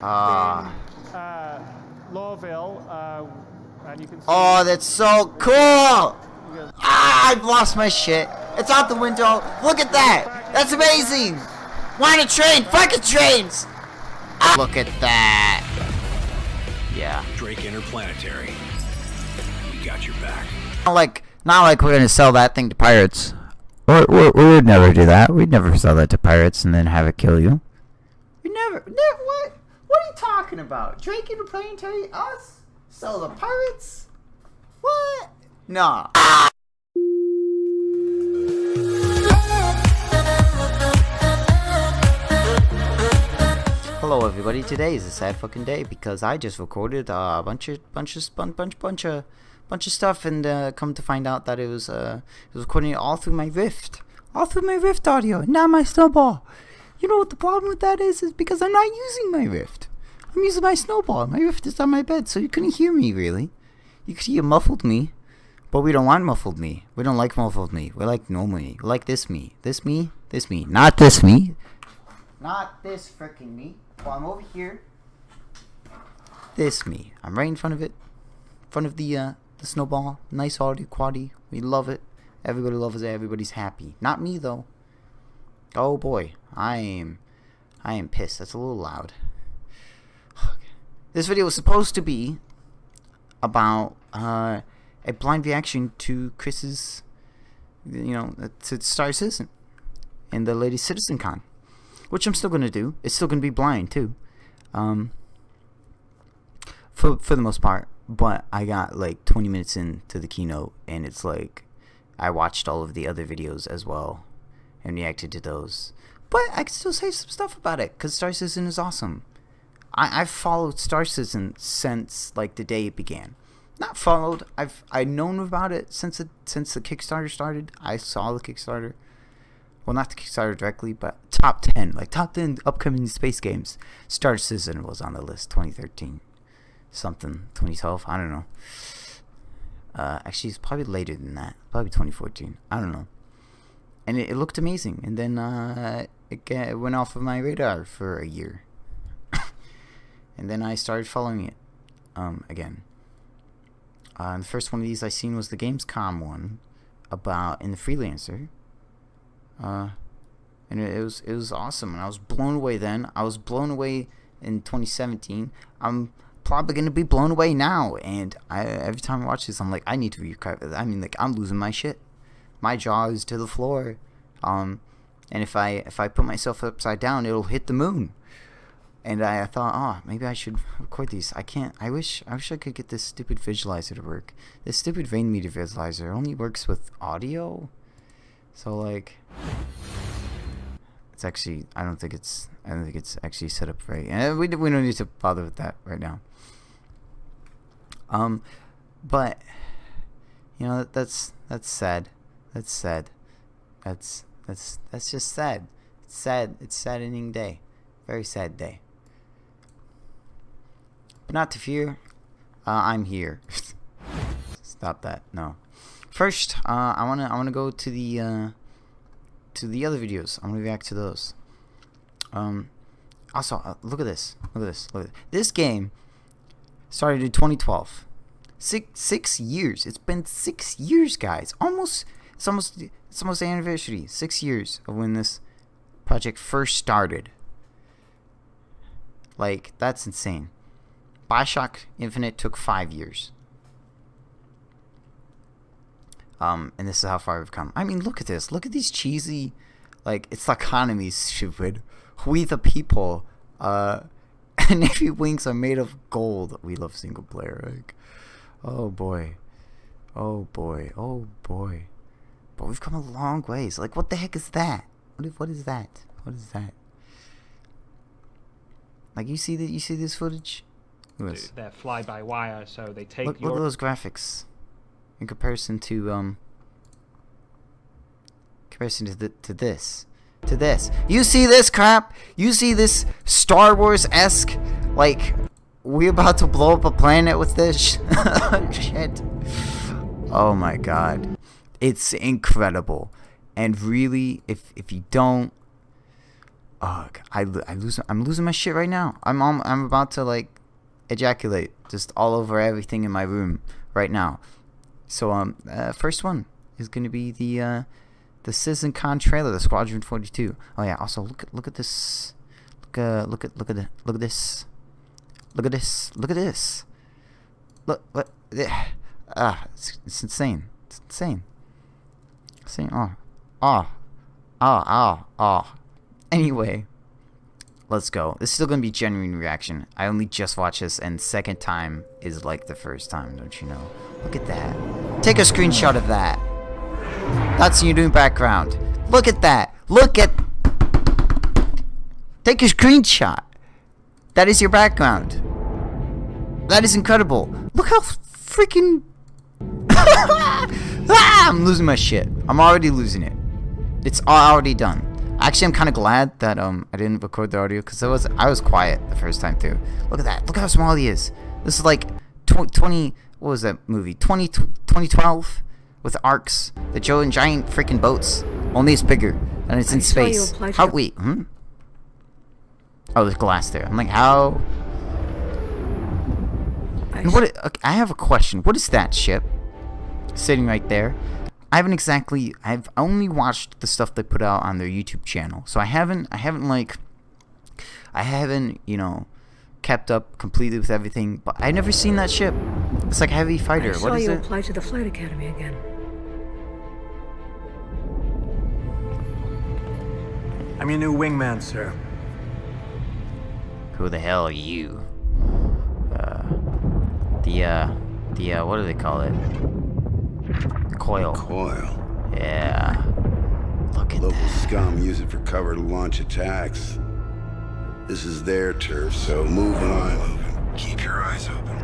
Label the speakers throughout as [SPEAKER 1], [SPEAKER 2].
[SPEAKER 1] Ah.
[SPEAKER 2] Lawville, and you can see.
[SPEAKER 1] Oh, that's so cool! Ah, I've lost my shit. It's out the window. Look at that. That's amazing. Want a train? Fucking trains. Ah, look at that. Yeah.
[SPEAKER 3] Drake Interplanetary. We got your back.
[SPEAKER 1] Not like we're gonna sell that thing to pirates. We would never do that. We'd never sell that to pirates and then have it kill you. We never. What? What are you talking about? Drake Interplanetary? Us? Sell the pirates? What? Nah. Hello everybody. Today is a sad fucking day because I just recorded a bunch of stuff, and come to find out that it was recording it all through my Rift, audio, not my Snowball. You know what the problem with that is because I'm not using my Rift. I'm using my Snowball. My Rift is on my bed, so you couldn't hear me really. You could hear muffled me, but we don't want muffled me. We don't like muffled me. We like normal me. We like this me, not this me, not this freaking me. Well, I'm over here. This me. I'm right in front of it. In front of the Snowball. Nice audio quality. We love it. Everybody loves it. Everybody's happy. Not me though. Oh boy. I am pissed. That's a little loud. This video was supposed to be about a blind reaction to Chris's, to Star Citizen and the latest Citizencon, which I'm still gonna do. It's still gonna be blind too, for the most part. But I got like 20 minutes into the keynote, and it's like I watched all of the other videos as well and reacted to those. But I can still say some stuff about it because Star Citizen is awesome. I've followed Star Citizen since like the day it began. Not followed. I've known about it since the Kickstarter started. I saw the Kickstarter. Well, not the Kickstarter directly, but top 10 upcoming space games. Star Citizen was on the list. 2013, something 2012. I don't know. Actually, it's probably later than that. Probably 2014. I don't know. And it looked amazing. And then it went off of my radar for a year. And then I started following it again. And the first one of these I seen was the Gamescom one in the Freelancer. And it was awesome, and I was blown away then. I was blown away in 2017. I'm probably gonna be blown away now. And every time I watch this, I'm like, I need to recut. I mean, like, I'm losing my shit. My jaw is to the floor. And if I put myself upside down, it'll hit the moon. And I thought, maybe I should record these. I can't. I wish I could get this stupid visualizer to work. This stupid rain meter visualizer only works with audio. So like, it's actually I don't think it's actually set up right. And we don't need to bother with that right now. But that's sad. That's sad. That's just sad. It's sad. It's saddening day. Very sad day. But not to fear. I'm here. Stop that. No. First, I wanna go to the other videos. I'm gonna react to those. Also, look at this. Look at this. This game started in 2012. Six years. It's been 6 years, guys. It's almost the anniversary. 6 years of when this project first started. Like, that's insane. BioShock Infinite took 5 years. And this is how far we've come. I mean, look at this. Look at these cheesy, like, it's the economy, stupid. We the people, Navy wings are made of gold. We love single player. Like, oh boy. Oh boy. Oh boy. But we've come a long ways. Like, what the heck is that? What is that? What is that? Like, you see this footage?
[SPEAKER 2] They're fly-by-wire, so they take
[SPEAKER 1] look at those graphics in comparison to this. You see this crap? You see this Star Wars-esque, like, we're about to blow up a planet with this shit. Oh my god. It's incredible. And really, if you don't, I'm losing my shit right now. I'm about to like ejaculate just all over everything in my room right now. So first one is gonna be the Citizencon trailer, the Squadron 42. Oh yeah. Also look at this. Look at this. Look at this. Look at this. Look. It's insane. It's insane. Insane. Anyway, let's go. This is still gonna be genuine reaction. I only just watched this, and second time is like the first time, don't you know? Look at that. Take a screenshot of that. That's you doing background. Look at that. Take a screenshot. That is your background. That is incredible. Look how freaking... I'm losing my shit. I'm already losing it. It's already done. Actually, I'm kind of glad that I didn't record the audio because I was quiet the first time through. Look at that. Look how small he is. This is like 20... What was that movie? 2012 with arcs. The giant freaking boats. Only it's bigger and it's in space. How? Wait. Oh, there's glass there. I'm like, how? And what? I have a question. What is that ship sitting right there? I've only watched the stuff they put out on their YouTube channel, so I haven't kept up completely with everything. But I never seen that ship. It's like a heavy fighter. What is it? I saw you apply to the flight academy again.
[SPEAKER 4] I'm your new wingman, sir.
[SPEAKER 1] Who the hell are you? What do they call it? Coil. Yeah. Look at
[SPEAKER 5] Local
[SPEAKER 1] that.
[SPEAKER 5] scum use it for cover to launch attacks. This is their turf, so move on. Keep your eyes open.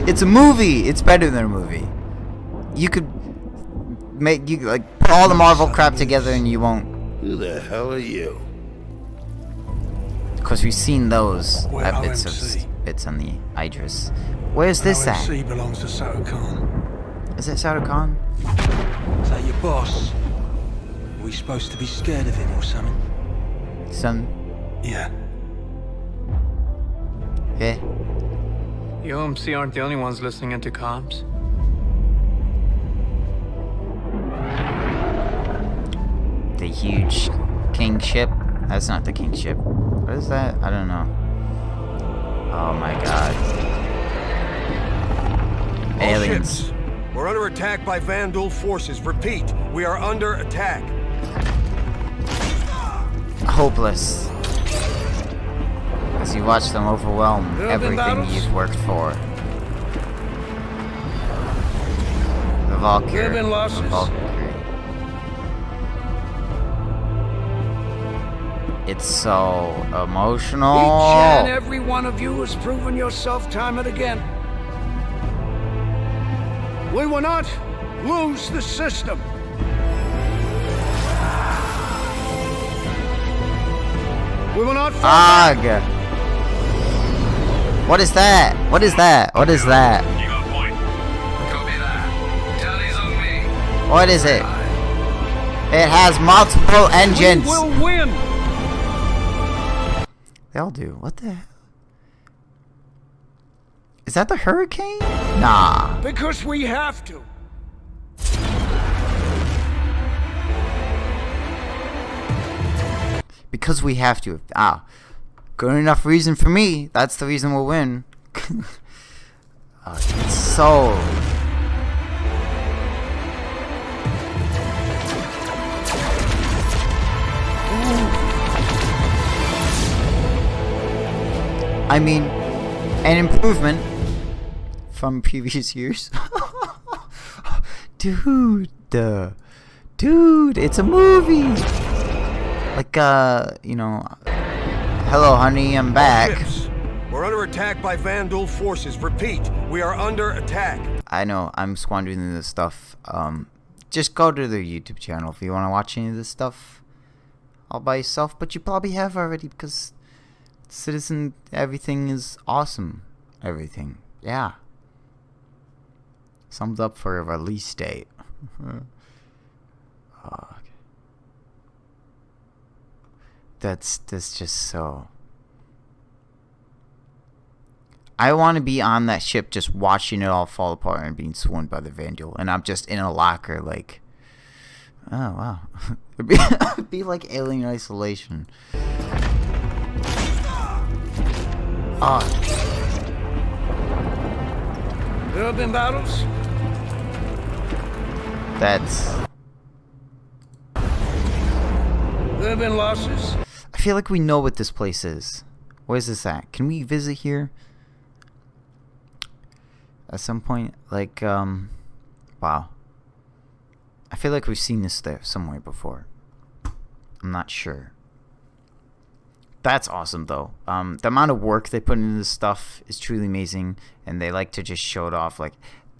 [SPEAKER 1] It's a movie. It's better than a movie. You could put all the Marvel crap together and you won't.
[SPEAKER 5] Who the hell are you?
[SPEAKER 1] Because we've seen those
[SPEAKER 4] We're
[SPEAKER 1] bits on the Idris. Where's this at?
[SPEAKER 4] OMC belongs to Citizencon.
[SPEAKER 1] Is it Citizencon?
[SPEAKER 4] Is that your boss? Are we supposed to be scared of him or something? Yeah.
[SPEAKER 1] Yeah.
[SPEAKER 6] The OMC aren't the only ones listening into comms.
[SPEAKER 1] The huge king ship. That's not the king ship. What is that? I don't know. Oh my god. Aliens.
[SPEAKER 7] Ships. We're under attack by Vandal forces. Repeat, we are under attack.
[SPEAKER 1] Hopeless. As you watch them overwhelm everything you've worked for. The Valkyrie.
[SPEAKER 7] There have been losses.
[SPEAKER 1] The Valkyrie. It's so emotional.
[SPEAKER 7] Each and every one of you has proven yourself time and again. We will not lose the system. We will not fall back.
[SPEAKER 1] What is that? What is that? What is that?
[SPEAKER 3] You got a point. Copy that. Tally's on me.
[SPEAKER 1] What is it? It has multiple engines.
[SPEAKER 7] We will win.
[SPEAKER 1] They all do. What the hell? Is that the Hurricane? Nah.
[SPEAKER 7] Because we have to.
[SPEAKER 1] Because we have to. Good enough reason for me. That's the reason we'll win. It's so... I mean, an improvement from previous years. Dude, it's a movie. Like, hello, honey, I'm back.
[SPEAKER 7] Ships. We're under attack by Vandal forces. Repeat, we are under attack.
[SPEAKER 1] I know, I'm squandering this stuff. Just go to their YouTube channel if you want to watch any of this stuff all by yourself, but you probably have already because Citizen, everything is awesome. Everything. Yeah. Sums up for a release date. fuck. That's just so... I want to be on that ship just watching it all fall apart and being swarmed by the Vandal. And I'm just in a locker like... Oh, wow. It'd be like Alien Isolation. Oh.
[SPEAKER 7] There have been battles.
[SPEAKER 1] That's...
[SPEAKER 7] There have been losses.
[SPEAKER 1] I feel like we know what this place is. Where's this at? Can we visit here? At some point? Like, wow. I feel like we've seen this there somewhere before. I'm not sure. That's awesome, though. The amount of work they put into this stuff is truly amazing. And they like to just show it off. Like,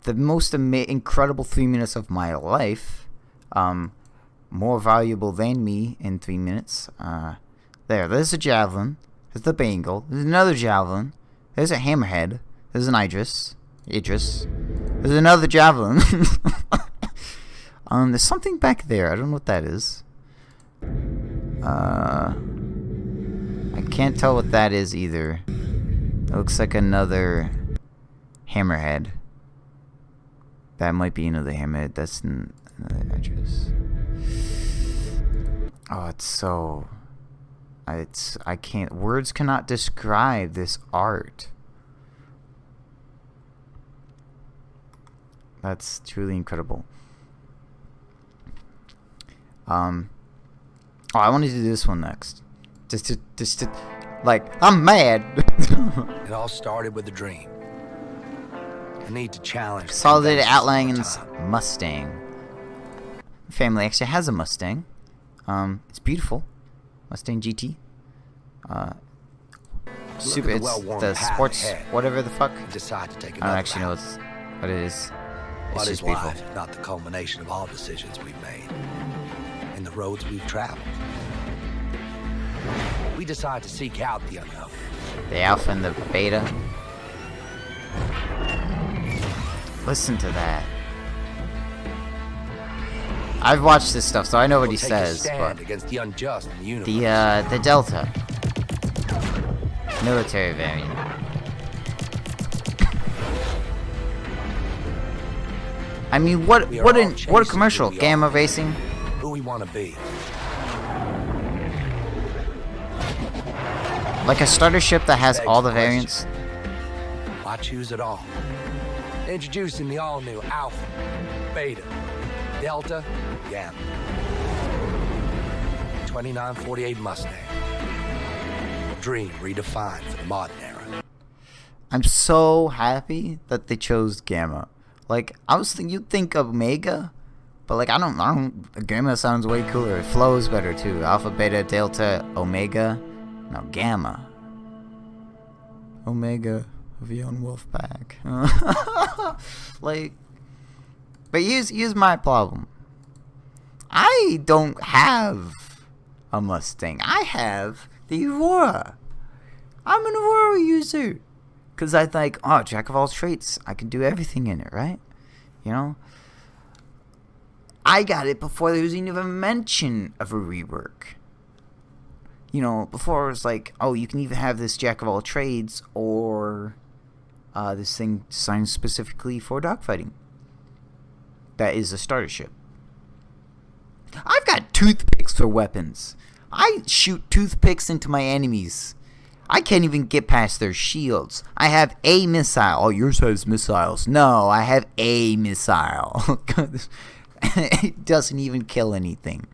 [SPEAKER 1] the most incredible 3 minutes of my life. More valuable than me in 3 minutes. There's a javelin. There's the bangle. There's another javelin. There's a hammerhead. There's an Idris. There's another javelin. There's something back there. I don't know what that is. I can't tell what that is either. It looks like another hammerhead. That might be another hammerhead. That's another Idris. Oh, it's so... I can't... Words cannot describe this art. That's truly incredible. Oh, I want to do this one next. Just to... Like, I'm mad.
[SPEAKER 4] It all started with a dream. I need to challenge...
[SPEAKER 1] Consolidated Outline's Mustang. Family actually has a Mustang. It's beautiful. Mustang GT. Super. It's the sports, whatever the fuck.
[SPEAKER 4] Decide to take
[SPEAKER 1] I don't actually know what it is. It's
[SPEAKER 4] what
[SPEAKER 1] just
[SPEAKER 4] is
[SPEAKER 1] beautiful.
[SPEAKER 4] life, not the culmination of all decisions we've made and the roads we've traveled. We decide to seek out the unknown.
[SPEAKER 1] The alpha and the beta. Listen to that. I've watched this stuff, so I know what he says. But
[SPEAKER 4] against the unjust in the universe.
[SPEAKER 1] the Delta military variant. I mean, what a commercial! Gamma racing.
[SPEAKER 4] Who we want to be.
[SPEAKER 1] Like a starter ship that has all the variants.
[SPEAKER 4] Why choose it all? Introducing the all-new Alpha, Beta, Delta, Gamma. 2948 Mustang. Dream redefined for the modern era.
[SPEAKER 1] I'm so happy that they chose Gamma. Like, I was thinking you'd think Omega, but like I don't. Gamma sounds way cooler. It flows better too. Alpha, Beta, Delta, Omega. No, Gamma. Omega of Young Wolfpack. Like, but here's my problem. I don't have a Mustang. I have the Aurora. I'm an Aurora user. Because I think, oh, jack of all trades. I can do everything in it, right? You know? I got it before there was even mention of a rework. You know, before it was like, oh, you can either have this jack of all trades or this thing designed specifically for dogfighting. That is a starter ship. I've got toothpicks for weapons. I shoot toothpicks into my enemies. I can't even get past their shields. I have a missile. Oh, yours has missiles. No, I have a missile. It doesn't even kill anything.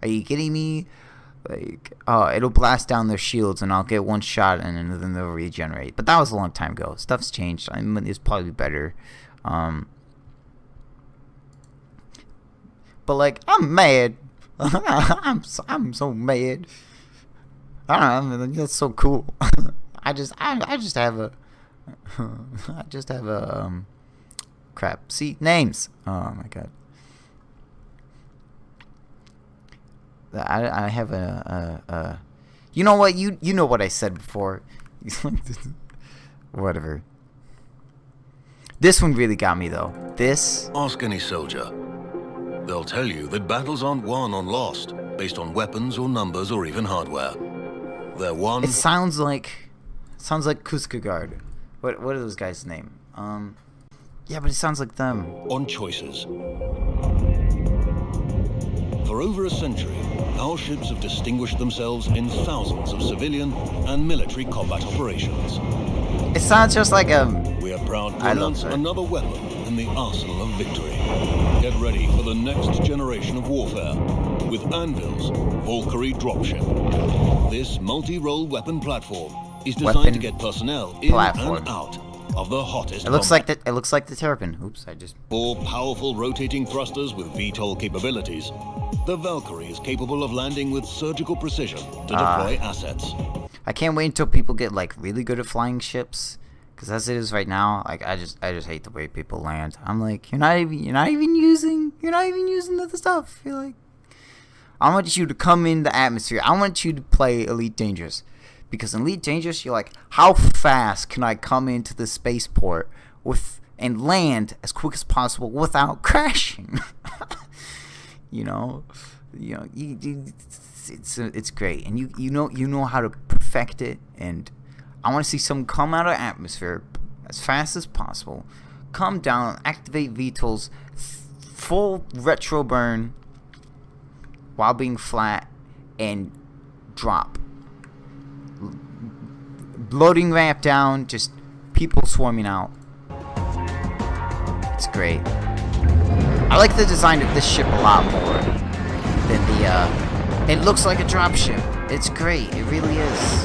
[SPEAKER 1] Are you kidding me? Like, oh, it'll blast down their shields and I'll get one shot and then they'll regenerate. But that was a long time ago. Stuff's changed. I mean, it's probably better. But like, I'm mad. I'm so mad. I don't know. That's so cool. I just have a crap. See, names. Oh my god. I have a you know what, you know what I said before. Whatever. This one really got me though. This.
[SPEAKER 3] Ask any soldier. They'll tell you that battles aren't won or lost based on weapons or numbers or even hardware. They're won.
[SPEAKER 1] It sounds like Kuskagard. What are those guys' name? Yeah, but it sounds like them.
[SPEAKER 3] On choices. For over a century, our ships have distinguished themselves in thousands of civilian and military combat operations.
[SPEAKER 1] It sounds just like
[SPEAKER 3] We are proud to announce another weapon in the arsenal of victory. Get ready for the next generation of warfare with Anvil's Valkyrie dropship. This multi-role weapon platform is designed to get personnel in and out of the hottest.
[SPEAKER 1] It looks like the Terrapin. Oops, I just.
[SPEAKER 3] 4 powerful rotating thrusters with VTOL capabilities. The Valkyrie is capable of landing with surgical precision to deploy assets.
[SPEAKER 1] I can't wait until people get like really good at flying ships, because as it is right now, like I just hate the way people land. I'm like, you're not even using the other stuff. You're like, I want you to come in the atmosphere. I want you to play Elite Dangerous, because in Elite Dangerous, you're like, how fast can I come into the spaceport and land as quick as possible without crashing? It's great, and you know how to perfect it. And I want to see someone come out of the atmosphere as fast as possible, come down, activate VTOLs, full retro burn while being flat, and drop. Loading ramp down, just people swarming out. It's great. I like the design of this ship a lot more than the, it looks like a dropship. It's great, it really is.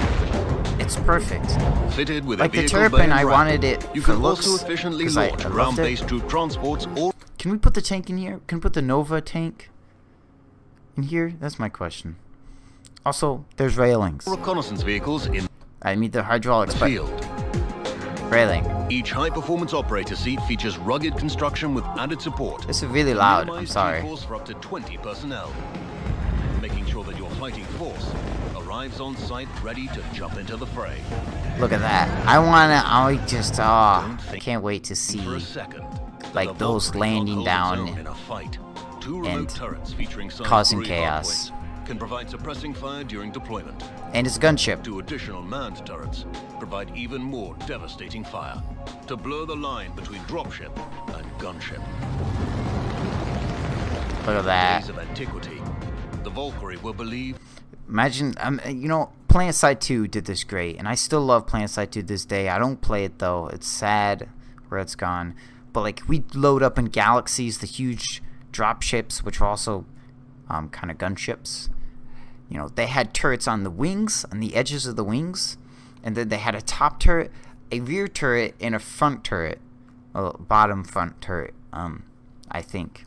[SPEAKER 1] It's perfect.
[SPEAKER 3] Fitted with
[SPEAKER 1] like
[SPEAKER 3] a
[SPEAKER 1] the Terrapin, I
[SPEAKER 3] ramp.
[SPEAKER 1] wanted it
[SPEAKER 3] You
[SPEAKER 1] for
[SPEAKER 3] can
[SPEAKER 1] looks,
[SPEAKER 3] also efficiently
[SPEAKER 1] 'cause
[SPEAKER 3] launch
[SPEAKER 1] I loved
[SPEAKER 3] ground-based
[SPEAKER 1] it.
[SPEAKER 3] troop transports or...
[SPEAKER 1] Can we put the tank in here? Can we put the Nova tank in here? That's my question. Also, there's railings.
[SPEAKER 3] reconnaissance vehicles in
[SPEAKER 1] I mean the hydraulics,
[SPEAKER 3] the
[SPEAKER 1] but
[SPEAKER 3] field.
[SPEAKER 1] railing.
[SPEAKER 3] Each high-performance operator seat features rugged construction with added support.
[SPEAKER 1] This is really loud. I'm
[SPEAKER 3] Minimized
[SPEAKER 1] sorry.
[SPEAKER 3] G-force for up to 20 personnel, making sure that your fighting force arrives on site ready to jump into the fray.
[SPEAKER 1] Look at that. I can't wait to see
[SPEAKER 3] For a second, that
[SPEAKER 1] like
[SPEAKER 3] the
[SPEAKER 1] those
[SPEAKER 3] Valkyrie
[SPEAKER 1] landing
[SPEAKER 3] can't
[SPEAKER 1] down
[SPEAKER 3] hold its own in a fight. 2 remote
[SPEAKER 1] and
[SPEAKER 3] turrets featuring
[SPEAKER 1] causing
[SPEAKER 3] side-three
[SPEAKER 1] chaos.
[SPEAKER 3] hardpoints can provide suppressing fire during deployment.
[SPEAKER 1] And it's a gunship.
[SPEAKER 3] 2 additional manned turrets provide even more devastating fire to blur the line between dropship and gunship.
[SPEAKER 1] Look at that.
[SPEAKER 3] Days of antiquity, the Valkyrie were believed.
[SPEAKER 1] Imagine, PlanetSide 2 did this great, and I still love PlanetSide 2 this day. I don't play it though. It's sad where it's gone. But like, we load up in galaxies, the huge drop ships, which are also kind of gunships. They had turrets on the wings, on the edges of the wings, and then they had a top turret, a rear turret, and a front turret, a bottom front turret, I think.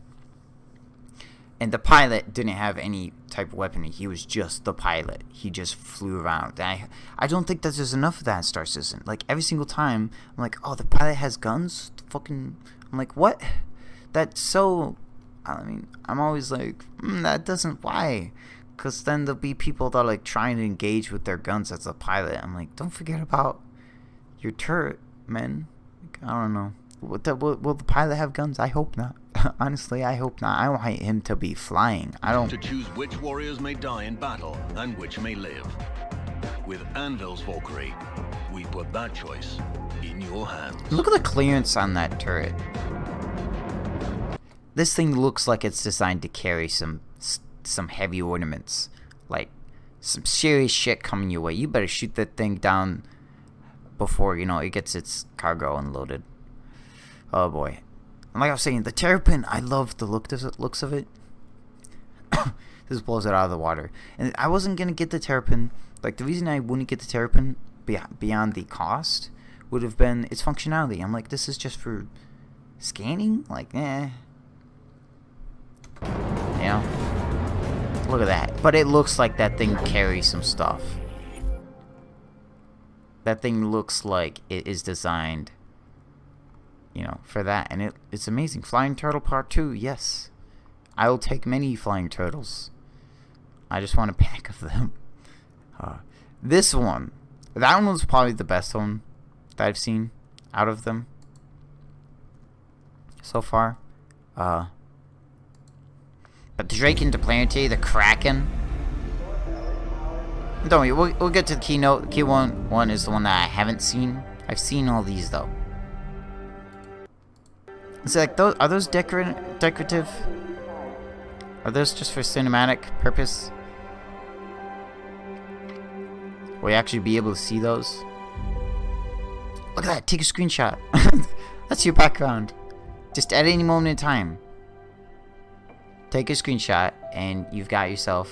[SPEAKER 1] And the pilot didn't have any type of weapon. He was just the pilot. He just flew around. And I don't think that there's enough of that in Star Citizen. Like, every single time, I'm like, oh, the pilot has guns? I'm like, what? That's so... I'm always like, that doesn't... Why? Because then there'll be people that are like trying to engage with their guns as a pilot. I'm like, don't forget about your turret, man. Like, I don't know. Will the pilot have guns? I hope not. Honestly, I hope not. I want him to be flying. I don't...
[SPEAKER 3] To choose which warriors may die in battle and which may live. With Anvil's Valkyrie, we put that choice in your hands.
[SPEAKER 1] Look at the clearance on that turret. This thing looks like it's designed to carry some heavy ornaments. Like, some serious shit coming your way. You better shoot that thing down before, it gets its cargo unloaded. Oh boy. And like I was saying, the Terrapin, I love the looks of it. This blows it out of the water. And I wasn't going to get the Terrapin. Like, the reason I wouldn't get the Terrapin beyond the cost would have been its functionality. I'm like, this is just for scanning? Like, Look at that. But it looks like that thing carries some stuff. That thing looks like it is designed, for that. And it's amazing. Flying Turtle Part 2, yes. I will take many flying turtles. I just want a pack of them. This one. That one was probably the best one that I've seen out of them so far. But the Drake Interplanetary, the Kraken. Don't worry, we'll get to the Keynote. The key one is the one that I haven't seen. I've seen all these though. Is it like those? Are those decorative? Are those just for cinematic purpose? Will you actually be able to see those? Look at that! Take a screenshot. That's your background. Just at any moment in time. Take a screenshot, and you've got yourself,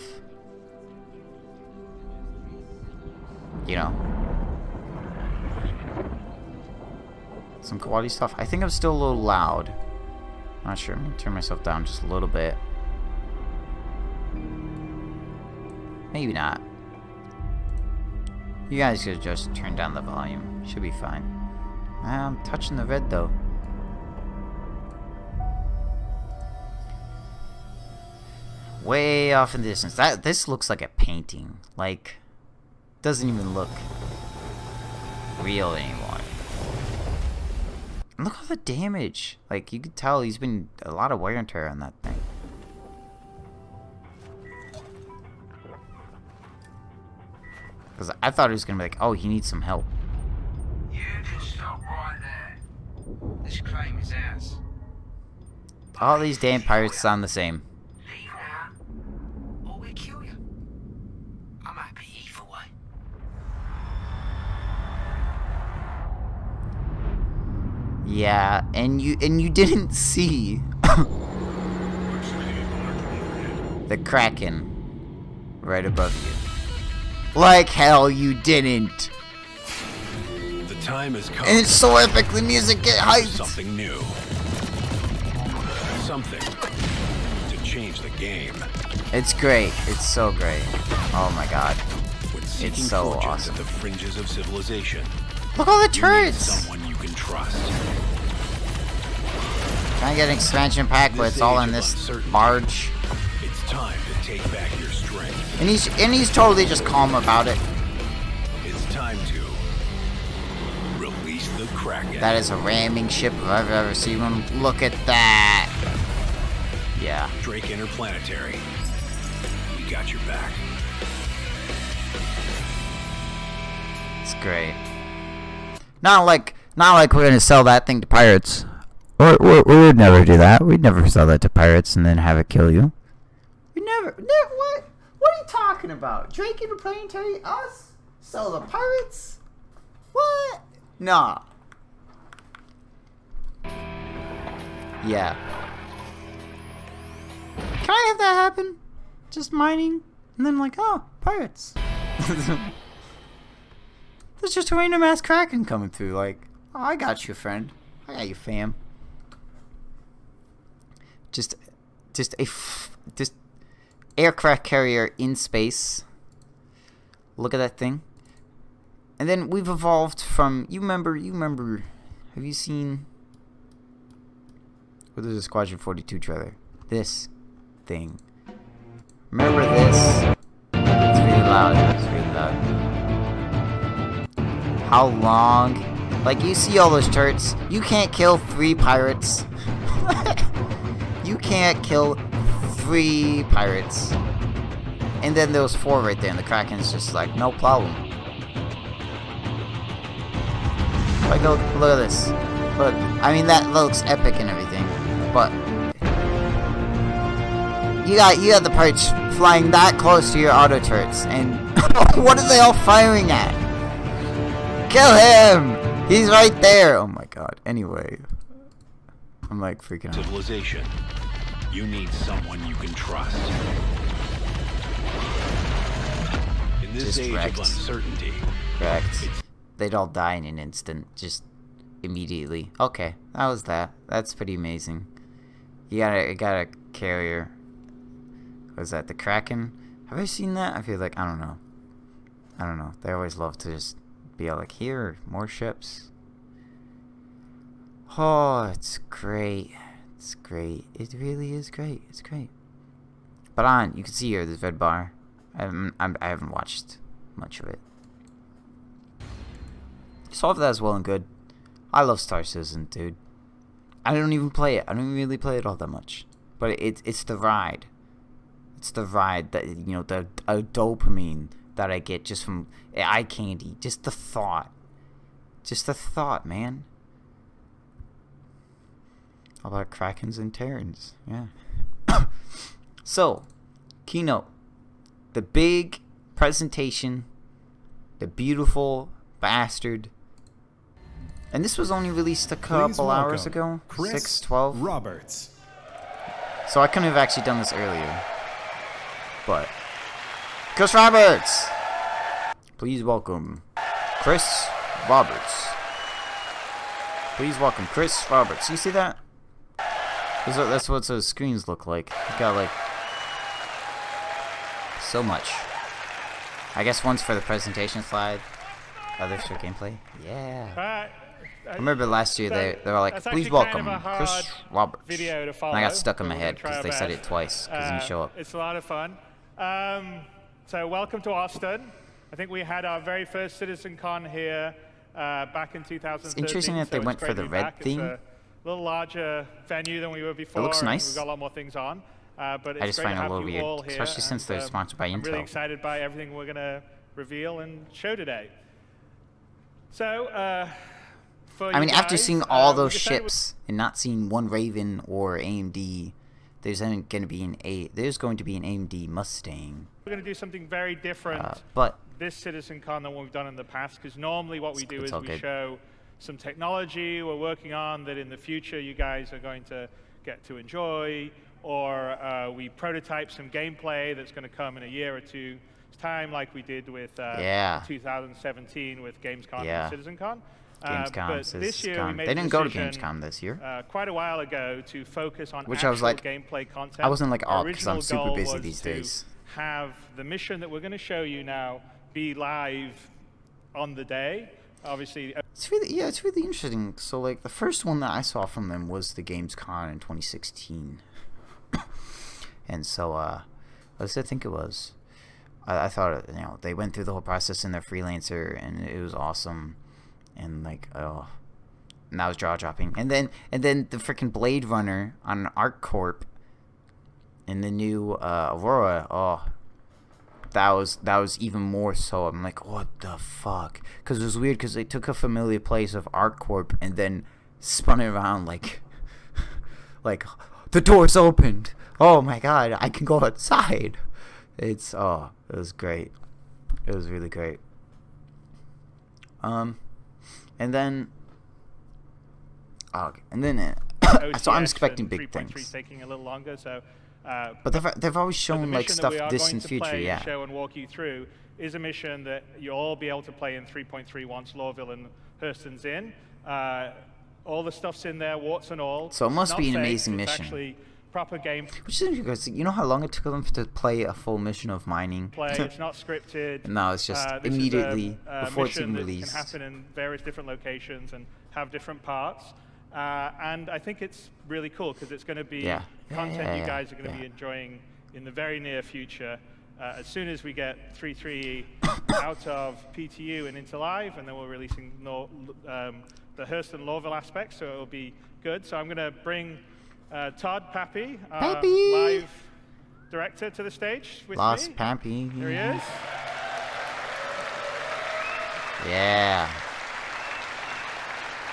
[SPEAKER 1] you know, some quality stuff. I think I'm still a little loud. Not sure. I'm gonna turn myself down just a little bit. Maybe not. You guys could just turn down the volume. Should be fine. I'm touching the red though. Way off in the distance. This looks like a painting. Like, doesn't even look real anymore. And look at all the damage. Like, you could tell he's been a lot of wear and tear on that thing. Because I thought it was gonna be like, oh, he needs some help.
[SPEAKER 8] You can stop right there. This claim is ours.
[SPEAKER 1] All these damn pirates sound the same.
[SPEAKER 8] Leave now, or we kill you. I'm happy either way.
[SPEAKER 1] Yeah, and you didn't see the Kraken right above you. Like hell you didn't.
[SPEAKER 3] The time has come.
[SPEAKER 1] And it's so epic, the music get hyped.
[SPEAKER 3] Something new. Something to change the game.
[SPEAKER 1] It's great. It's so great. Oh my god.
[SPEAKER 3] When seeking
[SPEAKER 1] It's so
[SPEAKER 3] fortunes
[SPEAKER 1] awesome.
[SPEAKER 3] at the fringes of civilization,
[SPEAKER 1] Look at all the
[SPEAKER 3] you need
[SPEAKER 1] turrets.
[SPEAKER 3] someone you can trust.
[SPEAKER 1] Trying to get an expansion pack where it's all in this barge.
[SPEAKER 3] It's time to take back your strength.
[SPEAKER 1] And he's totally just calm about it.
[SPEAKER 3] It's time to release the Kraken.
[SPEAKER 1] That is a ramming ship if I've ever seen one. Look at that. Yeah.
[SPEAKER 3] Drake Interplanetary. We got your back.
[SPEAKER 1] It's great. Not like we're gonna sell that thing to pirates. We would never do that. We'd never sell that to pirates and then have it kill you. We never. What? What are you talking about? Drake Interplanetary? Us? Sell the pirates? What? Nah. Yeah. Can I have that happen? Just mining, and then like, oh, pirates. There's just a random ass Kraken coming through. Like, oh, I got you, friend. I got you, fam. Just aircraft carrier in space. Look at that thing. And then we've evolved from. You remember? Have you seen? Well, there's a Squadron 42 trailer. This thing. Remember this? It's really loud. It's really loud. How long? Like, you see all those turrets. You can't kill 3 pirates. You can't kill 3 pirates. And then there was 4 right there, and the Kraken's just like, no problem. Like, look at this. Look, I mean, that looks epic and everything, but you got the pirates flying that close to your auto turrets, and what are they all firing at? Kill him! He's right there! Oh my god. Anyway. I'm like freaking out.
[SPEAKER 3] Civilization. You need someone you can trust. In this
[SPEAKER 1] Just
[SPEAKER 3] age
[SPEAKER 1] wrecked.
[SPEAKER 3] of uncertainty,
[SPEAKER 1] Correct. They'd all die in an instant. Just immediately. Okay. That was that. That's pretty amazing. You got a carrier. Was that the Kraken? Have I seen that? I feel like, I don't know. They always love to just be all like, here, more ships. Oh, it's great. It's great. It really is great. It's great. But you can see here, this red bar. I haven't watched much of it. So all of that is well and good. I love Star Citizen, dude. I don't even play it. I don't really play it all that much. But it's the ride. It's the ride that, you know, the dopamine that I get just from eye candy. Just the thought. Just the thought, man. All about Krakens and Terrans. Yeah. So, Keynote. The big presentation. The beautiful bastard. And this was only released a couple hours ago. 6/12.
[SPEAKER 9] Roberts.
[SPEAKER 1] So I couldn't have actually done this earlier. But Chris Roberts! Please welcome Chris Roberts. Please welcome Chris Roberts. You see that? That's what those screens look like. You got like so much. I guess one's for the presentation slide, others for gameplay. Yeah. I remember last year they were like, please welcome Chris Roberts.
[SPEAKER 2] Video to follow.
[SPEAKER 1] And I got stuck in my head because they said it twice because he didn't show up.
[SPEAKER 2] It's a lot of fun. So welcome to Austin. I think we had our very first Citizencon here back in 2013.
[SPEAKER 1] It's interesting that they went for the red theme.
[SPEAKER 2] It's a little larger venue than we were before.
[SPEAKER 1] It looks nice.
[SPEAKER 2] We've got a lot more things on. But it's
[SPEAKER 1] I just
[SPEAKER 2] great
[SPEAKER 1] find
[SPEAKER 2] to
[SPEAKER 1] it a
[SPEAKER 2] have
[SPEAKER 1] little
[SPEAKER 2] you
[SPEAKER 1] weird,
[SPEAKER 2] all here,
[SPEAKER 1] especially since they're sponsored by
[SPEAKER 2] I'm
[SPEAKER 1] Intel.
[SPEAKER 2] really excited by everything we're going to reveal and show today. So,
[SPEAKER 1] I mean, after seeing all those ships and not seeing one Raven or AMD, there's going to be an AMD Mustang.
[SPEAKER 2] We're going to do something very different
[SPEAKER 1] but
[SPEAKER 2] this Citizencon than what we've done in the past, because normally what we do is we show some technology we're working on that in the future you guys are going to get to enjoy, or we prototype some gameplay that's going to come in a year or two's time, like we did with 2017 with Gamescom and Citizencon. But this year we made
[SPEAKER 1] they didn't go to Gamescom this year.
[SPEAKER 2] Quite a while ago to focus on
[SPEAKER 1] I was like,
[SPEAKER 2] gameplay content.
[SPEAKER 1] I wasn't like, oh, because I'm super busy these days.
[SPEAKER 2] Have the mission that we're going to show you now be live on the day. Obviously,
[SPEAKER 1] it's really interesting. So like the first one that I saw from them was the Gamescom in 2016, and so what did I think it was? I thought, you know, they went through the whole process in their freelancer, and it was awesome. And like, and that was jaw dropping. And then the freaking Blade Runner on ArcCorp and the new Aurora. Oh, that was even more so. I'm like, what the fuck? Because it was weird because they took a familiar place of ArcCorp and then spun it around like the door's opened. Oh my god, I can go outside. It was great. It was really great. And then so I'm expecting big things.
[SPEAKER 2] Taking a little longer, so.
[SPEAKER 1] But they've always shown like stuff this in future,
[SPEAKER 2] and show and walk you through is a mission that you'll all be able to play in 3.3 once Lawville and Hurston's in. All the stuff's in there, warts and all.
[SPEAKER 1] So it must be an amazing
[SPEAKER 2] it's
[SPEAKER 1] mission.
[SPEAKER 2] Actually proper game.
[SPEAKER 1] Which is interesting. You know how long it took them to play a full mission of mining?
[SPEAKER 2] It's not scripted.
[SPEAKER 1] No, it's just immediately before it's even released.
[SPEAKER 2] It can happen in various different locations and have different parts. And I think it's really cool because it's going to be content you guys are going to be enjoying in the very near future. As soon as we get 3.3 out of PTU and into live, and then we're releasing the Hurston Lawville aspects, so it'll be good. So I'm going to bring Todd Pappy, live director, to the stage with me.
[SPEAKER 1] Pappy.
[SPEAKER 2] There he is.
[SPEAKER 1] Yeah.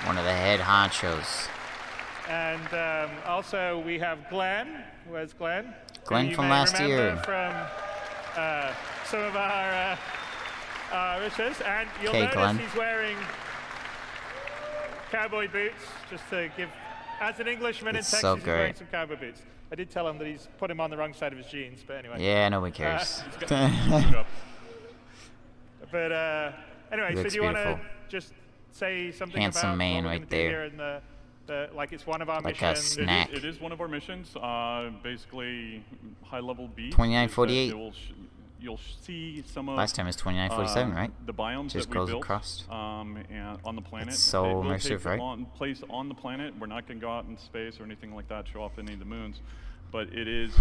[SPEAKER 1] One of the head honchos.
[SPEAKER 2] And also we have Glenn. Where's Glenn?
[SPEAKER 1] Glenn from last year.
[SPEAKER 2] From some of our riches. And you'll notice
[SPEAKER 1] Glenn.
[SPEAKER 2] He's wearing cowboy boots, just to give, as an Englishman in Texas, he's wearing some cowboy boots. I did tell him that he's put him on the wrong side of his jeans, but anyway.
[SPEAKER 1] Yeah, no one cares.
[SPEAKER 2] But anyway, so do you want to just say something
[SPEAKER 1] handsome
[SPEAKER 2] about
[SPEAKER 1] man
[SPEAKER 2] what we're
[SPEAKER 1] right
[SPEAKER 2] gonna do
[SPEAKER 1] there.
[SPEAKER 2] here in the, like it's one of our
[SPEAKER 1] like
[SPEAKER 2] missions.
[SPEAKER 1] A snack.
[SPEAKER 10] It is one of our missions. Basically, high-level beat.
[SPEAKER 1] 2948.
[SPEAKER 10] You'll see some of.
[SPEAKER 1] Last time it was 2947, right?
[SPEAKER 10] The biomes
[SPEAKER 1] just
[SPEAKER 10] that
[SPEAKER 1] goes
[SPEAKER 10] we built
[SPEAKER 1] across.
[SPEAKER 10] And on the planet.
[SPEAKER 1] It's so immersive, right?
[SPEAKER 10] Place on the planet. We're not going to go out in space or anything like that. Show off any of the moons, but it is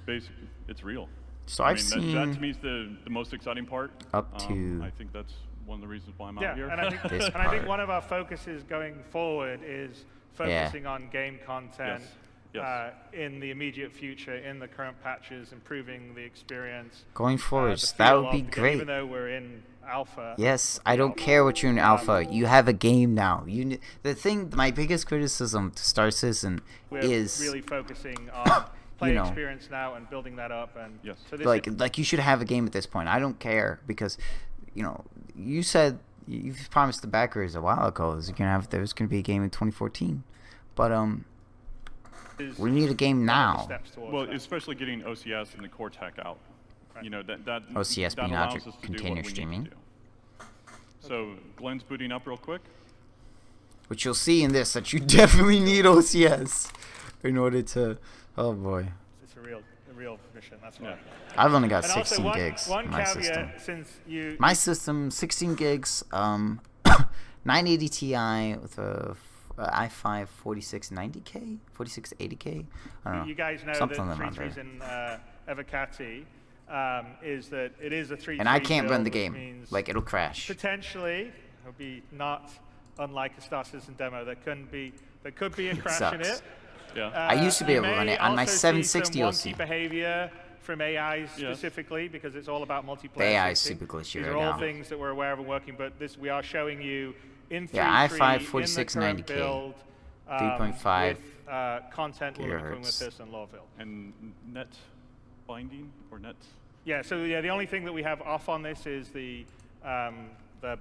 [SPEAKER 10] basically it's real.
[SPEAKER 1] So I've seen
[SPEAKER 10] that to me is the most exciting part.
[SPEAKER 1] Up to.
[SPEAKER 10] I think that's one of the reasons why I'm out here.
[SPEAKER 2] And I think one of our focuses going forward is focusing on game content
[SPEAKER 10] Yes.
[SPEAKER 2] in the immediate future, in the current patches, improving the experience.
[SPEAKER 1] Going forward,
[SPEAKER 2] the
[SPEAKER 1] that
[SPEAKER 2] feel
[SPEAKER 1] would be
[SPEAKER 2] of the game,
[SPEAKER 1] great.
[SPEAKER 2] Even though we're in alpha.
[SPEAKER 1] Yes, I don't care what you're in alpha. You have a game now. My biggest criticism to Star Citizen is
[SPEAKER 2] really focusing on play experience now and building that up. And
[SPEAKER 10] yes.
[SPEAKER 2] So this
[SPEAKER 1] like you should have a game at this point. I don't care because, you said you've promised the backers a while ago there's gonna be a game in 2014, but we need a game now.
[SPEAKER 10] Well, especially getting OCS and the core tech out. Right. That
[SPEAKER 1] OCS
[SPEAKER 10] that
[SPEAKER 1] being
[SPEAKER 10] allows
[SPEAKER 1] object
[SPEAKER 10] us to
[SPEAKER 1] container
[SPEAKER 10] do what
[SPEAKER 1] streaming.
[SPEAKER 10] We need to do. So Glenn's booting up real quick.
[SPEAKER 1] Which you'll see in this that you definitely need OCS in order to. Oh boy.
[SPEAKER 2] It's a real mission. That's why.
[SPEAKER 10] Yeah.
[SPEAKER 1] I've only got
[SPEAKER 2] And
[SPEAKER 1] 16
[SPEAKER 2] also
[SPEAKER 1] gigs
[SPEAKER 2] one
[SPEAKER 1] in my
[SPEAKER 2] caveat,
[SPEAKER 1] system.
[SPEAKER 2] Since
[SPEAKER 1] My system, 16 gigs, 980 Ti with a i5 4690K, 4680K. I don't know.
[SPEAKER 2] You guys know
[SPEAKER 1] something
[SPEAKER 2] that
[SPEAKER 1] around
[SPEAKER 2] 3.3's
[SPEAKER 1] there.
[SPEAKER 2] in Evocati is that it is a 3.3
[SPEAKER 1] And I can't run the
[SPEAKER 2] build,
[SPEAKER 1] game.
[SPEAKER 2] which means
[SPEAKER 1] Like, it'll crash.
[SPEAKER 2] potentially it'll be not unlike a Star Citizen demo. There could be a crash in
[SPEAKER 1] sucks.
[SPEAKER 2] it.
[SPEAKER 10] Yeah.
[SPEAKER 1] I used to be able to run it on my 760
[SPEAKER 2] also see
[SPEAKER 1] OC.
[SPEAKER 2] some wonky behavior from AI specifically because it's all about multiplayer.
[SPEAKER 1] The AI is
[SPEAKER 2] switching.
[SPEAKER 1] super glitchy
[SPEAKER 2] These
[SPEAKER 1] right
[SPEAKER 2] are all
[SPEAKER 1] now.
[SPEAKER 2] things that we're aware of and working, but we are showing you in 3.3
[SPEAKER 1] Yeah, i5
[SPEAKER 2] in the current
[SPEAKER 1] 4690K,
[SPEAKER 2] build,
[SPEAKER 1] 3.5
[SPEAKER 2] with content will be coming with
[SPEAKER 1] gigahertz.
[SPEAKER 2] this and Lawville.
[SPEAKER 10] And net binding or net.
[SPEAKER 2] Yeah, so the only thing that we have off on this is the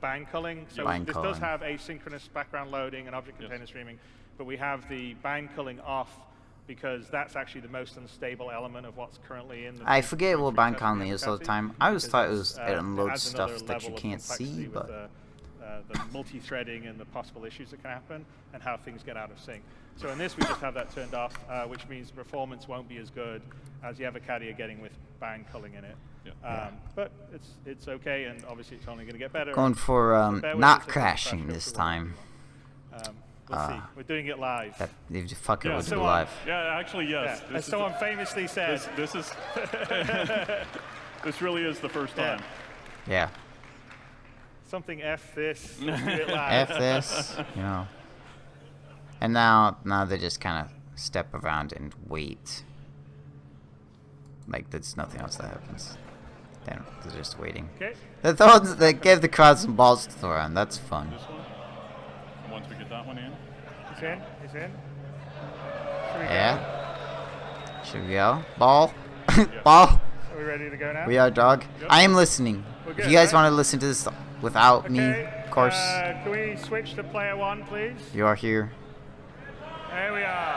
[SPEAKER 2] bind culling. So
[SPEAKER 1] Bind
[SPEAKER 2] this
[SPEAKER 1] culling.
[SPEAKER 2] does have asynchronous background loading and object container streaming, but we have the bind culling off because that's actually the most unstable element of what's currently in the.
[SPEAKER 1] I forget what bind
[SPEAKER 2] testing
[SPEAKER 1] culling is all the
[SPEAKER 2] Evocati,
[SPEAKER 1] time. I always thought it
[SPEAKER 2] because
[SPEAKER 1] was
[SPEAKER 2] it's,
[SPEAKER 1] it unloads
[SPEAKER 2] adds another
[SPEAKER 1] stuff that you
[SPEAKER 2] level of
[SPEAKER 1] can't see,
[SPEAKER 2] complexity with
[SPEAKER 1] but
[SPEAKER 2] the multi-threading and the possible issues that can happen and how things get out of sync. So in this, we just have that turned off, which means performance won't be as good as the Evocati are getting with bind culling in it.
[SPEAKER 10] Yeah.
[SPEAKER 2] But it's okay, and obviously it's only going to get better.
[SPEAKER 1] going for
[SPEAKER 2] Bear with
[SPEAKER 1] not
[SPEAKER 2] us if it
[SPEAKER 1] crashing
[SPEAKER 2] crashes
[SPEAKER 1] this
[SPEAKER 2] for one.
[SPEAKER 1] time.
[SPEAKER 2] We'll see. We're doing it live.
[SPEAKER 1] That if you fuck it
[SPEAKER 10] Yeah,
[SPEAKER 1] with
[SPEAKER 10] so
[SPEAKER 1] it live.
[SPEAKER 10] Yeah, actually, yes.
[SPEAKER 2] As someone famously said.
[SPEAKER 10] This is. This really is the first time.
[SPEAKER 1] Yeah.
[SPEAKER 2] Something F this. Let's do it live.
[SPEAKER 1] F this, And now they just kind of step around and wait. Like there's nothing else that happens. They're just waiting.
[SPEAKER 2] Okay.
[SPEAKER 1] They gave the crowd some balls to throw around. That's fun.
[SPEAKER 10] This one. And once we get that one in.
[SPEAKER 2] It's in. It's in. Should we
[SPEAKER 1] Yeah. Should we go? Ball. Ball.
[SPEAKER 2] go? Are we ready to go now?
[SPEAKER 1] We are, dog.
[SPEAKER 2] Yep.
[SPEAKER 1] I am listening.
[SPEAKER 2] We're
[SPEAKER 1] If
[SPEAKER 2] good,
[SPEAKER 1] you guys
[SPEAKER 2] right?
[SPEAKER 1] want to listen to this without
[SPEAKER 2] Okay.
[SPEAKER 1] me, of course,
[SPEAKER 2] Can we switch to player one, please?
[SPEAKER 1] you are here.
[SPEAKER 2] There we are.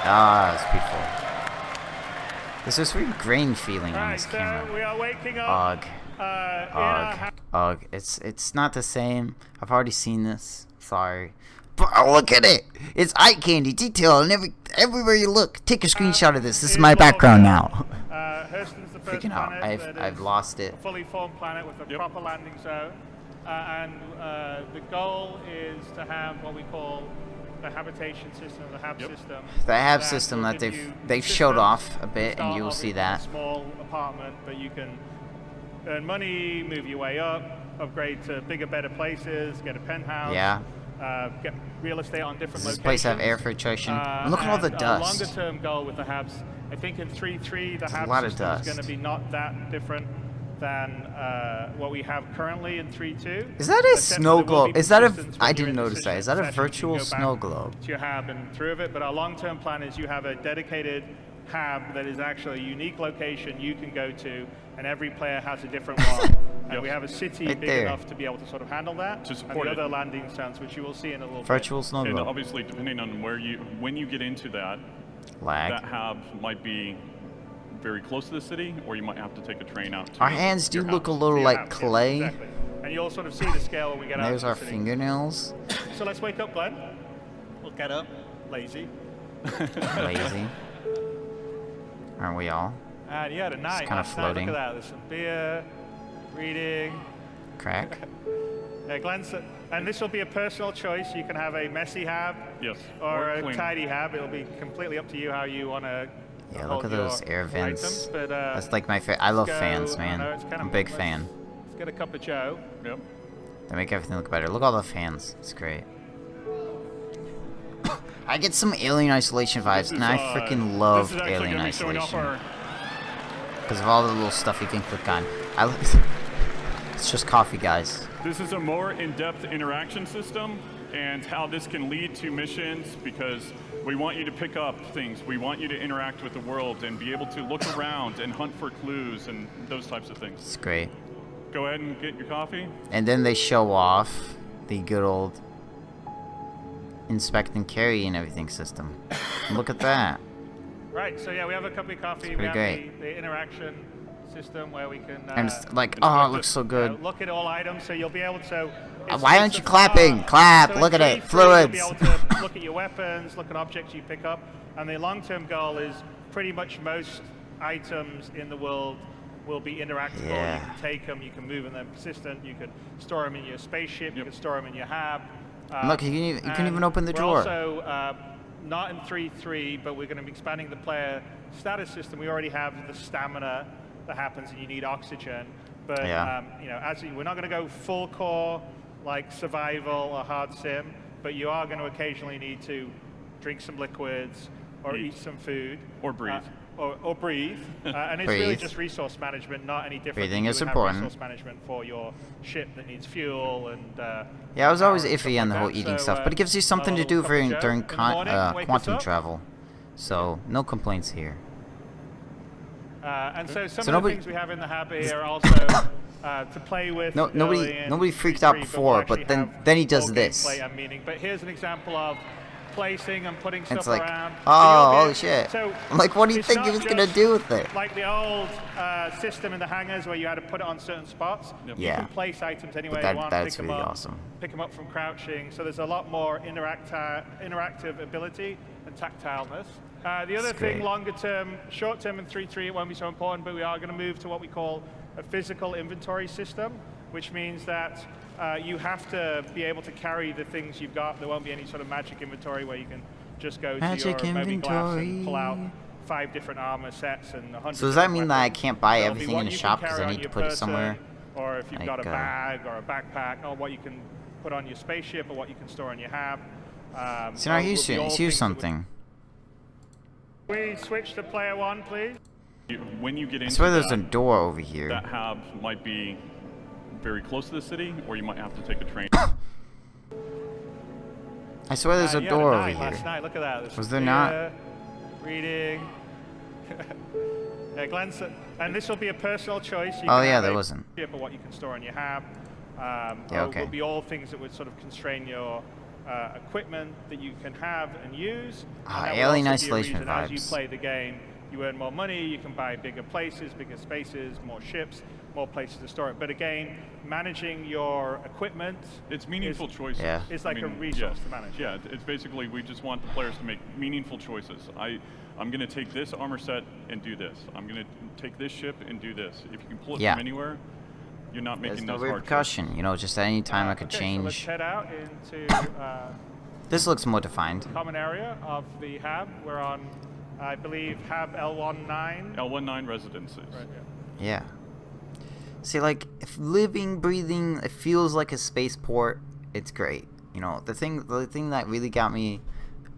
[SPEAKER 1] Ah, it's beautiful. There's this weird grain feeling on
[SPEAKER 2] Right,
[SPEAKER 1] this
[SPEAKER 2] so
[SPEAKER 1] camera.
[SPEAKER 2] we are waking up.
[SPEAKER 1] Ugh.
[SPEAKER 2] In our
[SPEAKER 1] Ugh. Ugh. It's not the same. I've already seen this. Sorry. But look at it. It's eye candy detail and everywhere you look. Take a screenshot of this. This is my background now.
[SPEAKER 2] Hurston's the first
[SPEAKER 1] Freaking out.
[SPEAKER 2] planet that
[SPEAKER 1] I've
[SPEAKER 2] is
[SPEAKER 1] lost it.
[SPEAKER 2] a fully formed planet with a proper landing zone. And the goal is to have what we call the habitation system, the HAB system.
[SPEAKER 1] The HAB
[SPEAKER 2] that
[SPEAKER 1] system
[SPEAKER 2] will
[SPEAKER 1] that
[SPEAKER 2] give you
[SPEAKER 1] they've
[SPEAKER 2] systems.
[SPEAKER 1] showed off a bit, and
[SPEAKER 2] Start
[SPEAKER 1] you'll
[SPEAKER 2] off
[SPEAKER 1] see
[SPEAKER 2] with
[SPEAKER 1] that.
[SPEAKER 2] a small apartment, but you can earn money, move your way up, upgrade to bigger, better places, get a penthouse.
[SPEAKER 1] Yeah.
[SPEAKER 2] Get real estate on different
[SPEAKER 1] Does
[SPEAKER 2] locations.
[SPEAKER 1] this place have air filtration? And look at all the
[SPEAKER 2] and
[SPEAKER 1] dust.
[SPEAKER 2] A longer-term goal with the HABs, I think in 3.3 the HAB
[SPEAKER 1] lot of
[SPEAKER 2] system is going
[SPEAKER 1] dust.
[SPEAKER 2] to be not that different than what we have currently in 3.2.
[SPEAKER 1] Is that a
[SPEAKER 2] except
[SPEAKER 1] snow
[SPEAKER 2] there will be
[SPEAKER 1] globe? Is that a?
[SPEAKER 2] persistence when
[SPEAKER 1] I
[SPEAKER 2] you're
[SPEAKER 1] didn't
[SPEAKER 2] in the
[SPEAKER 1] notice that. Is that a
[SPEAKER 2] session, you can
[SPEAKER 1] virtual
[SPEAKER 2] go back
[SPEAKER 1] snow globe?
[SPEAKER 2] to your HAB and through of it, but our long-term plan is you have a dedicated HAB that is actually a unique location you can go to, and every player has a different one. And we have a city
[SPEAKER 1] Right
[SPEAKER 2] big
[SPEAKER 1] there.
[SPEAKER 2] enough to be able to sort of handle that.
[SPEAKER 10] To support
[SPEAKER 2] and the
[SPEAKER 10] it.
[SPEAKER 2] other landing zones, which you will see in a little
[SPEAKER 1] Virtual
[SPEAKER 2] bit.
[SPEAKER 1] snow
[SPEAKER 10] And
[SPEAKER 1] globe.
[SPEAKER 10] obviously, depending on when you get into that,
[SPEAKER 1] Lag.
[SPEAKER 10] that hab might be very close to the city, or you might have to take a train out to
[SPEAKER 1] Our hands do
[SPEAKER 10] your
[SPEAKER 1] look a
[SPEAKER 10] house.
[SPEAKER 1] little
[SPEAKER 2] Yeah,
[SPEAKER 1] like
[SPEAKER 2] yes,
[SPEAKER 1] clay.
[SPEAKER 2] exactly. And you'll sort of see the scale when we get
[SPEAKER 1] And
[SPEAKER 2] out.
[SPEAKER 1] there's
[SPEAKER 2] to
[SPEAKER 1] our
[SPEAKER 2] the city.
[SPEAKER 1] fingernails.
[SPEAKER 2] So let's wake up, Glenn. We'll get up. Lazy.
[SPEAKER 1] Lazy. Aren't we all?
[SPEAKER 2] And you had a night.
[SPEAKER 1] kinda
[SPEAKER 2] last night.
[SPEAKER 1] floating.
[SPEAKER 2] Look at that. There's some beer, reading.
[SPEAKER 1] Crack.
[SPEAKER 2] Glenn's, and this will be a personal choice. You can have a messy hab
[SPEAKER 10] Yes.
[SPEAKER 2] or a
[SPEAKER 10] clean.
[SPEAKER 2] tidy hab. It'll be completely up to you how you want to.
[SPEAKER 1] Yeah, look at those air vents.
[SPEAKER 2] Items, but,
[SPEAKER 1] That's like my I love
[SPEAKER 2] go-
[SPEAKER 1] fans,
[SPEAKER 2] I
[SPEAKER 1] man.
[SPEAKER 2] know it's kind
[SPEAKER 1] I'm
[SPEAKER 2] of
[SPEAKER 1] a big
[SPEAKER 2] pointless.
[SPEAKER 1] fan.
[SPEAKER 2] Let's get a cup of Joe.
[SPEAKER 10] Yep.
[SPEAKER 1] They make everything look better. Look at all the fans. It's great. I get some Alien Isolation vibes, and I freaking love Alien Isolation. Because of all the little stuff you can click on. It's just coffee, guys.
[SPEAKER 10] This is a more in-depth interaction system, and how this can lead to missions, because we want you to pick up things. We want you to interact with the world and be able to look around and hunt for clues and those types of things.
[SPEAKER 1] It's great.
[SPEAKER 10] Go ahead and get your coffee.
[SPEAKER 1] And then they show off the good old inspect and carry and everything system. Look at that.
[SPEAKER 2] Right, so yeah, we have a cup of coffee. We have the interaction system where we can...
[SPEAKER 1] and it's like, oh, it looks so good.
[SPEAKER 2] Look at all items, so you'll be able to...
[SPEAKER 1] Why aren't you clapping? Clap, look at it, fluids.
[SPEAKER 2] You'll be able to look at your weapons, look at objects you pick up, and the long-term goal is pretty much most items in the world will be interactable.
[SPEAKER 1] Yeah.
[SPEAKER 2] You can take them, you can move them persistent, you can store them in your spaceship, you can store them in your hab.
[SPEAKER 1] Look, you can even open the drawer.
[SPEAKER 2] We're also not in 3.3, but we're going to be expanding the player status system. We already have the stamina that happens, and you need oxygen. But you know, we're not going to go full core like survival or hard sim, but you are going to occasionally need to drink some liquids or eat some food
[SPEAKER 10] or breathe.
[SPEAKER 2] Or breathe, and it's really just resource management, not any different.
[SPEAKER 1] Breathing is
[SPEAKER 2] important. Resource management for your ship that needs fuel and.
[SPEAKER 1] Yeah, I was always iffy on the whole eating stuff, but it gives you something to do during quantum travel, so no complaints here.
[SPEAKER 2] And so some of the things we have in the hab here are also to play with.
[SPEAKER 1] Nobody freaked out before, but then he does this.
[SPEAKER 2] But here's an example of placing and putting stuff
[SPEAKER 1] like,
[SPEAKER 2] around.
[SPEAKER 1] Oh, holy shit. Like, what do you think he was going to do with it?
[SPEAKER 2] Like the old system in the hangars where you had to put it on certain spots.
[SPEAKER 1] Yeah.
[SPEAKER 2] You can place items anywhere you want.
[SPEAKER 1] That's really awesome.
[SPEAKER 2] Pick them up from crouching. So there's a lot more interactive ability and tactileness. The other thing, longer term, short term in 3.3, it won't be so important, but we are going to move to what we call a physical inventory system, which means that you have to be able to carry the things you've got. There won't be any sort of magic inventory where you can just go to your mobiGlas and pull out 5 different armor sets and 100.
[SPEAKER 1] So does that mean that I can't buy everything in the shop because I need to put it somewhere?
[SPEAKER 2] Or if you've got a bag or a backpack, or what you can put on your spaceship, or what you can store on your hab.
[SPEAKER 1] So now here's something.
[SPEAKER 2] We switch to player 1, please.
[SPEAKER 10] When you get into
[SPEAKER 1] I swear there's a door over here.
[SPEAKER 10] That hab might be very close to the city, or you might have to take a train.
[SPEAKER 1] I swear there's a door over here.
[SPEAKER 2] Last night. Look at that.
[SPEAKER 1] Was there not?
[SPEAKER 2] Reading. Yeah, Glenn said, and this will be a personal choice. You
[SPEAKER 1] there wasn't.
[SPEAKER 2] Or what you can store on your hab.
[SPEAKER 1] Okay.
[SPEAKER 2] Will be all things that would sort of constrain your equipment that you can have and use.
[SPEAKER 1] Alien Isolation vibes.
[SPEAKER 2] As you play the game, you earn more money, you can buy bigger places, bigger spaces, more ships, more places to store it. But again, managing your equipment...
[SPEAKER 10] It's meaningful choices.
[SPEAKER 1] Yeah.
[SPEAKER 2] It's like a resource to manage.
[SPEAKER 10] Yeah, it's basically, we just want the players to make meaningful choices. I'm going to take this armor set and do this. I'm going to take this ship and do this. If you can pull it from anywhere, you're not making those hard choices. There's no
[SPEAKER 1] repercussion, you know, just at any time I could change.
[SPEAKER 2] So let's head out into...
[SPEAKER 1] this looks more defined.
[SPEAKER 2] Common area of the hab. We're on, I believe, hab L19.
[SPEAKER 10] L19 residences.
[SPEAKER 2] Right,
[SPEAKER 1] yeah. See, like, if living, breathing, it feels like a spaceport, it's great. You know, the thing that really got me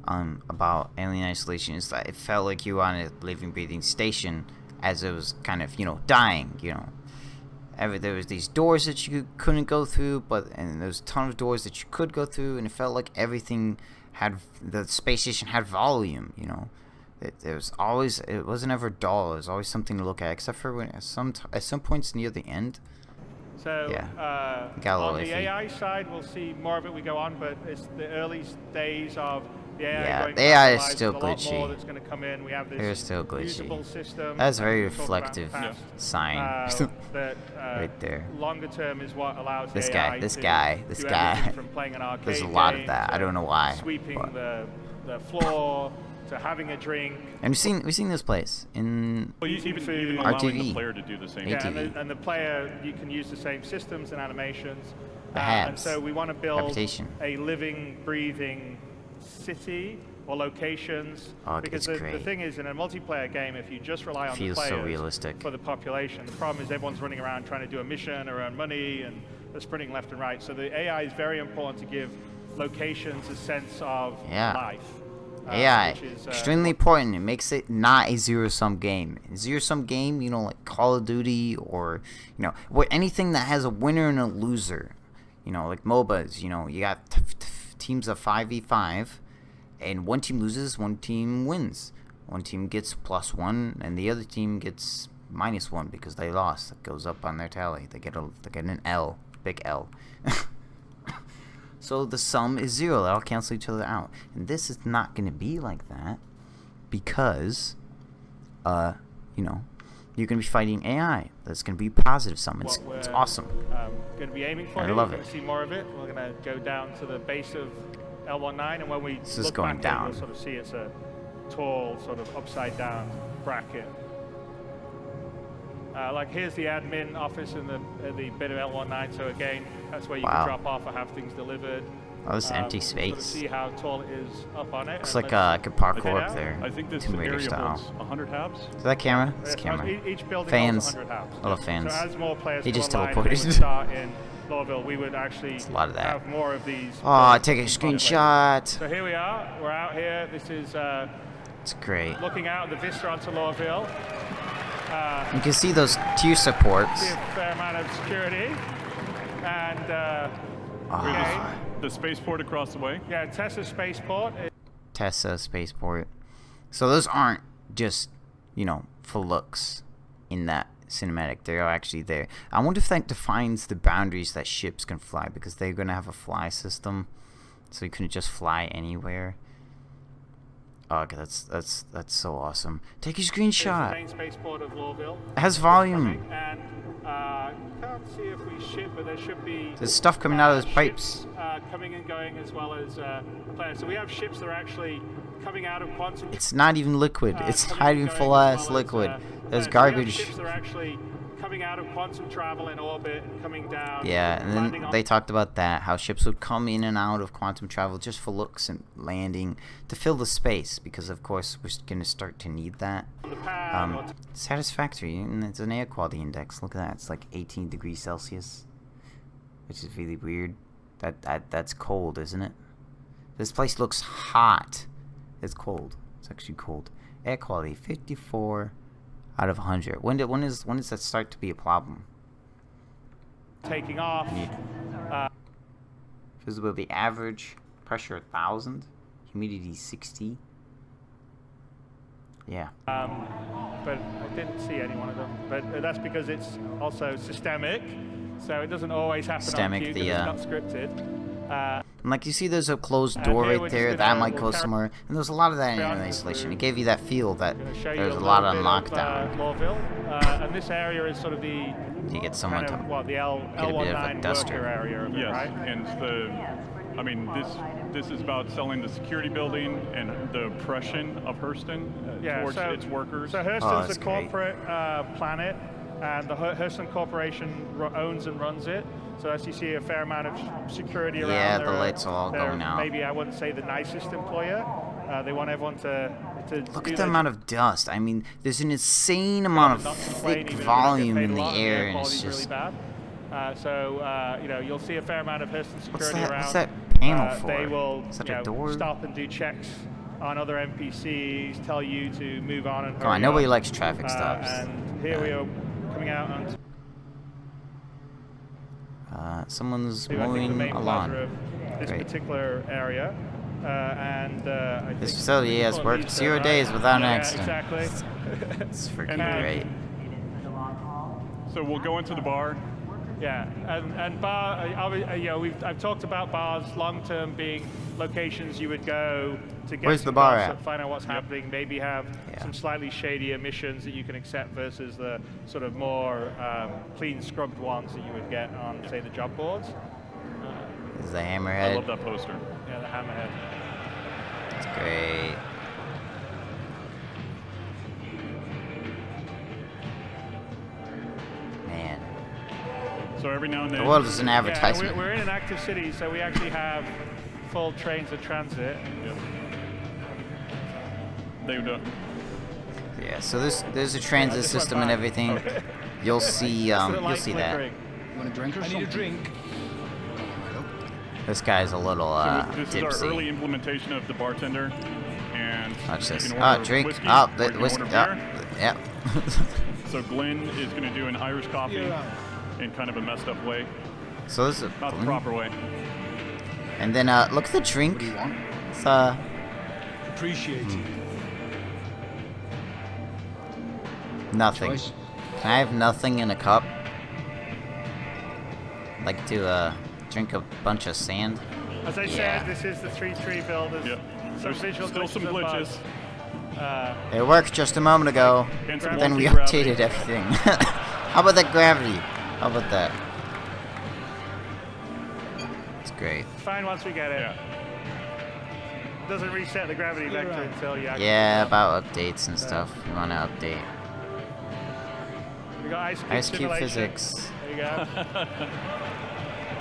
[SPEAKER 1] about Alien Isolation is that it felt like you were on a living, breathing station as it was kind of, you know, dying, you know. There was these doors that you couldn't go through, and there was a ton of doors that you could go through, and it felt like everything the space station had volume, you know. It wasn't ever dull. It was always something to look at, except for at some points near the end.
[SPEAKER 2] So on the AI side, we'll see more of it we go on, but it's the early days of the AI.
[SPEAKER 1] Yeah, the AI is still glitchy.
[SPEAKER 2] A lot more that's going to come in. We have this
[SPEAKER 1] They're still glitchy.
[SPEAKER 2] usable system.
[SPEAKER 1] That's a very reflective sign right there.
[SPEAKER 2] Longer term is what allows
[SPEAKER 1] this
[SPEAKER 2] AI
[SPEAKER 1] guy.
[SPEAKER 2] from playing an arcade
[SPEAKER 1] There's a lot of that. I don't know why.
[SPEAKER 2] Sweeping the floor. To having a drink. And
[SPEAKER 1] we've seen this place in
[SPEAKER 10] even allowing the player to do the same.
[SPEAKER 2] Yeah, and the player, you can use the same systems and animations.
[SPEAKER 1] Perhaps.
[SPEAKER 2] And so we want to build a living, breathing city or locations. Because the thing is, in a multiplayer game, if you just rely on the players for the population, the problem is everyone's running around trying to do a mission or earn money, and they're sprinting left and right. So the AI is very important to give locations a sense of life.
[SPEAKER 1] AI,
[SPEAKER 2] which is,
[SPEAKER 1] extremely important. It makes it not a zero-sum game. A zero-sum game, you know, like Call of Duty or, you know, anything that has a winner and a loser. You know, like MOBAs, you know, you got teams of 5v5, and one team loses, one team wins. One team gets +1, and the other team gets -1 because they lost. It goes up on their tally. They get an L, big L. So the sum is 0. They all cancel each other out. And this is not going to be like that because, you know, you're going to be fighting AI. That's going to be positive sum. It's awesome.
[SPEAKER 2] Going to be aiming for.
[SPEAKER 1] I love it.
[SPEAKER 2] We're going to see more of it. We're going to go down to the base of L19, and when we
[SPEAKER 1] this is
[SPEAKER 2] look
[SPEAKER 1] going
[SPEAKER 2] back
[SPEAKER 1] down.
[SPEAKER 2] you'll sort of see it's a tall, sort of upside down bracket. Like here's the admin office in the bit of L19. So again, that's where you can drop off or have things delivered.
[SPEAKER 1] Oh, this empty space.
[SPEAKER 2] Sort of see how tall it is up on it.
[SPEAKER 1] Looks like I could parkour up there.
[SPEAKER 10] I think this
[SPEAKER 1] Tomb Raider
[SPEAKER 10] area
[SPEAKER 1] style.
[SPEAKER 10] holds 100 habs.
[SPEAKER 1] Is that camera? It's camera.
[SPEAKER 2] Each building
[SPEAKER 1] Fans.
[SPEAKER 2] holds 100 habs.
[SPEAKER 1] A lot of fans.
[SPEAKER 2] So as more players
[SPEAKER 1] He just
[SPEAKER 2] come online,
[SPEAKER 1] teleported.
[SPEAKER 2] we would start in Lawville, we would actually
[SPEAKER 1] a lot of that.
[SPEAKER 2] have more of these.
[SPEAKER 1] Oh, take a screenshot.
[SPEAKER 2] So here we are. We're out here. This is
[SPEAKER 1] it's great.
[SPEAKER 2] looking out at the vista onto Lawville.
[SPEAKER 1] You can see those tier supports.
[SPEAKER 2] See a fair amount of security. And
[SPEAKER 10] The spaceport across the way.
[SPEAKER 2] yeah, Tessa Spaceport.
[SPEAKER 1] Tessa Spaceport. So those aren't just, you know, for looks in that cinematic. They're actually there. I wonder if that defines the boundaries that ships can fly, because they're going to have a fly system. So you couldn't just fly anywhere. Oh, okay, that's so awesome. Take a screenshot.
[SPEAKER 2] The main spaceport of Lawville.
[SPEAKER 1] It has volume.
[SPEAKER 2] And can't see if we ship, but there should be.
[SPEAKER 1] There's stuff coming out of those pipes.
[SPEAKER 2] Coming and going, as well as players. So we have ships that are actually coming out of quantum.
[SPEAKER 1] It's not even liquid. It's not even full ass liquid. There's garbage.
[SPEAKER 2] Ships that are actually coming out of quantum travel in orbit and coming down.
[SPEAKER 1] Yeah, and then they talked about that, how ships would come in and out of quantum travel just for looks and landing to fill the space, because of course we're going to start to need that. Satisfactory, and it's an air quality index. Look at that, it's like 18 degrees Celsius, which is really weird. That's cold, isn't it? This place looks hot. It's cold. It's actually cold. Air quality 54 out of 100. When does that start to be a problem?
[SPEAKER 2] Taking off.
[SPEAKER 1] Visibility average, pressure 1,000, humidity 60. Yeah.
[SPEAKER 2] But I didn't see any one of them. But that's because it's also systemic, so it doesn't always happen
[SPEAKER 1] Systemic,
[SPEAKER 2] on cue, 'cause it's not scripted.
[SPEAKER 1] And like you see, there's a closed door right there. That might go somewhere. And there's a lot of that in isolation. It gave you that feel that there's a lot on lockdown.
[SPEAKER 2] Lawville, and this area is sort of the.
[SPEAKER 1] You get someone
[SPEAKER 2] kind of,
[SPEAKER 1] to
[SPEAKER 2] the
[SPEAKER 1] get a bit of a
[SPEAKER 2] L19
[SPEAKER 1] duster.
[SPEAKER 2] worker area of it,
[SPEAKER 10] Yes,
[SPEAKER 2] right?
[SPEAKER 10] and I mean, this is about selling the security building and the oppression of Hurston towards its workers.
[SPEAKER 2] So Hurston's
[SPEAKER 1] that's
[SPEAKER 2] a corporate planet, and the Hurston Corporation owns and runs it. So as you see, a fair amount of security around.
[SPEAKER 1] Yeah, the lights are all going out.
[SPEAKER 2] Maybe I wouldn't say the nicest employer. They want everyone to
[SPEAKER 1] look at the amount of dust. I mean, there's an insane amount of thick volume in the air, and it's just.
[SPEAKER 2] Really bad. So you know, you'll see a fair amount of Hurston security around.
[SPEAKER 1] What's that panel for?
[SPEAKER 2] They will
[SPEAKER 1] Is that a door?
[SPEAKER 2] Stop and do checks on other NPCs, tell you to move on and.
[SPEAKER 1] Come on, nobody likes traffic stops.
[SPEAKER 2] And here we are coming out on.
[SPEAKER 1] Someone's
[SPEAKER 2] I think the
[SPEAKER 1] mowing
[SPEAKER 2] main
[SPEAKER 1] a
[SPEAKER 2] plaza
[SPEAKER 1] lawn.
[SPEAKER 2] of this particular area, and I think
[SPEAKER 1] This facility has worked 0 days without an accident.
[SPEAKER 2] Exactly.
[SPEAKER 1] It's freaking great.
[SPEAKER 10] So we'll go into the bar.
[SPEAKER 2] Yeah, and bar, you know, I've talked about bars long term being locations you would go to get.
[SPEAKER 1] Where's the bar at?
[SPEAKER 2] Find out what's happening. Maybe have some slightly shadier missions that you can accept versus the sort of more clean scrubbed ones that you would get on, say, the job boards.
[SPEAKER 1] This is the hammerhead.
[SPEAKER 10] I love that poster.
[SPEAKER 2] Yeah, the hammerhead.
[SPEAKER 1] It's great. Man.
[SPEAKER 10] So every now and then.
[SPEAKER 1] The world is an advertisement.
[SPEAKER 2] Yeah, we're in an active city, so we actually have full trains of transit.
[SPEAKER 10] Yep. They would.
[SPEAKER 1] Yeah, so there's a transit system and everything.
[SPEAKER 2] Okay.
[SPEAKER 1] You'll see that.
[SPEAKER 9] You want a drink or something? I need a drink.
[SPEAKER 1] This guy's a little
[SPEAKER 10] This is
[SPEAKER 1] tipsy.
[SPEAKER 10] our early implementation of the bartender, and
[SPEAKER 1] Watch
[SPEAKER 10] you
[SPEAKER 1] this.
[SPEAKER 10] can order
[SPEAKER 1] Drink.
[SPEAKER 10] whiskey,
[SPEAKER 1] Oh,
[SPEAKER 10] or you can
[SPEAKER 1] whiskey.
[SPEAKER 10] order beer.
[SPEAKER 1] Yep.
[SPEAKER 10] So Glenn is going to do an Irish coffee in kind of a messed up way.
[SPEAKER 1] So this is
[SPEAKER 10] Not the proper way.
[SPEAKER 1] And then look at the drink.
[SPEAKER 9] What do you want?
[SPEAKER 1] It's
[SPEAKER 9] Appreciate it.
[SPEAKER 1] nothing.
[SPEAKER 9] Choice.
[SPEAKER 1] Can I have nothing in a cup? I'd like to drink a bunch of sand.
[SPEAKER 2] As I said, this is the 3.3 build. There's some visual
[SPEAKER 10] still some glitches.
[SPEAKER 1] It worked just a moment ago.
[SPEAKER 10] And some
[SPEAKER 1] Then we
[SPEAKER 10] wonky gravity.
[SPEAKER 1] updated everything. How about that gravity? How about that? It's great.
[SPEAKER 2] It's fine once we get it.
[SPEAKER 10] Yeah.
[SPEAKER 2] It doesn't reset the gravity vector until you actually
[SPEAKER 1] Yeah, about updates and stuff. We want to update.
[SPEAKER 2] We got ice cube,
[SPEAKER 1] Ice cube
[SPEAKER 2] simulation.
[SPEAKER 1] physics.
[SPEAKER 2] There you go.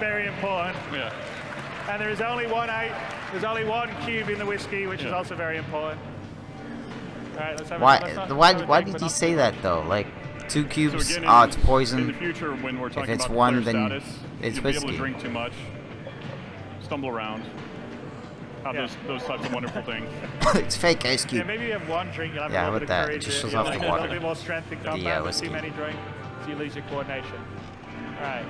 [SPEAKER 2] Very important.
[SPEAKER 10] Yeah.
[SPEAKER 2] And there is only there's only one cube in the whiskey, which is also very important. All right, let's have
[SPEAKER 1] Why did he say that though? Like 2 cubes?
[SPEAKER 10] So again,
[SPEAKER 1] Oh, it's poison.
[SPEAKER 10] In the future, when we're talking
[SPEAKER 1] If it's
[SPEAKER 10] about
[SPEAKER 1] one,
[SPEAKER 10] player
[SPEAKER 1] then
[SPEAKER 10] status,
[SPEAKER 1] it's
[SPEAKER 10] you'll be able
[SPEAKER 1] whiskey.
[SPEAKER 10] to drink too much, stumble around, have those types of wonderful things.
[SPEAKER 1] It's fake ice
[SPEAKER 2] Yeah,
[SPEAKER 1] cube.
[SPEAKER 2] maybe you have one drink, you'll have
[SPEAKER 1] Yeah,
[SPEAKER 2] a little
[SPEAKER 1] with
[SPEAKER 2] bit
[SPEAKER 1] that,
[SPEAKER 2] of
[SPEAKER 1] it
[SPEAKER 2] courage.
[SPEAKER 1] just shows
[SPEAKER 2] You'll
[SPEAKER 1] off
[SPEAKER 2] have
[SPEAKER 1] the
[SPEAKER 2] a
[SPEAKER 1] water.
[SPEAKER 2] little bit more strength in combat, but
[SPEAKER 1] whiskey.
[SPEAKER 2] too many drink, so you lose your coordination. All right.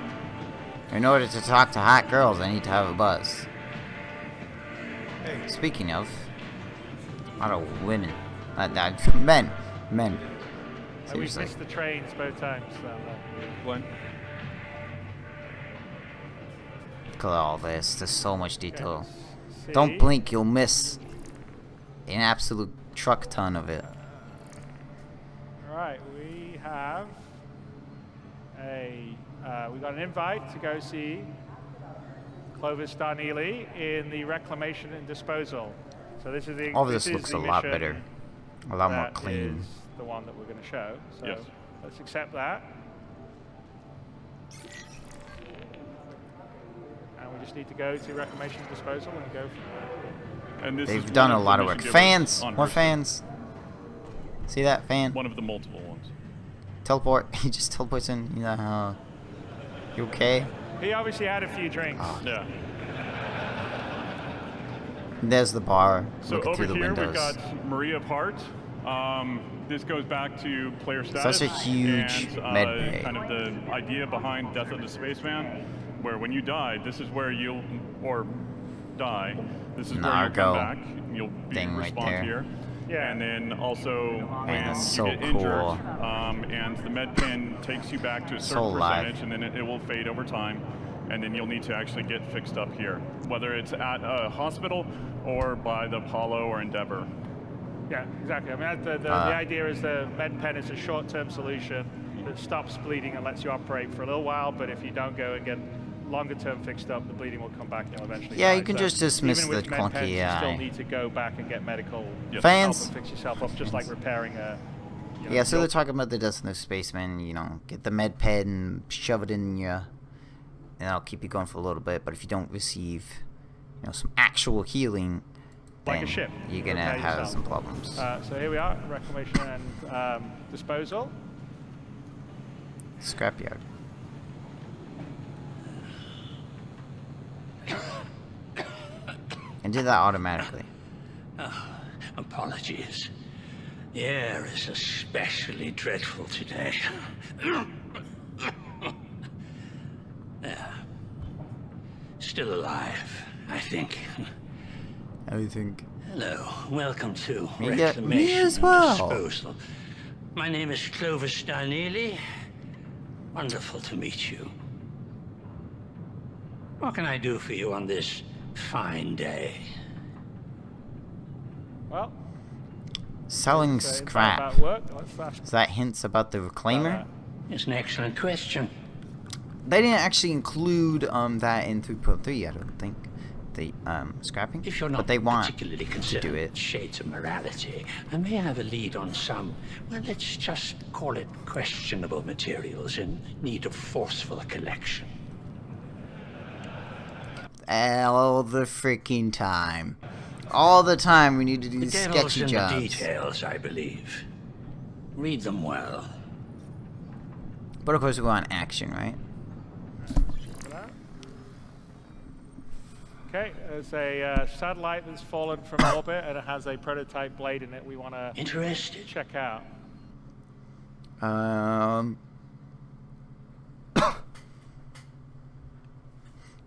[SPEAKER 1] In order to talk to hot girls, I need to have a buzz. Speaking of, a lot of women. Men.
[SPEAKER 2] And we
[SPEAKER 1] Seriously.
[SPEAKER 2] missed the trains both times. So,
[SPEAKER 10] Glenn?
[SPEAKER 1] Look at all this. There's so much detail.
[SPEAKER 2] see.
[SPEAKER 1] Don't blink, you'll miss an absolute truck ton of it.
[SPEAKER 2] All right, we have we got an invite to go see Clovis Darneely in the Reclamation and Disposal. So this is the.
[SPEAKER 1] All of this
[SPEAKER 2] is
[SPEAKER 1] looks
[SPEAKER 2] the
[SPEAKER 1] a lot
[SPEAKER 2] mission
[SPEAKER 1] better. A lot more
[SPEAKER 2] that
[SPEAKER 1] clean.
[SPEAKER 2] is the one that we're going to show. So
[SPEAKER 10] Yes.
[SPEAKER 2] let's accept that. And we just need to go to Reclamation and Disposal and go from there.
[SPEAKER 10] And this
[SPEAKER 1] They've
[SPEAKER 10] is
[SPEAKER 1] done
[SPEAKER 10] one
[SPEAKER 1] a
[SPEAKER 10] of
[SPEAKER 1] lot
[SPEAKER 10] the
[SPEAKER 1] of work.
[SPEAKER 10] mission
[SPEAKER 1] Fans!
[SPEAKER 10] givers on
[SPEAKER 1] More
[SPEAKER 10] Hearthstone.
[SPEAKER 1] fans. See that fan?
[SPEAKER 10] One of the multiple ones.
[SPEAKER 1] Teleport. He just teleports in. You know how. You okay?
[SPEAKER 2] He obviously had a few drinks.
[SPEAKER 10] Yeah.
[SPEAKER 1] There's the bar.
[SPEAKER 10] So
[SPEAKER 1] Looking
[SPEAKER 10] over
[SPEAKER 1] through the
[SPEAKER 10] here
[SPEAKER 1] windows.
[SPEAKER 10] we've got Maria Part. This goes back to player status.
[SPEAKER 1] Such a huge
[SPEAKER 10] and,
[SPEAKER 1] med bay.
[SPEAKER 10] kind of the idea behind Death of the Spaceman, where when you die, this is where you'll die. This is where you'll
[SPEAKER 1] Nargo
[SPEAKER 10] come back. You'll be
[SPEAKER 1] thing right
[SPEAKER 10] respawned
[SPEAKER 1] there.
[SPEAKER 10] here.
[SPEAKER 2] Yeah.
[SPEAKER 10] And then also when
[SPEAKER 1] that's
[SPEAKER 10] you
[SPEAKER 1] so
[SPEAKER 10] get injured,
[SPEAKER 1] cool.
[SPEAKER 10] and the med pin takes you back to a
[SPEAKER 1] So
[SPEAKER 10] certain
[SPEAKER 1] live.
[SPEAKER 10] percentage, and then it will fade over time. And then you'll need to actually get fixed up here, whether it's at a hospital or by the Apollo or Endeavor.
[SPEAKER 2] Yeah, exactly. I mean, the idea is the med pen is a short-term solution that stops bleeding and lets you operate for a little while. But if you don't go and get longer-term fixed up, the bleeding will come back and you'll eventually
[SPEAKER 1] Yeah,
[SPEAKER 2] die.
[SPEAKER 1] you can
[SPEAKER 2] So
[SPEAKER 1] just dismiss
[SPEAKER 2] even
[SPEAKER 1] the
[SPEAKER 2] with med
[SPEAKER 1] clunky
[SPEAKER 2] pens, you still
[SPEAKER 1] AI.
[SPEAKER 2] need to go back and get medical
[SPEAKER 1] Fans.
[SPEAKER 2] help and fix yourself up, just like repairing a.
[SPEAKER 1] Yeah, so they're talking about the Death of the Spaceman. You know, get the med pad and shove it in you, and that'll keep you going for a little bit. But if you don't receive, some actual healing,
[SPEAKER 2] like
[SPEAKER 1] then
[SPEAKER 2] a ship.
[SPEAKER 1] you're gonna
[SPEAKER 2] Repair
[SPEAKER 1] have
[SPEAKER 2] yourself.
[SPEAKER 1] some problems.
[SPEAKER 2] So here we are, Reclamation and Disposal.
[SPEAKER 1] Scrapyard. And did that automatically.
[SPEAKER 8] Apologies. The air is especially dreadful today. Still alive, I think.
[SPEAKER 1] I think.
[SPEAKER 8] Hello, welcome to
[SPEAKER 1] Me
[SPEAKER 8] Reclamation
[SPEAKER 1] as
[SPEAKER 8] and
[SPEAKER 1] well.
[SPEAKER 8] Disposal. My name is Clovis Darneely. Wonderful to meet you. What can I do for you on this fine day?
[SPEAKER 2] Well,
[SPEAKER 1] Selling
[SPEAKER 2] so
[SPEAKER 1] scrap.
[SPEAKER 2] about work. Let's ask
[SPEAKER 1] Is that hints about the reclaimer?
[SPEAKER 8] It's an excellent question.
[SPEAKER 1] They didn't actually include that in 3.3, I don't think. The scrapping.
[SPEAKER 8] If you're not
[SPEAKER 1] but they want
[SPEAKER 8] particularly
[SPEAKER 1] to
[SPEAKER 8] concerned
[SPEAKER 1] do
[SPEAKER 8] with
[SPEAKER 1] it.
[SPEAKER 8] shades of morality, I may have a lead on some, well, let's just call it questionable materials in need of forceful collection.
[SPEAKER 1] All the freaking time. All the time we need to do
[SPEAKER 8] The
[SPEAKER 1] these
[SPEAKER 8] devil's
[SPEAKER 1] sketchy
[SPEAKER 8] in
[SPEAKER 1] jobs.
[SPEAKER 8] the details, I believe. Read them well.
[SPEAKER 1] But of course we want action, right?
[SPEAKER 2] Okay, there's a satellite that's fallen from orbit, and it has a prototype blade in it we want to check out.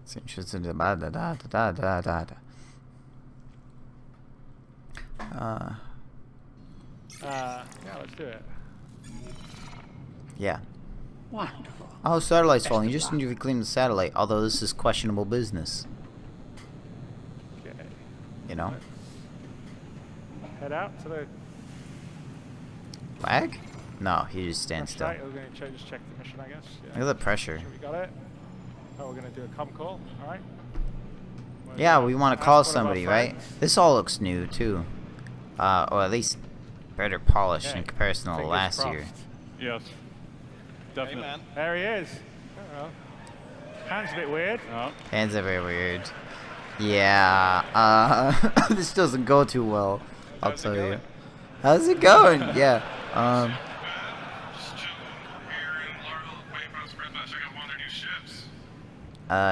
[SPEAKER 1] It's interesting.
[SPEAKER 2] Yeah, let's do it.
[SPEAKER 1] Yeah.
[SPEAKER 8] Wonderful.
[SPEAKER 1] Oh, satellite's falling. You just need to reclaim the satellite. Although this is questionable business.
[SPEAKER 2] Okay.
[SPEAKER 1] You know.
[SPEAKER 2] Head out to the
[SPEAKER 1] Lag? No, he just stands still.
[SPEAKER 2] We're going to just check the mission, I guess. Yeah.
[SPEAKER 1] Look at the pressure.
[SPEAKER 2] Sure we got it. Oh, we're going to do a comm call. All right.
[SPEAKER 1] Yeah, we want to call somebody, right? This all looks new too, or at least better polished in comparison to last year.
[SPEAKER 10] Yes, definitely.
[SPEAKER 2] Hey, man. There he is. Hands a bit weird.
[SPEAKER 10] Oh.
[SPEAKER 1] Hands are very weird. Yeah, this doesn't go too well. I'll tell you. How's it going? Yeah.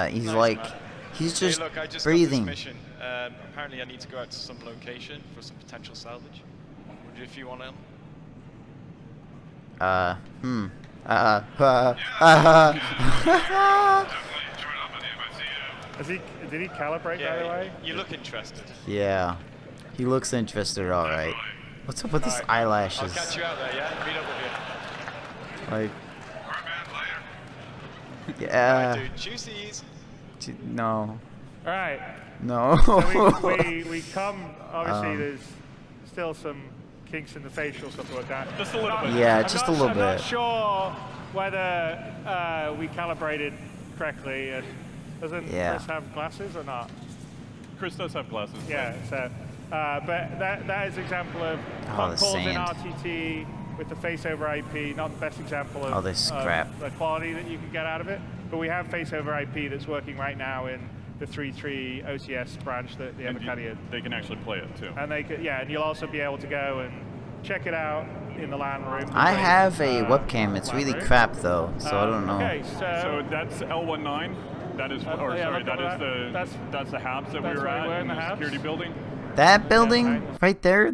[SPEAKER 1] He's like, he's just
[SPEAKER 11] hey, look, I just
[SPEAKER 1] breathing.
[SPEAKER 11] Got this mission. Apparently, I need to go out to some location for some potential salvage. Wonder if you want in.
[SPEAKER 2] Did he calibrate, by the way?
[SPEAKER 11] You look interested.
[SPEAKER 1] Yeah, he looks interested. All right. What's up with his eyelashes?
[SPEAKER 11] I'll catch you out there. Yeah, meet up with you.
[SPEAKER 1] Like. Yeah.
[SPEAKER 11] Right, dude, juicies.
[SPEAKER 1] No.
[SPEAKER 2] All right.
[SPEAKER 1] No.
[SPEAKER 2] So we come. Obviously, there's still some kinks in the facial stuff to work out.
[SPEAKER 10] Just a little bit.
[SPEAKER 1] Yeah, just a little bit.
[SPEAKER 2] I'm not sure whether we calibrated correctly. And doesn't Chris have glasses or not?
[SPEAKER 10] Chris does have glasses.
[SPEAKER 2] Yeah. So, but that is an example of calls in RTT with the face over IP. Not the best example of the quality that you can get out of it. But we have face over IP that's working right now in the 3.3 OCS branch that the Evercadian.
[SPEAKER 10] They can actually play it too.
[SPEAKER 2] And they could, and you'll also be able to go and check it out in the LAN room.
[SPEAKER 1] I have a webcam. It's really crap though, so I don't know.
[SPEAKER 2] Okay,
[SPEAKER 10] so that's L19. That is, that's the HABs that we were at in the security building.
[SPEAKER 1] That building right there.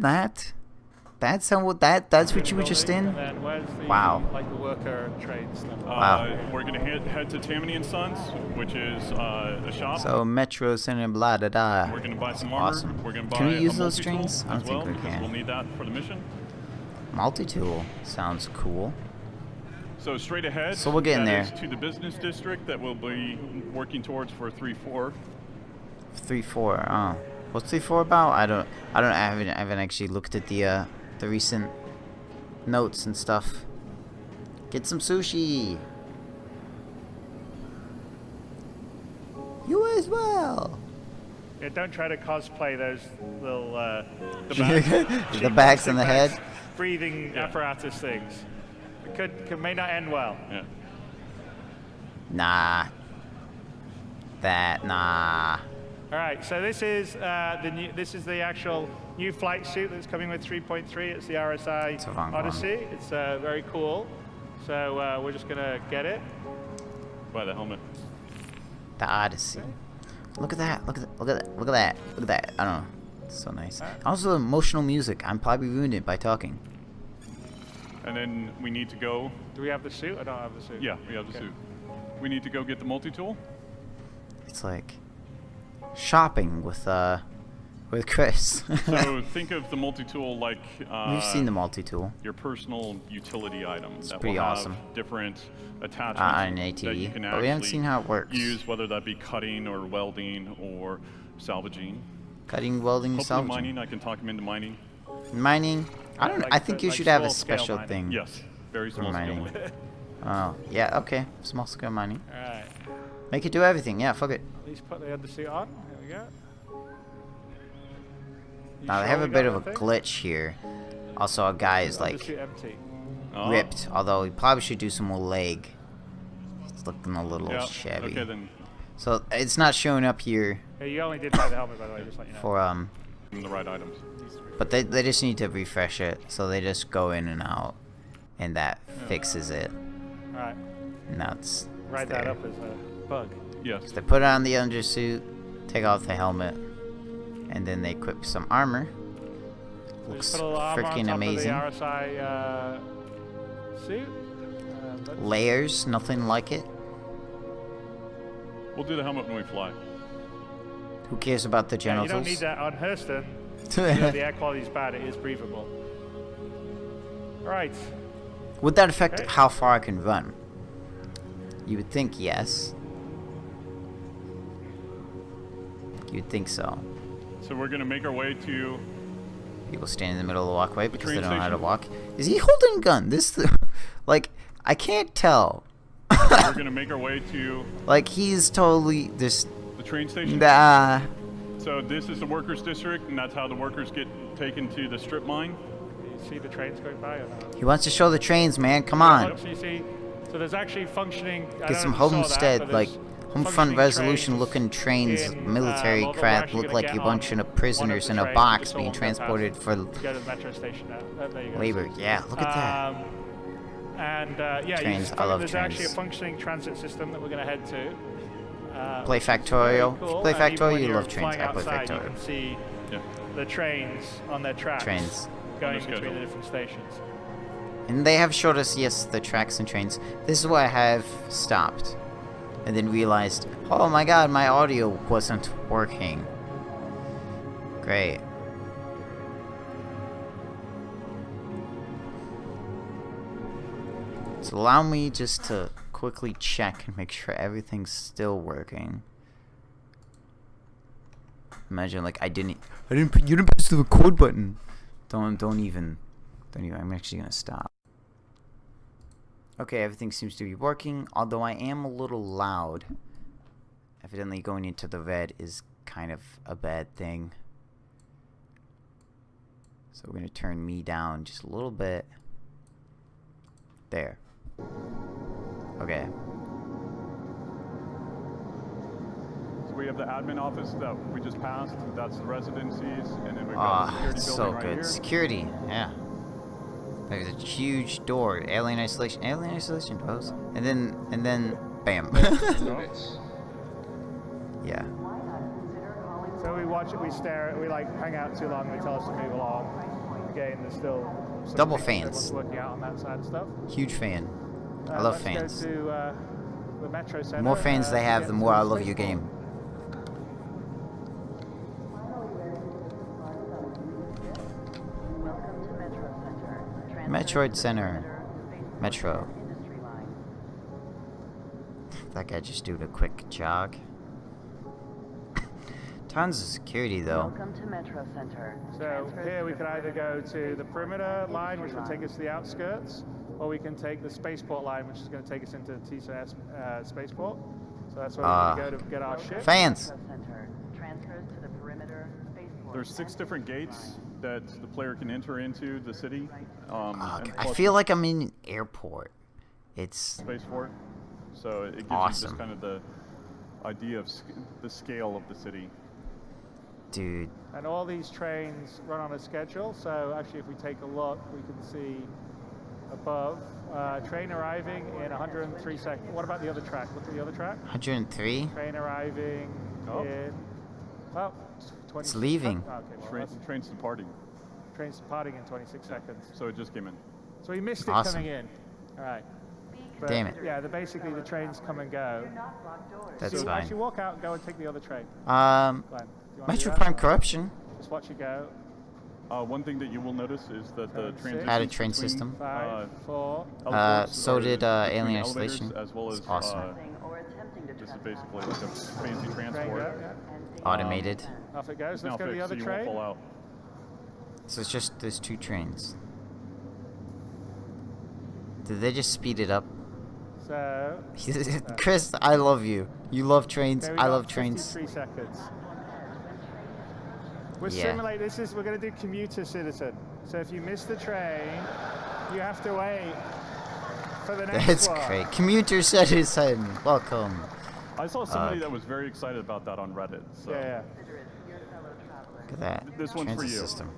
[SPEAKER 1] That's what you were just in?
[SPEAKER 2] And then where's the, like the worker trade stuff?
[SPEAKER 1] Wow.
[SPEAKER 10] We're going to head to Tammany & Sons, which is a shop.
[SPEAKER 1] So Metro Center, blah, da, da.
[SPEAKER 10] We're going to buy some armor.
[SPEAKER 1] Awesome.
[SPEAKER 10] We're going to buy
[SPEAKER 1] can we use those strings? I don't think we can.
[SPEAKER 10] We'll need that for the mission.
[SPEAKER 1] Multi-tool sounds cool.
[SPEAKER 10] So straight ahead,
[SPEAKER 1] so we'll get in there.
[SPEAKER 10] To the business district that we'll be working towards for 3-4.
[SPEAKER 1] 3-4. What's 3-4 about? I haven't actually looked at the recent notes and stuff. Get some sushi. You as well.
[SPEAKER 2] Yeah, don't try to cosplay those little
[SPEAKER 1] the backs and the head.
[SPEAKER 2] Breathing apparatus things. It may not end well.
[SPEAKER 10] Yeah.
[SPEAKER 1] Nah. Nah.
[SPEAKER 2] All right, so this is the actual new flight suit that's coming with 3.3. It's the RSI Odyssey. It's very cool. So we're just gonna get it.
[SPEAKER 10] Buy the helmet.
[SPEAKER 1] The Odyssey. Okay. Look at that. Look at that. I don't know. It's so nice. Also, emotional music. I'm probably ruined it by talking.
[SPEAKER 10] And then we need to go.
[SPEAKER 2] Do we have the suit? I don't have the suit.
[SPEAKER 10] Yeah, we have the suit. We need to go get the multi-tool.
[SPEAKER 1] It's like shopping with Chris.
[SPEAKER 10] So think of the multi-tool like
[SPEAKER 1] we've seen the multi-tool.
[SPEAKER 10] Your personal utility item.
[SPEAKER 1] It's
[SPEAKER 10] that
[SPEAKER 1] pretty
[SPEAKER 10] will have
[SPEAKER 1] awesome.
[SPEAKER 10] Different attachments
[SPEAKER 1] on ATE,
[SPEAKER 10] that you can
[SPEAKER 1] but we haven't seen how it works.
[SPEAKER 10] Use whether that be cutting or welding or salvaging.
[SPEAKER 1] Cutting, welding,
[SPEAKER 10] hopefully
[SPEAKER 1] salvaging.
[SPEAKER 10] Mining. I can talk him into mining.
[SPEAKER 1] Mining. I don't. I think you should have a special thing.
[SPEAKER 10] Yes, very small
[SPEAKER 1] mining.
[SPEAKER 10] Scale.
[SPEAKER 1] Oh yeah. Okay. Small scale mining.
[SPEAKER 2] All right.
[SPEAKER 1] Make it do everything. Yeah. Fuck it.
[SPEAKER 2] At least put the undersuit on. There we go.
[SPEAKER 1] Now they have a bit of a glitch here. Also, a guy is like ripped. Although he probably should do some more leg. It's looking a little shabby.
[SPEAKER 10] Okay then.
[SPEAKER 1] So it's not showing up here.
[SPEAKER 2] Yeah, you only did buy the helmet, by the way, just let you know.
[SPEAKER 1] For
[SPEAKER 10] the right items.
[SPEAKER 1] But they just need to refresh it, so they just go in and out, and that fixes it.
[SPEAKER 2] All right.
[SPEAKER 1] Now it's
[SPEAKER 2] write that up as a bug.
[SPEAKER 10] Yes.
[SPEAKER 1] So they put on the undersuit, take off the helmet, and then they equip some armor. Looks freaking amazing.
[SPEAKER 2] RSI suit.
[SPEAKER 1] Layers, nothing like it.
[SPEAKER 10] We'll do the helmet when we fly.
[SPEAKER 1] Who cares about the genitals?
[SPEAKER 2] You don't need that on Hurston. You know, the air quality is bad. It is breathable. Right.
[SPEAKER 1] Would that affect how far I can run? You would think yes. You'd think so.
[SPEAKER 10] So we're gonna make our way to.
[SPEAKER 1] People stand in the middle of the walkway because they don't know how to
[SPEAKER 10] station.
[SPEAKER 1] walk. Is he holding a gun? Like, I can't tell.
[SPEAKER 10] We're gonna make our way to.
[SPEAKER 1] Like, he's totally this.
[SPEAKER 10] The train station.
[SPEAKER 1] Nah.
[SPEAKER 10] So this is the workers' district, and that's how the workers get taken to the strip mine.
[SPEAKER 2] You see the trains going by or not?
[SPEAKER 1] He wants to show the trains, man. Come on.
[SPEAKER 2] So you see, so there's actually functioning.
[SPEAKER 1] Get some homestead, like Homefront resolution looking trains, military crap, look like a bunch of prisoners in a box being transported for labor. Yeah, look at that.
[SPEAKER 2] And yeah,
[SPEAKER 1] trains. I love
[SPEAKER 2] there's
[SPEAKER 1] trains.
[SPEAKER 2] actually a functioning transit system that we're going to head to.
[SPEAKER 1] Play Factorio.
[SPEAKER 2] Cool.
[SPEAKER 1] Play
[SPEAKER 2] And even
[SPEAKER 1] Factorio.
[SPEAKER 2] when
[SPEAKER 1] You
[SPEAKER 2] you're
[SPEAKER 1] love trains.
[SPEAKER 2] flying
[SPEAKER 1] I play
[SPEAKER 2] outside, You
[SPEAKER 1] Factorio.
[SPEAKER 2] can see the trains on their tracks.
[SPEAKER 1] Trains.
[SPEAKER 2] Going between the different stations.
[SPEAKER 1] And they have showed us, yes, the tracks and trains. This is where I have stopped. And then realized, oh my god, my audio wasn't working. Great. So allow me just to quickly check and make sure everything's still working. Imagine like you didn't press the record button. Don't even. I'm actually gonna stop. Okay, everything seems to be working, although I am a little loud. Evidently going into the red is kind of a bad thing. So we're gonna turn me down just a little bit. There. Okay.
[SPEAKER 10] So we have the admin office that we just passed. That's the residencies, and then we've got the security
[SPEAKER 1] so
[SPEAKER 10] building right
[SPEAKER 1] good.
[SPEAKER 10] here.
[SPEAKER 1] Security, yeah. There's a huge door. Alien isolation post. And then bam. Yeah.
[SPEAKER 2] So we watch it, we stare at it, we like hang out too long, they tell us to move along. Again, there's still some
[SPEAKER 1] Double
[SPEAKER 2] things
[SPEAKER 1] fans.
[SPEAKER 2] everyone's working out on that side of stuff.
[SPEAKER 1] Huge fan. I love
[SPEAKER 2] let's
[SPEAKER 1] fans.
[SPEAKER 2] Go to, the Metro Center.
[SPEAKER 1] The more fans they have, the more I love your game. Metroid Center. Metro. That guy just doing a quick jog. Tons of security though.
[SPEAKER 12] Welcome to Metro Center.
[SPEAKER 2] So here we can either go to the perimeter line, which will take us to the outskirts, or we can take the spaceport line, which is going to take us into the TSA spaceport. So that's where we're going to go to get our ship.
[SPEAKER 1] Fans.
[SPEAKER 10] There's 6 different gates that the player can enter into the city.
[SPEAKER 1] I feel like I'm in an airport. It's
[SPEAKER 10] spaceport. So it gives
[SPEAKER 1] awesome.
[SPEAKER 10] you just kind of the idea of the scale of the city.
[SPEAKER 1] Dude.
[SPEAKER 2] And all these trains run on a schedule. So actually, if we take a look, we can see above train arriving in 103 seconds. What about the other track? Look at the other track.
[SPEAKER 1] 103.
[SPEAKER 2] Train arriving in 20.
[SPEAKER 1] It's leaving.
[SPEAKER 2] Okay, well,
[SPEAKER 10] train's departing.
[SPEAKER 2] Train's departing in 26 seconds.
[SPEAKER 10] So it just came in.
[SPEAKER 2] So we missed it
[SPEAKER 1] Awesome.
[SPEAKER 2] coming in. All right. But
[SPEAKER 1] damn it.
[SPEAKER 2] Yeah, basically the trains come and go.
[SPEAKER 1] That's
[SPEAKER 2] so
[SPEAKER 1] fine.
[SPEAKER 2] actually walk out and go and take the other train.
[SPEAKER 1] Metro Prime Corruption.
[SPEAKER 2] Just watch it go.
[SPEAKER 10] One thing that you will notice is that the transition
[SPEAKER 1] added train system.
[SPEAKER 2] 5, 4.
[SPEAKER 1] So did Alien Isolation.
[SPEAKER 10] As well as
[SPEAKER 1] awesome.
[SPEAKER 10] This is basically like a fancy transport.
[SPEAKER 1] Automated.
[SPEAKER 2] Off it goes. Let's
[SPEAKER 10] Now
[SPEAKER 2] go to the
[SPEAKER 10] fixed,
[SPEAKER 2] other
[SPEAKER 10] so you
[SPEAKER 2] train.
[SPEAKER 10] won't fall out.
[SPEAKER 1] So it's just there's 2 trains. Did they just speed it up?
[SPEAKER 2] So
[SPEAKER 1] Chris, I love you. You love trains.
[SPEAKER 2] okay,
[SPEAKER 1] I love trains.
[SPEAKER 2] 53 seconds. We're
[SPEAKER 1] Yeah.
[SPEAKER 2] we're going to do commuter citizen. So if you miss the train, you have to wait for the next
[SPEAKER 1] That's
[SPEAKER 2] one.
[SPEAKER 1] great. Commuter Citizen. Welcome.
[SPEAKER 10] I saw somebody that was very excited about that on Reddit. So.
[SPEAKER 2] Yeah.
[SPEAKER 1] Look at that.
[SPEAKER 10] This one's for
[SPEAKER 1] Transit
[SPEAKER 10] you.
[SPEAKER 1] system.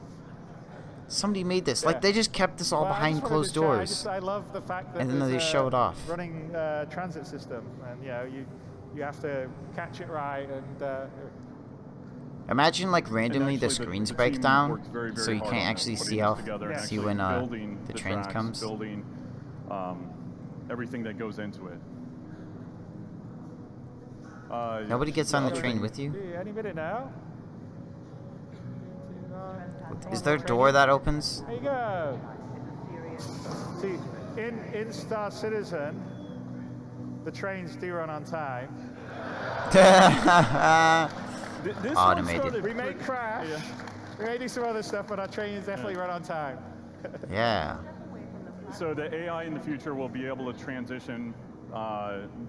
[SPEAKER 1] Somebody made this. Like they just kept this all
[SPEAKER 2] Well, I
[SPEAKER 1] behind
[SPEAKER 2] just wanted
[SPEAKER 1] closed
[SPEAKER 2] to show-
[SPEAKER 1] doors.
[SPEAKER 2] I love the fact that
[SPEAKER 1] And then they
[SPEAKER 2] there's
[SPEAKER 1] show it
[SPEAKER 2] a
[SPEAKER 1] off.
[SPEAKER 2] running transit system, and you have to catch it right, and
[SPEAKER 1] Imagine like randomly the screens break down,
[SPEAKER 10] very,
[SPEAKER 1] so you
[SPEAKER 10] hard
[SPEAKER 1] can't
[SPEAKER 10] on
[SPEAKER 1] actually
[SPEAKER 10] putting
[SPEAKER 1] see
[SPEAKER 10] this
[SPEAKER 1] how
[SPEAKER 10] together and
[SPEAKER 1] see
[SPEAKER 10] actually
[SPEAKER 1] when
[SPEAKER 10] building
[SPEAKER 1] the
[SPEAKER 10] the
[SPEAKER 1] train
[SPEAKER 10] tracks,
[SPEAKER 1] comes.
[SPEAKER 10] building everything that goes into it.
[SPEAKER 1] Nobody gets on the train with you?
[SPEAKER 2] Any minute now.
[SPEAKER 1] Is there a door that opens?
[SPEAKER 2] There you go. See, in Star Citizen, the trains do run on time.
[SPEAKER 1] Automated.
[SPEAKER 2] We may crash. We may do some other stuff, but our trains definitely run on time.
[SPEAKER 1] Yeah.
[SPEAKER 10] So the AI in the future will be able to transition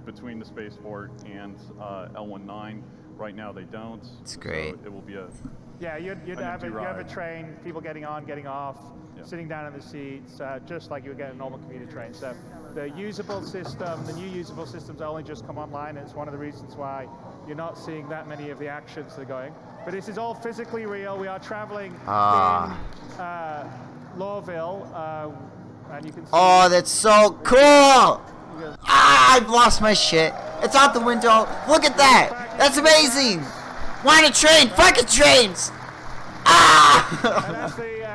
[SPEAKER 10] between the spaceport and L19. Right now they don't.
[SPEAKER 1] It's great.
[SPEAKER 10] So it will be a
[SPEAKER 2] Yeah, you'd have a train, people getting on, getting off, sitting down in the seats, just like you would get a normal commuter train. So the usable system, the new usable systems only just come online. It's one of the reasons why you're not seeing that many of the actions that are going. But this is all physically real. We are traveling in Lawville, and you can see.
[SPEAKER 1] Oh, that's so cool! I've lost my shit. It's out the window. Look at that. That's amazing. Want a train? Fucking trains.
[SPEAKER 2] And that's the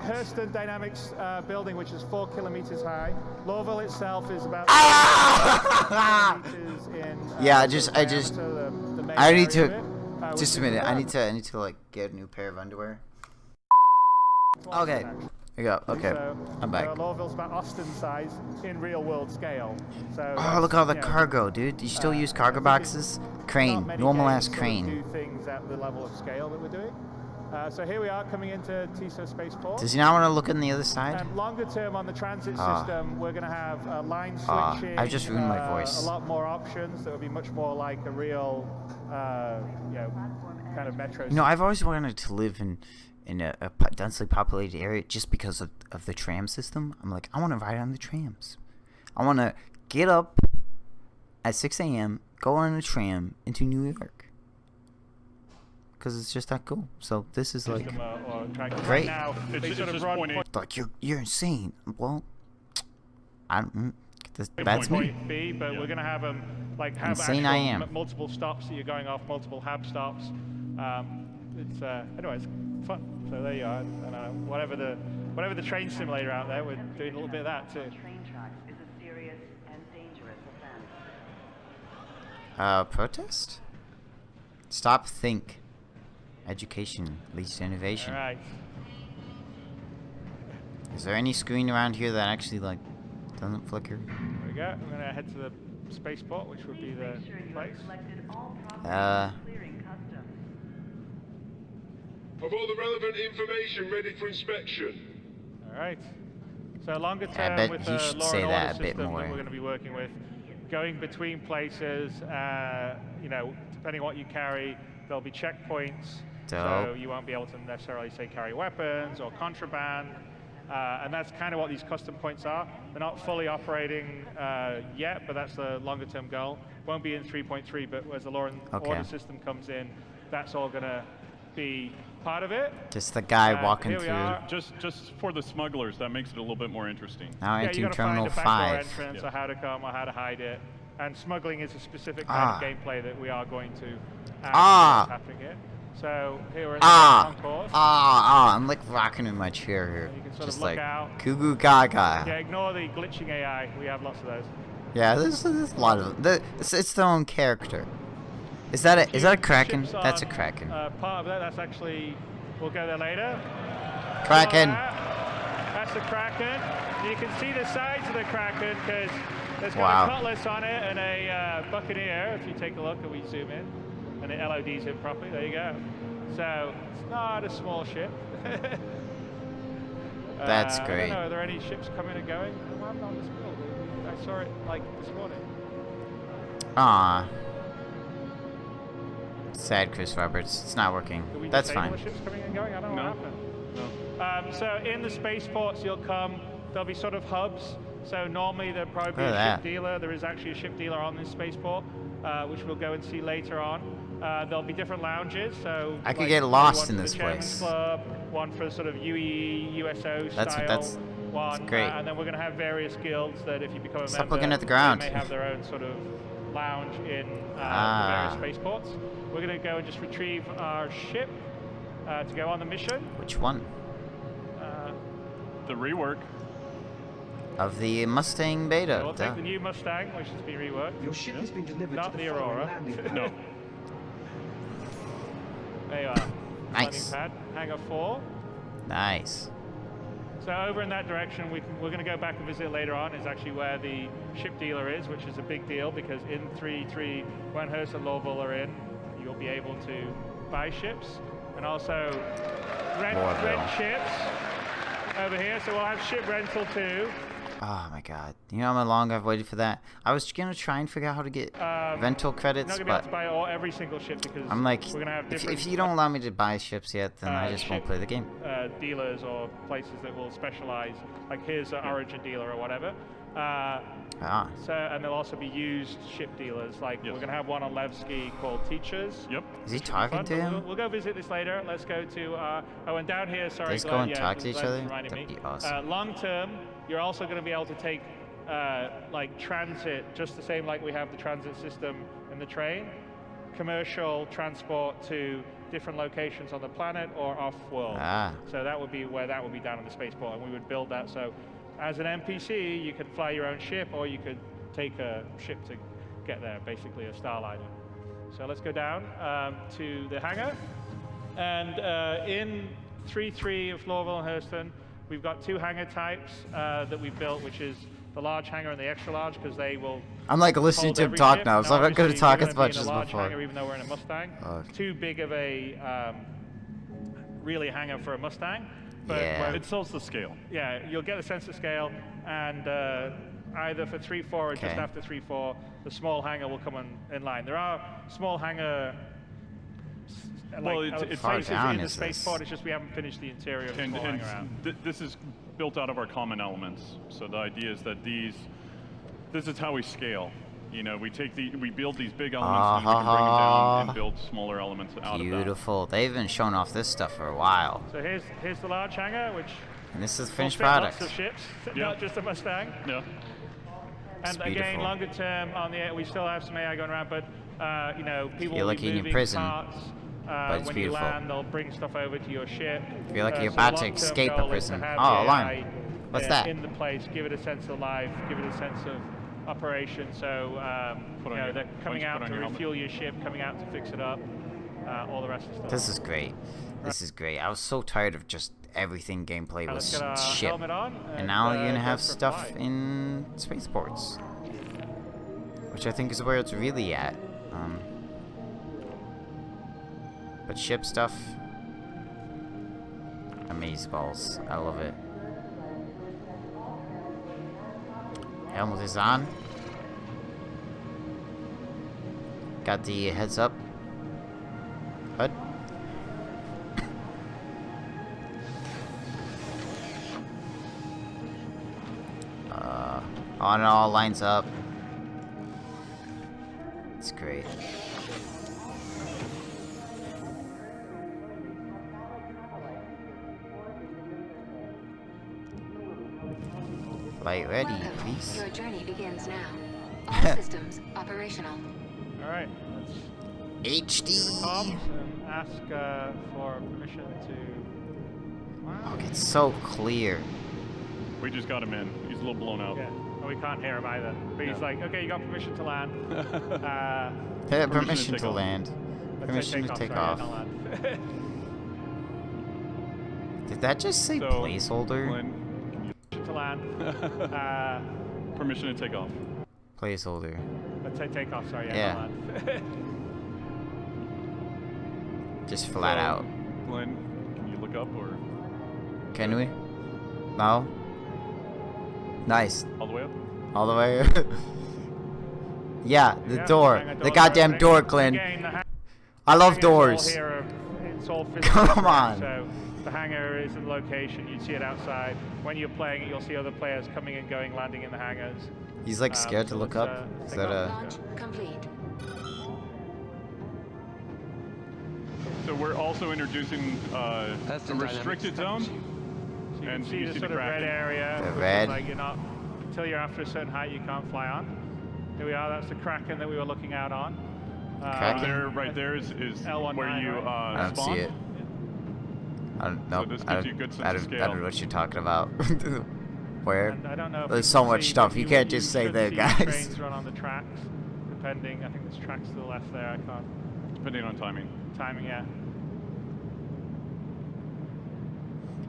[SPEAKER 2] Hurston Dynamics building, which is 4 kilometers high. Lawville itself is about 4 kilometers in.
[SPEAKER 1] I need to. Just a minute. I need to like get a new pair of underwear. Okay. Here you go. Okay.
[SPEAKER 2] So,
[SPEAKER 1] I'm back.
[SPEAKER 2] Lawville's about Austin size in real world scale. So
[SPEAKER 1] Oh, look at all the cargo, dude. You still use cargo boxes? Crane. Normal ass crane.
[SPEAKER 2] Do things at the level of scale that we're doing. So here we are coming into TISO Spaceport.
[SPEAKER 1] Does he not want to look on the other side?
[SPEAKER 2] And longer term on the transit system, we're going to have line switching.
[SPEAKER 1] I just ruined my voice.
[SPEAKER 2] A lot more options that will be much more like a real, kind of metro.
[SPEAKER 1] You know, I've always wanted to live in a densely populated area just because of the tram system. I'm like, I want to ride on the trams. I want to get up at 6 a.m., go on a tram into New York. Because it's just that cool. So this is like great.
[SPEAKER 2] Now,
[SPEAKER 1] like you're insane. Well, I don't. That's me.
[SPEAKER 2] Point B, but we're going to have them like have
[SPEAKER 1] insane. I am.
[SPEAKER 2] Multiple stops that you're going off, multiple hub stops. It's anyway, it's fun. So there you are. And whatever the train simulator out there, we're doing a little bit of that too.
[SPEAKER 1] Protest? Stop, think. Education leads to innovation.
[SPEAKER 2] All right.
[SPEAKER 1] Is there any screen around here that actually like doesn't flicker?
[SPEAKER 2] There we go. I'm gonna head to the spaceport, which would be the place.
[SPEAKER 12] Have all the relevant information ready for inspection.
[SPEAKER 2] All right. So longer term,
[SPEAKER 1] I bet
[SPEAKER 2] with
[SPEAKER 1] you
[SPEAKER 2] the
[SPEAKER 1] should
[SPEAKER 2] law
[SPEAKER 1] say
[SPEAKER 2] and
[SPEAKER 1] that
[SPEAKER 2] order
[SPEAKER 1] a bit
[SPEAKER 2] system
[SPEAKER 1] more.
[SPEAKER 2] that we're going to be working with, going between places, you know, depending on what you carry, there'll be checkpoints. So you won't be able to necessarily say carry weapons or contraband. And that's kind of what these custom points are. They're not fully operating yet, but that's the longer term goal. Won't be in 3.3, but as the law and order system comes in, that's all going to be part of it.
[SPEAKER 1] Just the guy walking through.
[SPEAKER 10] Just for the smugglers, that makes it a little bit more interesting.
[SPEAKER 1] Now entering Terminal 5.
[SPEAKER 2] You got to find a backdoor entrance, or how to come, or how to hide it. And smuggling is a specific kind of gameplay that we are going to happening here. So here we're in the concourse.
[SPEAKER 1] I'm like rocking in my chair here.
[SPEAKER 2] You can sort
[SPEAKER 1] just
[SPEAKER 2] of look
[SPEAKER 1] like
[SPEAKER 2] out.
[SPEAKER 1] Goo gaga.
[SPEAKER 2] Yeah, ignore the glitching AI. We have lots of those.
[SPEAKER 1] Yeah, there's a lot of them. It's their own character. Is that a Kraken? That's a Kraken.
[SPEAKER 2] Part of that, that's actually, we'll go there later.
[SPEAKER 1] Kraken.
[SPEAKER 2] That's the Kraken. You can see the sides of the Kraken because there's got a cutlass on it and a Buccaneer. If you take a look and we zoom in, and it LODs it properly. There you go. So it's not a small ship.
[SPEAKER 1] That's
[SPEAKER 2] I
[SPEAKER 1] great.
[SPEAKER 2] don't know, are there any ships coming and going? Well, I'm not this building. I saw it like this morning.
[SPEAKER 1] Sad Chris Roberts. It's not working. That's fine.
[SPEAKER 2] Ships coming and going? I don't know what happened. So in the spaceports you'll come, there'll be sort of hubs. So normally there'll probably be a ship dealer. There is actually a ship dealer on this spaceport, which we'll go and see later on. There'll be different lounges. So
[SPEAKER 1] I could get lost in this place.
[SPEAKER 2] Club, one for sort of UE, USO style.
[SPEAKER 1] That's great.
[SPEAKER 2] And then we're going to have various guilds that if you become a member,
[SPEAKER 1] looking at the ground.
[SPEAKER 2] they may have their own sort of lounge in the various spaceports. We're going to go and just retrieve our ship to go on the mission.
[SPEAKER 1] Which one?
[SPEAKER 10] The rework.
[SPEAKER 1] Of the Mustang Beta.
[SPEAKER 2] So we'll take the new Mustang, which has been reworked.
[SPEAKER 9] Your ship has been delivered
[SPEAKER 2] Not
[SPEAKER 9] to
[SPEAKER 2] the Aurora.
[SPEAKER 10] No.
[SPEAKER 2] There you are.
[SPEAKER 1] Nice.
[SPEAKER 2] Landing pad, hangar 4.
[SPEAKER 1] Nice.
[SPEAKER 2] So over in that direction, we're going to go back and visit later on, is actually where the ship dealer is, which is a big deal because in 3.3, when Hurst and Lowville are in, you'll be able to buy ships and also rent ships over here. So we'll have ship rental too.
[SPEAKER 1] Oh my god. You know how long I've waited for that? I was going to try and figure out how to get rental credits,
[SPEAKER 2] you're not going to be able to buy every single ship because
[SPEAKER 1] I'm like,
[SPEAKER 2] we're going to have different...
[SPEAKER 1] If you don't allow me to buy ships yet, then I just won't play the game.
[SPEAKER 2] Dealers or places that will specialize, like here's an Origin dealer or whatever. So, and there'll also be used ship dealers. Like we're going to have one on Levski called Teachers.
[SPEAKER 10] Yep.
[SPEAKER 1] Is he talking to him?
[SPEAKER 2] We'll go visit this later. Let's go to, oh, and down here, sorry.
[SPEAKER 1] Let's go and talk to each other? That'd be awesome.
[SPEAKER 2] Long term, you're also going to be able to take like transit, just the same like we have the transit system in the train, commercial transport to different locations on the planet or off-world. So that would be where that would be down in the spaceport, and we would build that. So as an NPC, you could fly your own ship, or you could take a ship to get there, basically a Starliner. So let's go down to the hangar. And in 3.3 of Lowville and Hurston, we've got 2 hangar types that we've built, which is the large hangar and the extra large, because they will.
[SPEAKER 1] I'm like listening to him talk now, so I'm not going to talk as much as before.
[SPEAKER 2] Hangar, even though we're in a Mustang, it's too big of a really hangar for a Mustang. But
[SPEAKER 10] it sells the scale.
[SPEAKER 2] Yeah, you'll get a sense of scale, and either for 3.4 or just after 3.4, the small hangar will come in line. There are small hangar.
[SPEAKER 10] Well, it's
[SPEAKER 1] far down
[SPEAKER 2] in the
[SPEAKER 1] is
[SPEAKER 2] spaceport. It's just we haven't finished the interior of the small hangar out.
[SPEAKER 10] This is built out of our common elements. So the idea is that this is how we scale. You know, we build these big elements and we can bring them down and build smaller elements out of that.
[SPEAKER 1] Beautiful. They've been showing off this stuff for a while.
[SPEAKER 2] So here's the large hangar, which.
[SPEAKER 1] And this is the finished product.
[SPEAKER 2] Lots of ships, not just a Mustang.
[SPEAKER 10] Yeah.
[SPEAKER 2] And again, longer term on the we still have some AI going around, but you know, people
[SPEAKER 1] feel
[SPEAKER 2] will
[SPEAKER 1] like
[SPEAKER 2] be
[SPEAKER 1] you're in
[SPEAKER 2] moving
[SPEAKER 1] prison,
[SPEAKER 2] parts.
[SPEAKER 1] but it's
[SPEAKER 2] when
[SPEAKER 1] beautiful.
[SPEAKER 2] you land, they'll bring stuff over to your ship.
[SPEAKER 1] I feel like you're about to escape a prison. Oh, alarm. What's that?
[SPEAKER 2] In the place, give it a sense of life, give it a sense of operation. So you know, they're coming out to refuel your ship, coming out to fix it up, all the rest of the stuff.
[SPEAKER 1] This is great. This is great. I was so tired of just everything gameplay was ship. And now you're gonna have stuff in spaceports, which I think is where it's really at. But ship stuff, amazeballs. I love it. Helmet is on. Got the heads up. HUD. On it all lines up. It's great. Flight ready, please.
[SPEAKER 13] Your journey begins now. All systems operational.
[SPEAKER 2] All right.
[SPEAKER 1] HD.
[SPEAKER 2] And ask for permission to.
[SPEAKER 1] Oh, it's so clear.
[SPEAKER 10] We just got him in. He's a little blown out.
[SPEAKER 2] Yeah. Well, we can't hear him either. But he's like, okay, you got permission to land.
[SPEAKER 1] Permission to land. Permission to take off. Did that just say placeholder?
[SPEAKER 2] To land.
[SPEAKER 10] Permission to take off.
[SPEAKER 1] Placeholder.
[SPEAKER 2] Let's say take off, sorry.
[SPEAKER 1] Yeah. Just flat out.
[SPEAKER 10] Glenn, can you look up or?
[SPEAKER 1] Can we? No? Nice.
[SPEAKER 10] All the way up?
[SPEAKER 1] All the way up. Yeah, the door. The goddamn door, Glenn. I love doors.
[SPEAKER 2] It's all
[SPEAKER 1] Come on.
[SPEAKER 2] So the hangar is the location. You'd see it outside. When you're playing it, you'll see other players coming and going, landing in the hangars.
[SPEAKER 1] He's like scared to look up. Is that a...
[SPEAKER 13] Launch complete.
[SPEAKER 10] So we're also introducing a restricted zone.
[SPEAKER 2] So you can see the sort of red area.
[SPEAKER 1] The red.
[SPEAKER 2] Like you're not, until you're after a certain height, you can't fly on. Here we are. That's the Kraken that we were looking out on.
[SPEAKER 10] Right there is where you
[SPEAKER 1] I don't
[SPEAKER 10] spawn.
[SPEAKER 1] see it. I don't know.
[SPEAKER 10] So this gives you a good sense of scale.
[SPEAKER 1] I don't know what you're talking about. Where?
[SPEAKER 2] And I don't know if
[SPEAKER 1] There's so much stuff. You can't just say there, guys.
[SPEAKER 2] Trains run on the tracks, depending. I think there's tracks to the left there. I can't.
[SPEAKER 10] Depending on timing.
[SPEAKER 2] Timing, yeah.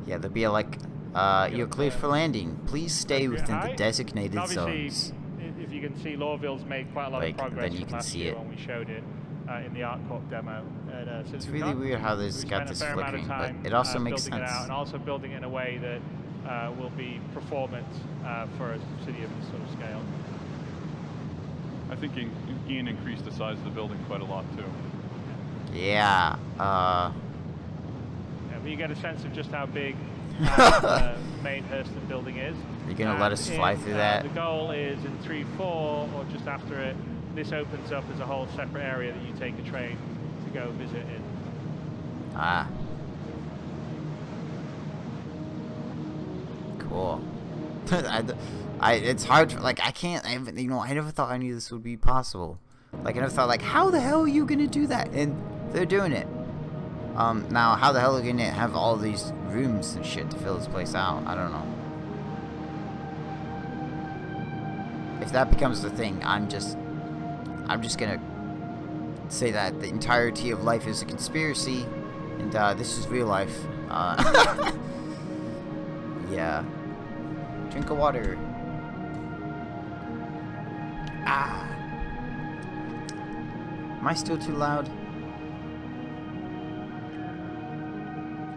[SPEAKER 1] Yeah, there'll be like, you're cleared for landing. Please stay within the designated zones.
[SPEAKER 2] If you can see, Lorville's made quite a lot of progress from last year when we showed it in the Art Corp demo.
[SPEAKER 1] It's really weird how this got this flickering, but it also makes sense.
[SPEAKER 2] It out and also building it in a way that will be performant for a city of this sort of scale.
[SPEAKER 10] I think Ian increased the size of the building quite a lot too.
[SPEAKER 1] Yeah.
[SPEAKER 2] Yeah, but you get a sense of just how big the main Hurston building is.
[SPEAKER 1] You're gonna let us fly through that?
[SPEAKER 2] The goal is in 3.4 or just after it. This opens up as a whole separate area that you take a train to go visit in.
[SPEAKER 1] Ah. Cool. It's hard. Like I can't. I never thought any of this would be possible. Like I never thought. Like how the hell are you gonna do that? And they're doing it. Now how the hell are you gonna have all these rooms and shit to fill this place out? I don't know. If that becomes the thing, I'm just gonna say that the entirety of life is a conspiracy, and this is real life. Yeah. Drink of water. Ah. Am I still too loud?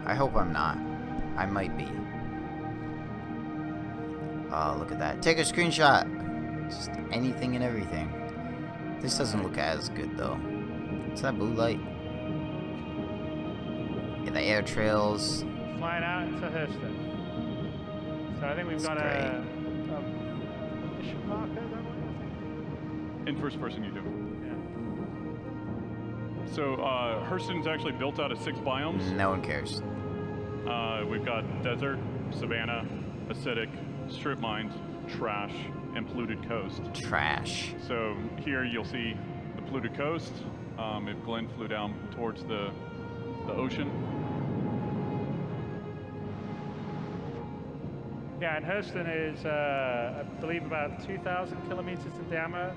[SPEAKER 1] I hope I'm not. I might be. Oh, look at that. Take a screenshot. Just anything and everything. This doesn't look as good though. What's that blue light? Yeah, the air trails.
[SPEAKER 2] Flying out into Hurston. So I think we've got a mission marker, is that what?
[SPEAKER 10] In first person you do.
[SPEAKER 2] Yeah.
[SPEAKER 10] So Hurston's actually built out of 6 biomes.
[SPEAKER 1] No one cares.
[SPEAKER 10] We've got desert, savanna, acidic, strip mines, trash, and polluted coast.
[SPEAKER 1] Trash.
[SPEAKER 10] So here you'll see the polluted coast. If Glenn flew down towards the ocean.
[SPEAKER 2] Yeah, and Hurston is, I believe, about 2,000 kilometers in diameter.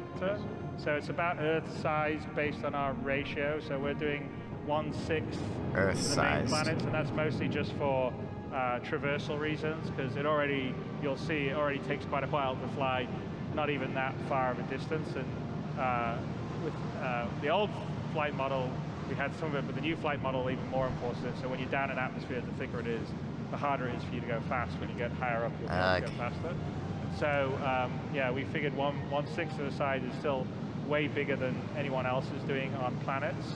[SPEAKER 2] So it's about Earth size based on our ratio. So we're doing 1/6
[SPEAKER 1] Earth
[SPEAKER 2] of the
[SPEAKER 1] size.
[SPEAKER 2] main planets, and that's mostly just for traversal reasons, because you'll see it already takes quite a while to fly, not even that far of a distance. And with the old flight model, we had some of it, but the new flight model even more enforces it. So when you're down in atmosphere, the thicker it is, the harder it is for you to go fast. When you get higher up, you'll be able to go faster. So yeah, we figured 1/6 of the size is still way bigger than anyone else is doing on planets,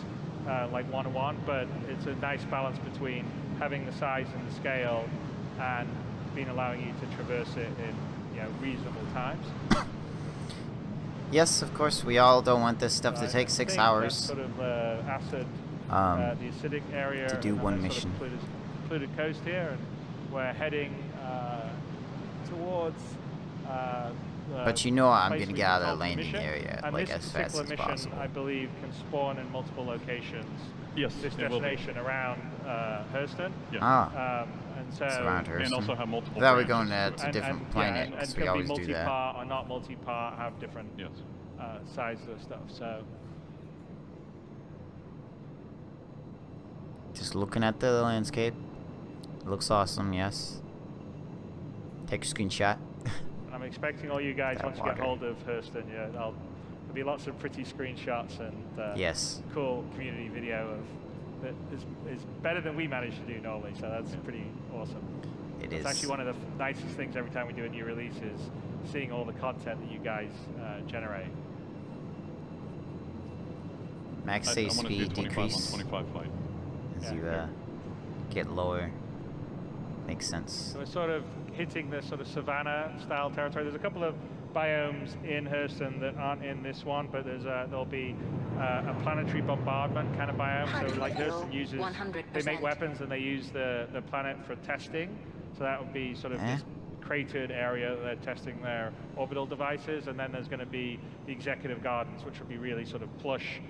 [SPEAKER 2] like 1-1, but it's a nice balance between having the size and the scale and allowing you to traverse it in reasonable times.
[SPEAKER 1] Yes, of course, we all don't want this stuff to take 6 hours.
[SPEAKER 2] Sort of acid, the acidic area
[SPEAKER 1] to do one mission.
[SPEAKER 2] Sort of polluted coast here, and we're heading towards.
[SPEAKER 1] But I'm going to get out of the landing area
[SPEAKER 2] and
[SPEAKER 1] like
[SPEAKER 2] this
[SPEAKER 1] as fast as
[SPEAKER 2] mission,
[SPEAKER 1] possible.
[SPEAKER 2] I believe, can spawn in multiple locations.
[SPEAKER 10] Yes,
[SPEAKER 2] this destination around Hurston.
[SPEAKER 10] Yeah.
[SPEAKER 1] Ah.
[SPEAKER 2] And so,
[SPEAKER 1] it's around Hurston.
[SPEAKER 10] And also have multiple.
[SPEAKER 1] That we're going to different planet,
[SPEAKER 2] and
[SPEAKER 1] we always
[SPEAKER 2] be
[SPEAKER 1] do that.
[SPEAKER 2] multi-part or not multi-part, have different sizes of stuff. So.
[SPEAKER 1] Just looking at the landscape. It looks awesome, yes. Take a screenshot.
[SPEAKER 2] I'm expecting all you guys, once you get hold of Hurston, there'll be lots of pretty screenshots and
[SPEAKER 1] yes,
[SPEAKER 2] cool community video of that is better than we manage to do normally. So that's pretty awesome. It's actually one of the nicest things every time we do a new release is seeing all the content that you guys generate.
[SPEAKER 1] Max safe speed decrease
[SPEAKER 10] 25 flight.
[SPEAKER 1] as you get lower. Makes sense.
[SPEAKER 2] So we're sort of hitting the sort of savanna style territory. There's a couple of biomes in Hurston that aren't in this one, but there'll be a planetary bombardment kind of biome. So like Hurston uses, 100%. They make weapons and they use the planet for testing. So that would be sort of this cratered area that they're testing their orbital devices, and then there's going to be the executive gardens, which will be really sort of plush,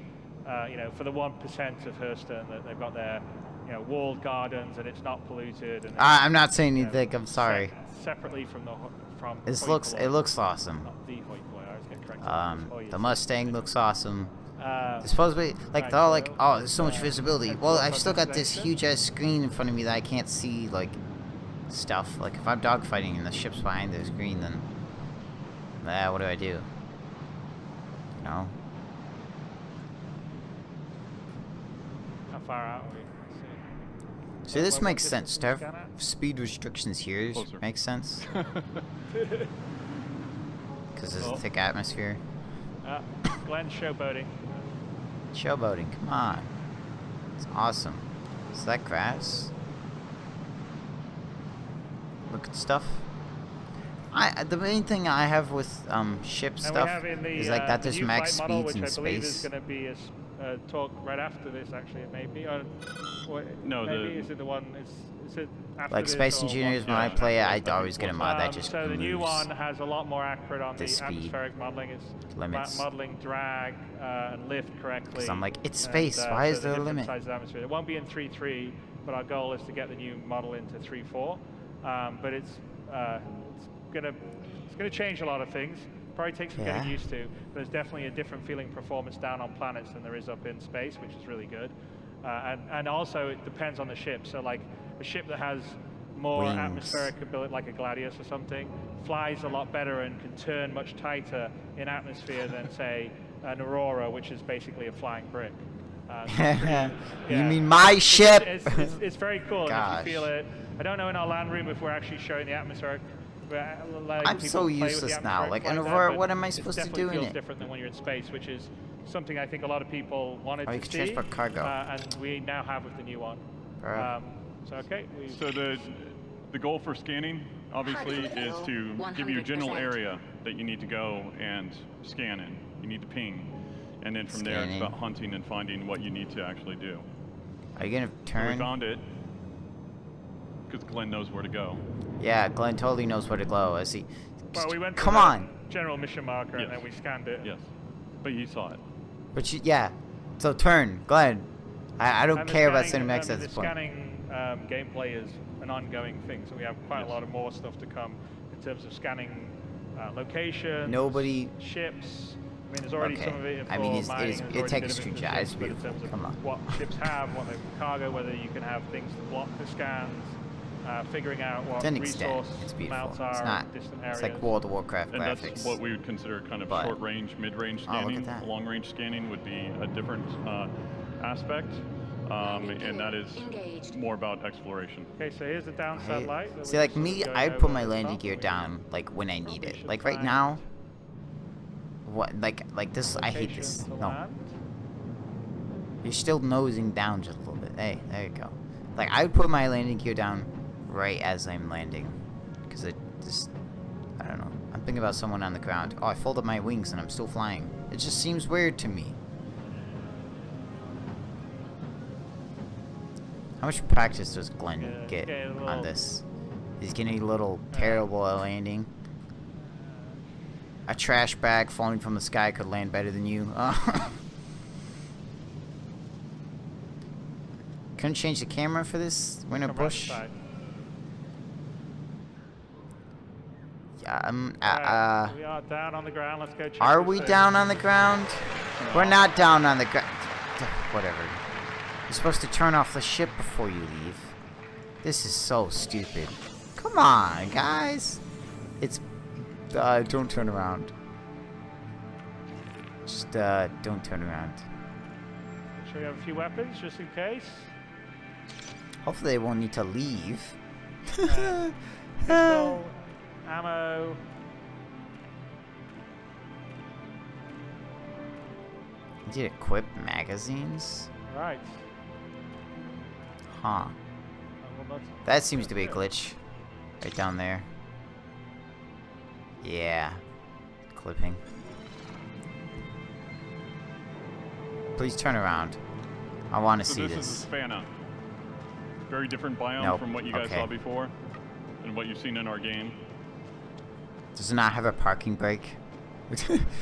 [SPEAKER 2] you know, for the 1% of Hurston that they've got their, you know, walled gardens, and it's not polluted. And
[SPEAKER 1] I'm not saying anything. I'm sorry.
[SPEAKER 2] Separately from the
[SPEAKER 1] it looks awesome.
[SPEAKER 2] Not the hoi polloi, I always get corrected.
[SPEAKER 1] The Mustang looks awesome. It's supposed to be like they're all like, oh, there's so much visibility. Well, I've still got this huge ass screen in front of me that I can't see like stuff. Like if I'm dogfighting and the ship's behind the screen, then what do I do? You know?
[SPEAKER 2] How far out are we?
[SPEAKER 1] See, this makes sense. To have speed restrictions here makes sense. Because there's a thick atmosphere.
[SPEAKER 2] Glenn's showboating.
[SPEAKER 1] Showboating, come on. It's awesome. Is that grass? Look at stuff. The main thing I have with ship stuff is like that there's max speeds in space.
[SPEAKER 2] I believe is going to be a talk right after this. Actually, it may be.
[SPEAKER 10] No,
[SPEAKER 2] maybe is it the one? Is it after
[SPEAKER 1] like
[SPEAKER 2] this
[SPEAKER 1] Space Engineers? When I play it, I always get a mod that just
[SPEAKER 2] so the
[SPEAKER 1] moves
[SPEAKER 2] new one has a lot more accurate on the
[SPEAKER 1] speed
[SPEAKER 2] atmospheric modeling. It's
[SPEAKER 1] limits.
[SPEAKER 2] Modeling drag and lift correctly.
[SPEAKER 1] Because I'm like, it's space. Why is there a limit?
[SPEAKER 2] It won't be in 3.3, but our goal is to get the new model into 3.4. But it's gonna change a lot of things. Probably takes some getting used to. But there's definitely a different feeling performance down on planets than there is up in space, which is really good. And also it depends on the ship. So like a ship that has more atmospheric ability, like a Gladius or something, flies a lot better and can turn much tighter in atmosphere than say an Aurora, which is basically a flying brick.
[SPEAKER 1] You mean my ship?
[SPEAKER 2] It's very cool. And if you feel it, I don't know in our land room if we're actually showing the atmospheric.
[SPEAKER 1] I'm so useless now. Like, an Aurora, what am I supposed to do in it?
[SPEAKER 2] It feels different than when you're in space, which is something I think a lot of people wanted to
[SPEAKER 1] you can
[SPEAKER 2] see.
[SPEAKER 1] transport cargo.
[SPEAKER 2] And we now have with the new one. So okay.
[SPEAKER 10] So the goal for scanning, obviously, is to give you a general area that you need to go and scan in. You need to ping. And then from there, it's about hunting and finding what you need to actually do.
[SPEAKER 1] Are you going to turn?
[SPEAKER 10] So we found it. Because Glenn knows where to go.
[SPEAKER 1] Yeah, Glenn totally knows where to go. As he,
[SPEAKER 2] well, we went
[SPEAKER 1] come on,
[SPEAKER 2] general mission marker, and then we scanned it.
[SPEAKER 10] Yes, but you saw it.
[SPEAKER 1] But yeah, so turn, Glenn. I don't care about cinematics at this point.
[SPEAKER 2] The scanning gameplay is an ongoing thing, so we have quite a lot of more stuff to come in terms of scanning locations. Ships. I mean, there's already some of it.
[SPEAKER 1] I mean, it takes a screenshot. It's beautiful. Come on.
[SPEAKER 2] What ships have, what they cargo, whether you can have things to block the scans. Figuring out what resource amounts are in distant areas.
[SPEAKER 1] It's like World of Warcraft graphics.
[SPEAKER 10] That's what we would consider kind of short-range, mid-range scanning. Long-range scanning would be a different aspect, and that is more about exploration.
[SPEAKER 2] Okay, so here's the down satellite.
[SPEAKER 1] See, like me, I put my landing gear down like when I need it. Like right now, like this, I hate this. No. You're still nosing down just a little bit. Hey, there you go. Like I would put my landing gear down right as I'm landing, because it just, I don't know. I'm thinking about someone on the ground. Oh, I folded my wings and I'm still flying. It just seems weird to me. How much practice does Glenn get on this? He's getting a little terrible at landing. A trash bag falling from the sky could land better than you. Couldn't change the camera for this? We're in a bush. Yeah,
[SPEAKER 2] we are down on the ground. Let's go check.
[SPEAKER 1] Are we down on the ground? We're not down on the ground. Whatever. You're supposed to turn off the ship before you leave. This is so stupid. Come on, guys. It's don't turn around. Just don't turn around.
[SPEAKER 2] Make sure you have a few weapons just in case.
[SPEAKER 1] Hopefully they won't need to leave.
[SPEAKER 2] Pistol, ammo.
[SPEAKER 1] You did equip magazines?
[SPEAKER 2] Right.
[SPEAKER 1] Huh. That seems to be a glitch. Right down there. Yeah. Clipping. Please turn around. I want to see this.
[SPEAKER 10] This is Spana. Very different biome from what you guys saw before and what you've seen in our game.
[SPEAKER 1] Does it not have a parking brake?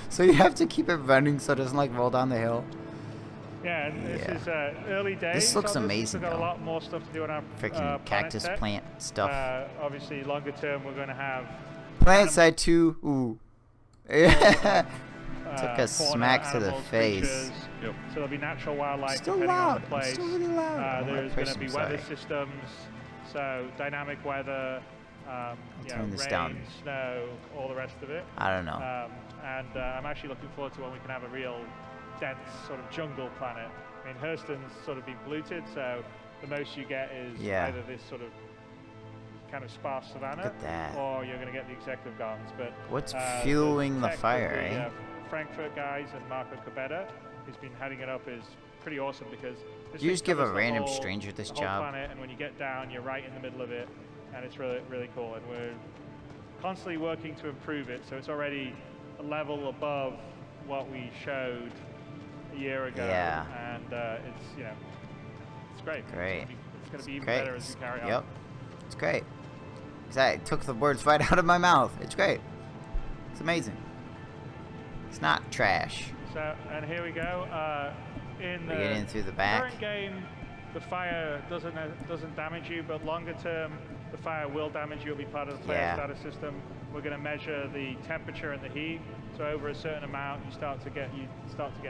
[SPEAKER 1] So you have to keep it running so it doesn't like roll down the hill.
[SPEAKER 2] Yeah, and this is early days.
[SPEAKER 1] This looks amazing.
[SPEAKER 2] We've got a lot more stuff to do on our
[SPEAKER 1] freaking cactus plant stuff.
[SPEAKER 2] Obviously, longer term, we're going to have
[SPEAKER 1] plant side 2. Ooh. Yeah. Took a smack to the face.
[SPEAKER 2] Yep. So there'll be natural wildlife
[SPEAKER 1] Still
[SPEAKER 2] depending
[SPEAKER 1] loud.
[SPEAKER 2] on the place.
[SPEAKER 1] Still really loud.
[SPEAKER 2] There's going to be weather systems, so dynamic weather.
[SPEAKER 1] Turn this
[SPEAKER 2] rain,
[SPEAKER 1] down.
[SPEAKER 2] Snow, all the rest of it.
[SPEAKER 1] I don't know.
[SPEAKER 2] And I'm actually looking forward to when we can have a real dense sort of jungle planet. I mean, Hurston's sort of been polluted, so the most you get is either this sort of kind of sparse savanna, or you're going to get the executive gardens. But
[SPEAKER 1] what's fueling the fire, eh?
[SPEAKER 2] Frankfurt guys and Marco Cabeda, who's been heading it up, is pretty awesome because
[SPEAKER 1] you just give a random stranger this job.
[SPEAKER 2] Planet, and when you get down, you're right in the middle of it, and it's really, really cool. And we're constantly working to improve it, so it's already a level above what we showed a year ago.
[SPEAKER 1] Yeah.
[SPEAKER 2] And it's, you know, it's great.
[SPEAKER 1] Great.
[SPEAKER 2] It's going to be even better as we carry on.
[SPEAKER 1] Yep. It's great. I took the words right out of my mouth. It's great. It's amazing. It's not trash.
[SPEAKER 2] So, and here we go. In the
[SPEAKER 1] get in through the back.
[SPEAKER 2] current game, the fire doesn't damage you, but longer term, the fire will damage you. It'll be part of the player status system. We're going to measure the temperature and the heat. So over a certain amount, you start to get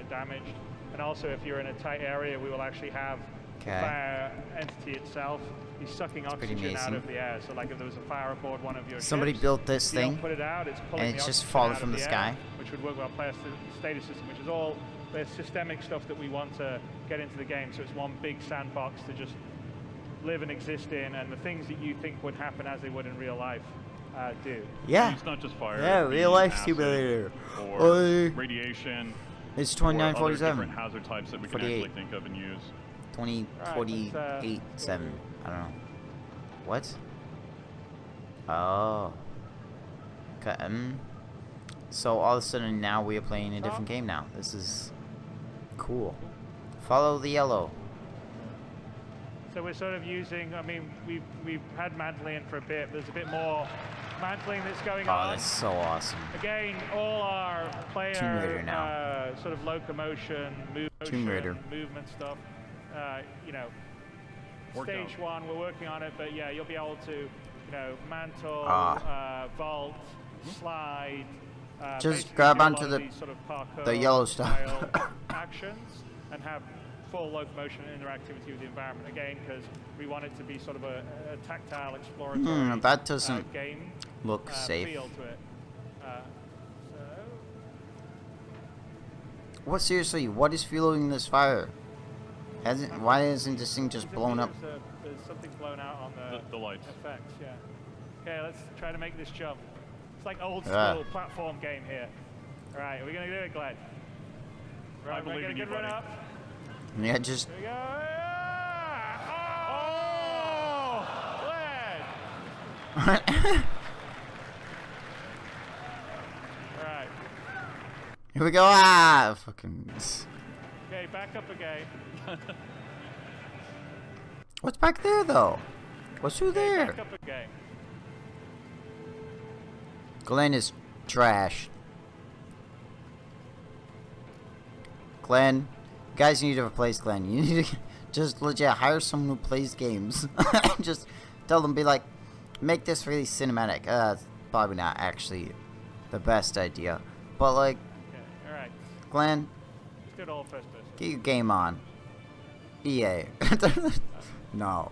[SPEAKER 2] damaged. And also, if you're in a tight area, we will actually have the fire entity itself. He's sucking oxygen out of the air. So, like if there was a fire aboard one of your
[SPEAKER 1] somebody
[SPEAKER 2] ships,
[SPEAKER 1] built this thing,
[SPEAKER 2] put it out, it's pulling
[SPEAKER 1] and it's
[SPEAKER 2] the
[SPEAKER 1] just
[SPEAKER 2] oxygen
[SPEAKER 1] falling
[SPEAKER 2] out
[SPEAKER 1] from
[SPEAKER 2] of
[SPEAKER 1] the
[SPEAKER 2] air,
[SPEAKER 1] sky,
[SPEAKER 2] which would work with our player status system, which is all the systemic stuff that we want to get into the game. So it's one big sandbox to just live and exist in, and the things that you think would happen as they would in real life do.
[SPEAKER 1] Yeah.
[SPEAKER 10] It's not just fire.
[SPEAKER 1] Yeah, real life simulator.
[SPEAKER 10] Or radiation.
[SPEAKER 1] It's 2947.
[SPEAKER 10] Different hazard types that we can actually think of and use.
[SPEAKER 1] 2048-7. I don't know. What? Oh. Okay. So all of a sudden now we are playing a different game now. This is cool. Follow the yellow.
[SPEAKER 2] So we're sort of using, I mean, we've had mantling in for a bit. There's a bit more mantling that's going on.
[SPEAKER 1] Oh, that's so awesome.
[SPEAKER 2] Again, all our player sort of locomotion, movement stuff. You know, stage one, we're working on it, but yeah, you'll be able to, you know, mantle, vault, slide.
[SPEAKER 1] Just grab onto the
[SPEAKER 2] sort of parkour
[SPEAKER 1] the yellow stuff.
[SPEAKER 2] actions and have full locomotion and interactivity with the environment again, because we want it to be sort of a tactile exploratory
[SPEAKER 1] that doesn't
[SPEAKER 2] game
[SPEAKER 1] look safe.
[SPEAKER 2] feel to it.
[SPEAKER 1] What, seriously, what is fueling this fire? Why isn't this thing just blown up?
[SPEAKER 2] There's something blown out on
[SPEAKER 10] the lights.
[SPEAKER 2] Effects, yeah. Okay, let's try to make this jump. It's like old school platform game here. All right, are we gonna do it, Glenn? Right, we're gonna run up.
[SPEAKER 1] Yeah, just.
[SPEAKER 2] Here we go. Oh, Glenn! All right.
[SPEAKER 1] Here we go. Ah, fucking.
[SPEAKER 2] Okay, back up again.
[SPEAKER 1] What's back there, though? What's through there?
[SPEAKER 2] Back up again.
[SPEAKER 1] Glenn is trash. Glenn, you guys need to replace Glenn. You need to just legit hire someone who plays games. Just tell them, be like, make this really cinematic. It's probably not actually the best idea. But, like,
[SPEAKER 2] all right.
[SPEAKER 1] Glenn,
[SPEAKER 2] let's do it all first person.
[SPEAKER 1] Get your game on. EA. No.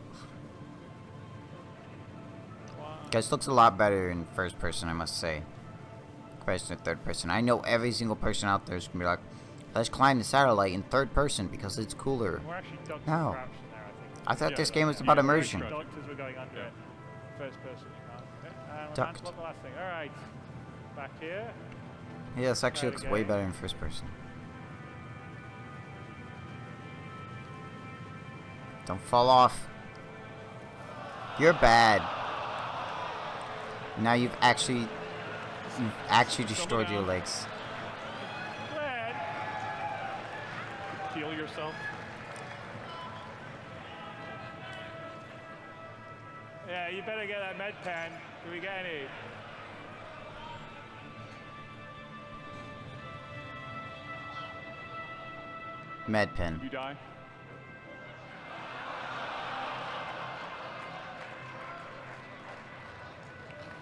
[SPEAKER 1] Guys, looks a lot better in first person, I must say. Compared to third person. I know every single person out there is going to be like, let's climb the satellite in third person because it's cooler.
[SPEAKER 2] We're actually ducked
[SPEAKER 1] No.
[SPEAKER 2] and crouched there, I think.
[SPEAKER 1] I thought this game was about immersion.
[SPEAKER 2] Ducked as we're going under it. First person, you can't. Okay.
[SPEAKER 1] Ducked.
[SPEAKER 2] The last thing. All right. Back here.
[SPEAKER 1] Yeah, this actually looks way better in first person. Don't fall off. You're bad. Now you've actually destroyed your legs.
[SPEAKER 10] Heal yourself.
[SPEAKER 2] Yeah, you better get that med pen. Do we get any?
[SPEAKER 1] Med pen.
[SPEAKER 10] Did you die?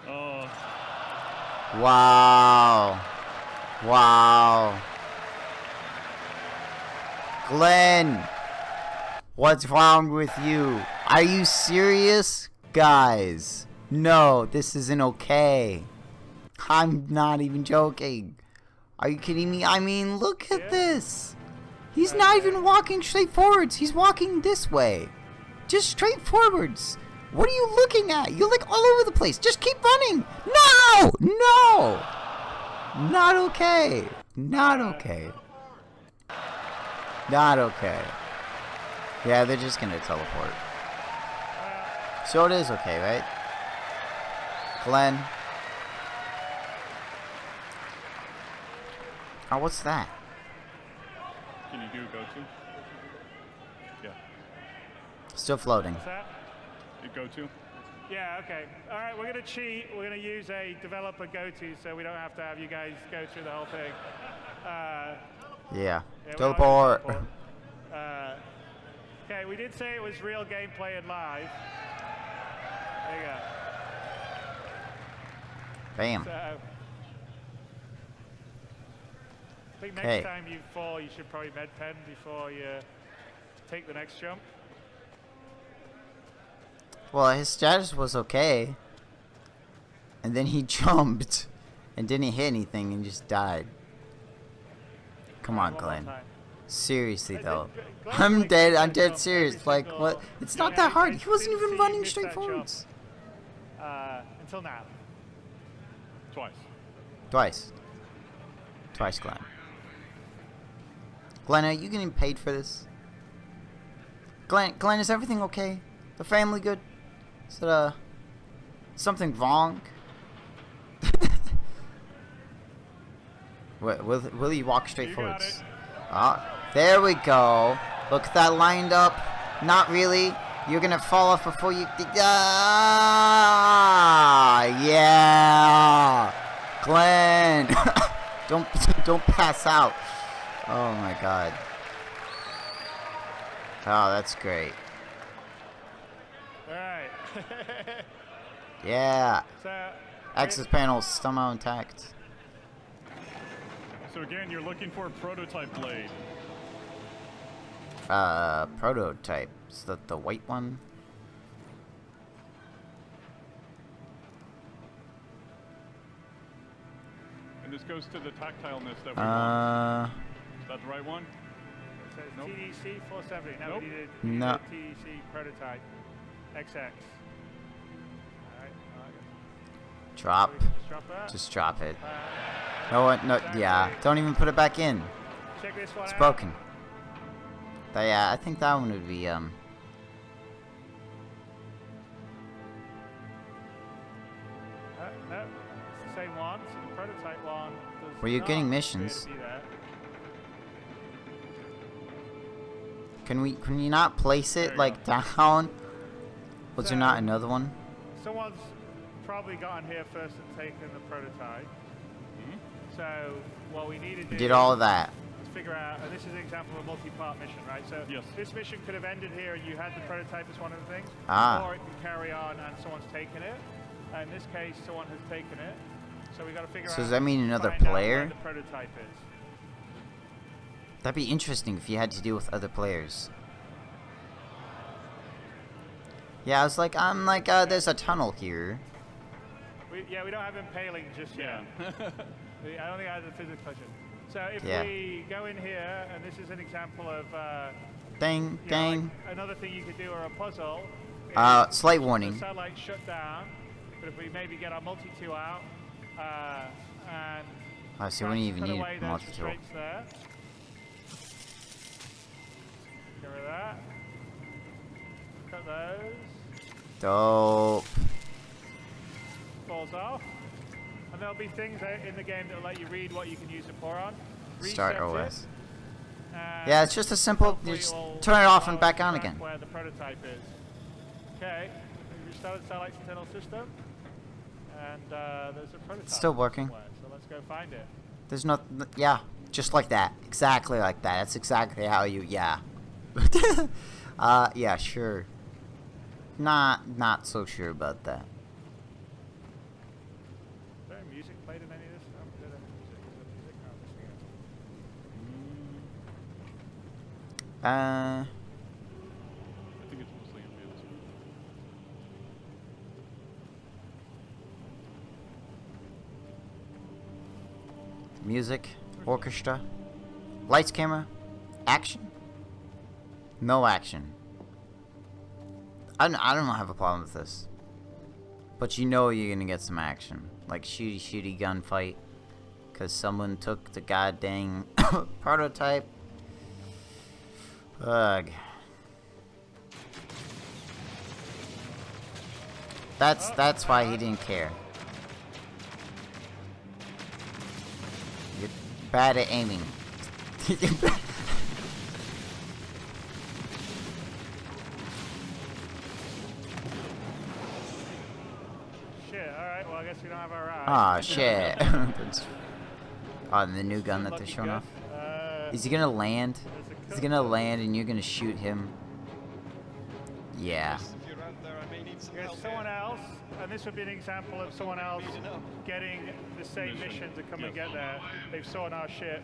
[SPEAKER 10] Oh.
[SPEAKER 1] Wow. Wow. Glenn, what's wrong with you? Are you serious? Guys, no, this isn't okay. I'm not even joking. Are you kidding me? I mean, look at this. He's not even walking straight forwards. He's walking this way. Just straight forwards. What are you looking at? You're like all over the place. Just keep running. No! No! Not okay. Not okay. Not okay. Yeah, they're just gonna teleport. So it is okay, right? Glenn. Oh, what's that?
[SPEAKER 10] Can you do a go-to? Yeah.
[SPEAKER 1] Still floating.
[SPEAKER 2] What's that?
[SPEAKER 10] You go-to?
[SPEAKER 2] Yeah, okay. All right, we're going to cheat. We're going to use a developer go-to so we don't have to have you guys go through the whole thing.
[SPEAKER 1] Yeah. Teleport.
[SPEAKER 2] Okay, we did say it was real gameplay and live. There you go.
[SPEAKER 1] Bam.
[SPEAKER 2] So, I think next time you fall, you should probably med pen before you take the next jump.
[SPEAKER 1] Well, his status was okay. And then he jumped and didn't hit anything and just died. Come on, Glenn. Seriously, though. I'm dead. I'm dead serious. Like, what? It's not that hard. He wasn't even running straight forwards.
[SPEAKER 2] Until now.
[SPEAKER 10] Twice.
[SPEAKER 1] Twice. Twice, Glenn. Glenn, are you getting paid for this? Glenn, is everything okay? The family good? Is it, something wrong? Will he walk straight forwards? Ah, there we go. Look at that lined up. Not really. You're gonna fall off before you. Ah, yeah. Glenn, don't pass out. Oh my God. Oh, that's great.
[SPEAKER 2] All right.
[SPEAKER 1] Yeah.
[SPEAKER 2] So,
[SPEAKER 10] Access
[SPEAKER 1] panels somehow intact.
[SPEAKER 10] So again, you're looking for a prototype blade.
[SPEAKER 1] Prototype. Is that the white one?
[SPEAKER 10] And this goes to the tactileness that we want. Is that the right one?
[SPEAKER 2] So nope. TDC 470. No,
[SPEAKER 10] nope.
[SPEAKER 2] we needed TDC prototype XX. Alright.
[SPEAKER 1] Drop. Just drop it. No one. No. Yeah. Don't even put it back in.
[SPEAKER 2] Check this one
[SPEAKER 1] it's
[SPEAKER 2] out.
[SPEAKER 1] broken. But yeah, I think that one would be
[SPEAKER 2] No, it's the same one. So the prototype one does
[SPEAKER 1] where you're
[SPEAKER 2] not
[SPEAKER 1] getting
[SPEAKER 2] appear
[SPEAKER 1] missions.
[SPEAKER 2] to be there.
[SPEAKER 1] Can you not place it like down? Was there not another one?
[SPEAKER 2] Someone's probably gotten here first and taken the prototype. So what we need to do
[SPEAKER 1] Did all of that.
[SPEAKER 2] is figure out, and this is an example of a multi-part mission, right? So this mission could have ended here and you had the prototype as one of the things, or it can carry on and someone's taken it. In this case, someone has taken it. So we got to figure out.
[SPEAKER 1] So does that mean another
[SPEAKER 2] find out
[SPEAKER 1] player?
[SPEAKER 2] where the prototype is.
[SPEAKER 1] That'd be interesting if you had to deal with other players. Yeah, I'm like, there's a tunnel here.
[SPEAKER 2] We don't have impaling just yet. I don't think I have the physics question. So if we go in here, and this is an example of
[SPEAKER 1] dang.
[SPEAKER 2] Like another thing you could do, or a puzzle.
[SPEAKER 1] Slight warning.
[SPEAKER 2] The satellite shut down, but if we maybe get our multi-tool out, and
[SPEAKER 1] I see. We don't even need a multi-tool.
[SPEAKER 2] There. Get rid of that. Cut those.
[SPEAKER 1] Dope.
[SPEAKER 2] Falls off. And there'll be things in the game that'll let you read what you can use it for on.
[SPEAKER 1] Start OS. Yeah, it's just a simple. You just turn it off and back on again.
[SPEAKER 2] Where the prototype is. Okay, we restarted the satellite's internal system, and there's a prototype.
[SPEAKER 1] It's still working.
[SPEAKER 2] So let's go find it.
[SPEAKER 1] There's no. Yeah, Just like that. Exactly like that. That's exactly how you, yeah. Yeah, sure. Not so sure about that.
[SPEAKER 2] Is there music played in any of this? I haven't heard any music. Is there music? No, I'm missing it.
[SPEAKER 10] I think it's mostly ambience.
[SPEAKER 1] Music, orchestra, lights, camera, action. No action. I don't have a problem with this. But you know you're gonna get some action. Like shooty gunfight. Cause someone took the goddamn prototype. Ugh. That's why he didn't care. You're bad at aiming.
[SPEAKER 2] I guess we don't have our eyes.
[SPEAKER 1] Aw, shit. Oh, the new gun that they're showing off. Is he gonna land? Is he gonna land and you're gonna shoot him? Yeah.
[SPEAKER 2] There's someone else, and this would be an example of someone else getting the same mission to come and get there. They've saw our ship,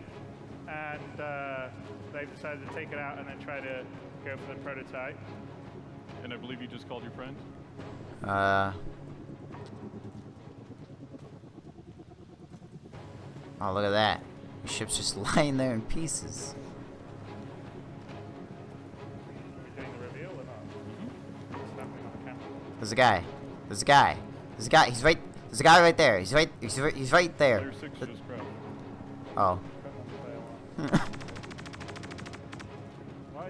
[SPEAKER 2] and they've decided to take it out and then try to go for the prototype.
[SPEAKER 10] And I believe you just called your friend?
[SPEAKER 1] Oh, look at that. The ship's just lying there in pieces.
[SPEAKER 2] Are we doing the reveal or not? What's happening on the camera?
[SPEAKER 1] There's a guy. There's a guy. There's a guy. He's right. There's a guy right there. He's right there.
[SPEAKER 10] Layer 6 just crashed.
[SPEAKER 1] Oh.
[SPEAKER 2] What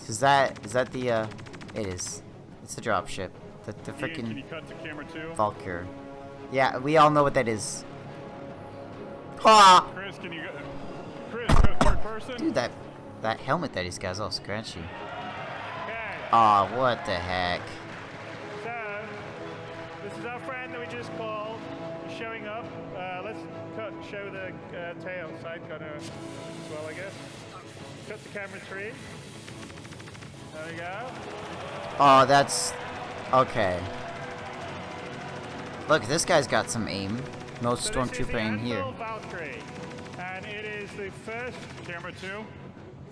[SPEAKER 2] is that?
[SPEAKER 1] Is that the it is. It's the dropship. The freaking
[SPEAKER 10] Can you cut to camera 2?
[SPEAKER 1] Valkyrie. Yeah, we all know what that is. Ha!
[SPEAKER 10] Chris, can you go? Chris, go third person?
[SPEAKER 1] Dude, that helmet that he's got is all scratchy.
[SPEAKER 2] Okay.
[SPEAKER 1] Aw, what the heck?
[SPEAKER 2] So, this is our friend that we just called. He's showing up. Let's show the tail side gunner as well, I guess. Cut to camera 3. There we go.
[SPEAKER 1] Oh, that's okay. Look, this guy's got some aim. No stormtrooper aim here.
[SPEAKER 2] Valkyrie, and it is the first
[SPEAKER 10] camera 2.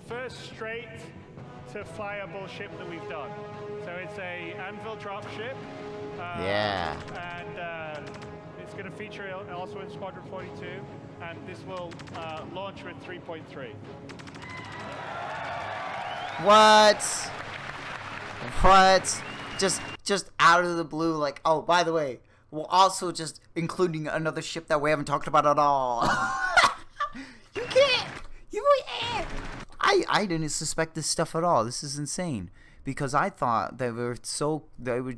[SPEAKER 2] First straight to flyable ship that we've done. So it's a Anvil dropship.
[SPEAKER 1] Yeah.
[SPEAKER 2] And it's going to feature also in Squadron 42, and this will launch with 3.3.
[SPEAKER 1] What? What? Just out of the blue, like, oh, by the way, we're also just including another ship that we haven't talked about at all. You can't! You can't! I didn't suspect this stuff at all. This is insane. Because I thought they were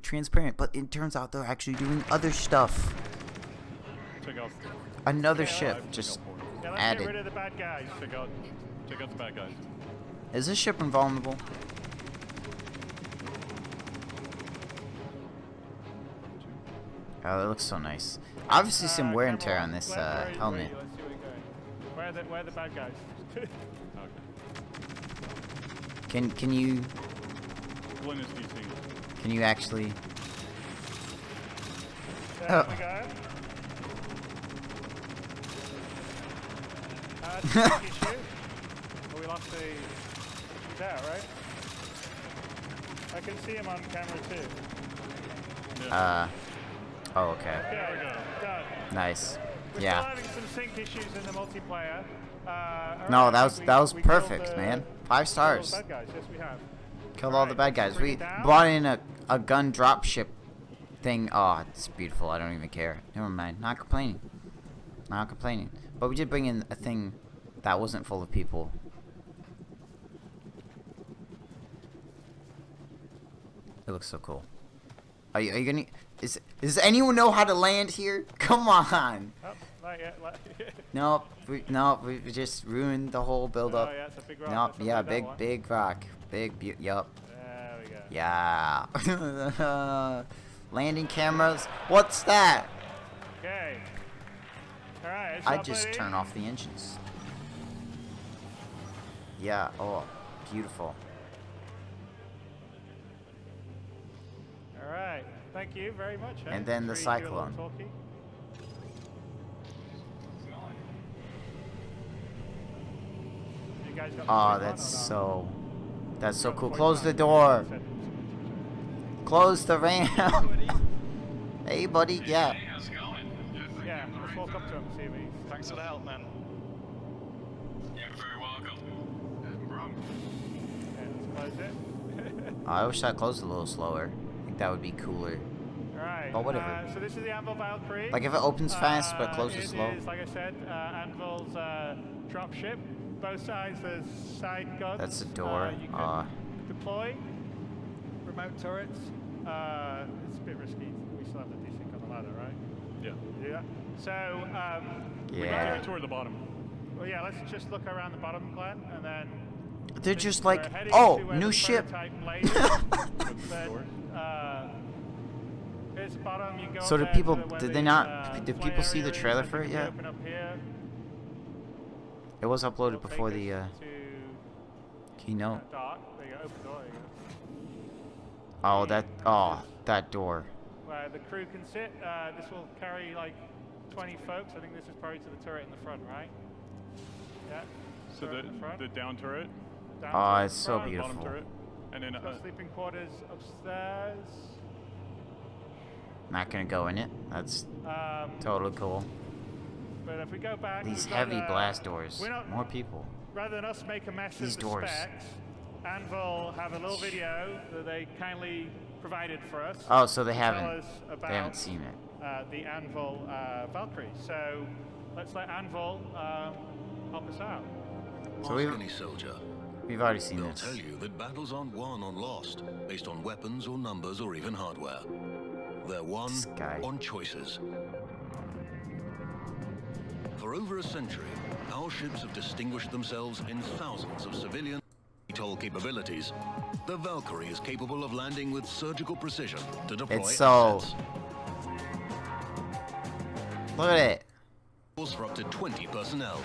[SPEAKER 1] transparent, but it turns out they're actually doing other stuff. Another ship just added.
[SPEAKER 2] Get rid of the bad guys.
[SPEAKER 10] Check out the bad guys.
[SPEAKER 1] Is this ship invulnerable? Oh, that looks so nice. Obviously some wear and tear on this helmet.
[SPEAKER 2] Let's see where are the bad guys?
[SPEAKER 1] Can you
[SPEAKER 10] Glenn is DC.
[SPEAKER 1] Can you actually
[SPEAKER 2] There we go. That's an issue. Oh, we lost the there, right? I can see him on camera too.
[SPEAKER 1] Oh, okay.
[SPEAKER 2] There we go. Done.
[SPEAKER 1] Nice.
[SPEAKER 2] We're
[SPEAKER 1] Yeah.
[SPEAKER 2] still having some sync issues in the multiplayer.
[SPEAKER 1] No, that was perfect, man. 5 stars.
[SPEAKER 2] Bad guys. Yes, we have.
[SPEAKER 1] Killed all the bad guys. We brought in a gun dropship thing. Oh, it's beautiful. I don't even care. Never mind. Not complaining. Not complaining. But we did bring in a thing that wasn't full of people. It looks so cool. Are you gonna? Does anyone know how to land here? Come on.
[SPEAKER 2] Oh, not yet.
[SPEAKER 1] Nope. We just ruined the whole build up.
[SPEAKER 2] Oh, yeah, it's a big rock.
[SPEAKER 1] Nope.
[SPEAKER 2] Let's
[SPEAKER 1] Yeah,
[SPEAKER 2] avoid that one.
[SPEAKER 1] big rock. Yup.
[SPEAKER 2] There we go.
[SPEAKER 1] Yeah. Landing cameras. What's that?
[SPEAKER 2] Okay. Alright,
[SPEAKER 1] I just turn off the engines. Yeah, oh, beautiful.
[SPEAKER 2] Alright, thank you very much.
[SPEAKER 1] And then the cyclone. Oh, that's so cool. Close the door. Close the ramp. Hey, buddy. Yeah.
[SPEAKER 11] How's it going?
[SPEAKER 2] Yeah, let's walk up to him and see if he's...
[SPEAKER 11] Thanks for the help, man.
[SPEAKER 12] You're very welcome.
[SPEAKER 2] Yeah, let's close it.
[SPEAKER 1] I wish that closed a little slower. I think that would be cooler.
[SPEAKER 2] Alright,
[SPEAKER 1] but whatever.
[SPEAKER 2] So this is the Anvil Valkyrie.
[SPEAKER 1] Like if it opens fast but closes slow.
[SPEAKER 2] It is, like I said, Anvil's dropship. Both sides, there's side guns.
[SPEAKER 1] That's a door.
[SPEAKER 2] You can deploy. Remote turrets. It's a bit risky. We still have the desync on the ladder, right?
[SPEAKER 10] Yeah.
[SPEAKER 2] Yeah. So,
[SPEAKER 10] we can take a tour of the bottom.
[SPEAKER 2] Well, yeah, let's just look around the bottom, Glenn, and then...
[SPEAKER 1] They're just like, oh, new ship.
[SPEAKER 2] Here's the bottom. You go
[SPEAKER 1] So did people, did they not, did people see the trailer for it yet? It was uploaded before the keynote. Oh, that door.
[SPEAKER 2] Where the crew can sit. This will carry like 20 folks. I think this is probably to the turret in the front, right? Yeah.
[SPEAKER 10] So the down turret.
[SPEAKER 1] Oh, it's so beautiful.
[SPEAKER 10] Bottom turret, and then
[SPEAKER 2] sleeping quarters upstairs.
[SPEAKER 1] Not gonna go in it. That's totally cool.
[SPEAKER 2] But if we go back,
[SPEAKER 1] these heavy blast doors, more people.
[SPEAKER 2] Rather than us make a mess
[SPEAKER 1] these
[SPEAKER 2] of
[SPEAKER 1] doors.
[SPEAKER 2] The specs, Anvil have a little video that they kindly provided for us.
[SPEAKER 1] Oh, so they haven't.
[SPEAKER 2] They
[SPEAKER 1] haven't seen it.
[SPEAKER 2] The Anvil Valkyrie. So let's let Anvil help us out.
[SPEAKER 1] So we've already seen this.
[SPEAKER 3] They'll tell you that battles aren't won or lost based on weapons or numbers or even hardware. They're won on choices. For over a century, our ships have distinguished themselves in thousands of civilian eVTOL capabilities. The Valkyrie is capable of landing with surgical precision to deploy assets.
[SPEAKER 1] Look at it.
[SPEAKER 3] For up to 20 personnel.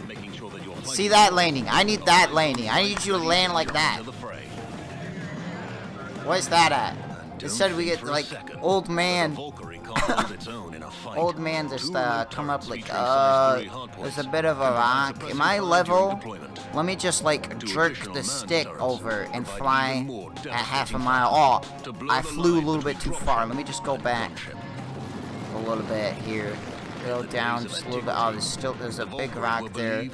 [SPEAKER 3] Making sure that your
[SPEAKER 1] see that landing. I need that landing. I need you to land like that. Where's that at? It said we get like old man. Old man just come up like there's a bit of a rock. Am I level? Let me just like jerk the stick over and fly at half a mile. Oh, I flew a little bit too far. Let me just go back a little bit here. Go down just a little bit. Oh, there's a big rock there.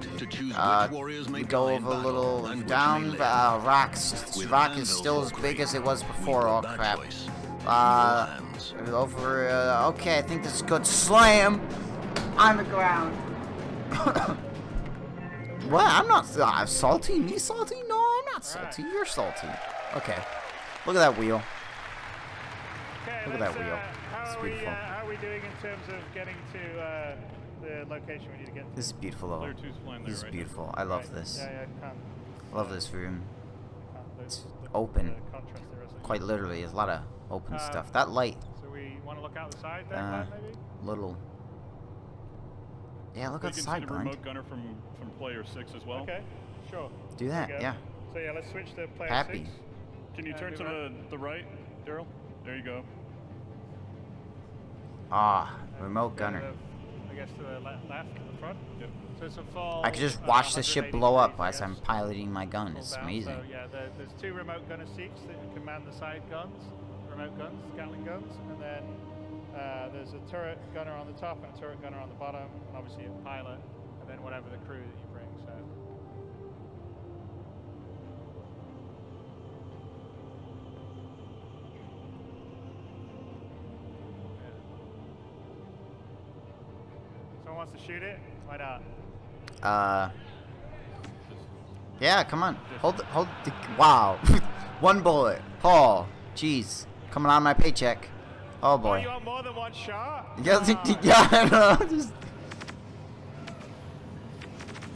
[SPEAKER 1] We go over a little down. Rock is still as big as it was before. Oh crap. Over. Okay, I think this is good. Slam on the ground. What? I'm not salty. Me salty? No, I'm not salty. You're salty. Okay. Look at that wheel. Look at that wheel. It's beautiful.
[SPEAKER 2] How are we doing in terms of getting to the location we need to get to?
[SPEAKER 1] This is beautiful, though. This is beautiful. I love this. I love this room. It's open. Quite literally, there's a lot of open stuff. That light.
[SPEAKER 2] So we want to look out the side there, maybe?
[SPEAKER 1] Little. Yeah, look outside, Glenn.
[SPEAKER 10] Remote gunner from player 6 as well.
[SPEAKER 2] Okay, sure.
[SPEAKER 1] Do that, yeah.
[SPEAKER 2] So yeah, let's switch to player 6.
[SPEAKER 10] Can you turn to the right, Daryl? There you go.
[SPEAKER 1] Ah, remote gunner.
[SPEAKER 2] I guess to the left, to the front. Yep. So it's a full.
[SPEAKER 1] I could just watch the ship blow up as I'm piloting my gun. It's amazing.
[SPEAKER 2] So yeah, there's 2 remote gunner seats that command the side guns, remote guns, Gatling guns, and then there's a turret gunner on the top and a turret gunner on the bottom, and obviously a pilot, and then whatever the crew that you bring. So. Someone wants to shoot it? Why not?
[SPEAKER 1] Yeah, come on. Wow. 1 bullet. Oh, jeez. Coming on my paycheck. Oh boy.
[SPEAKER 2] You want more than 1 shot?
[SPEAKER 1] Yeah, I know. Just.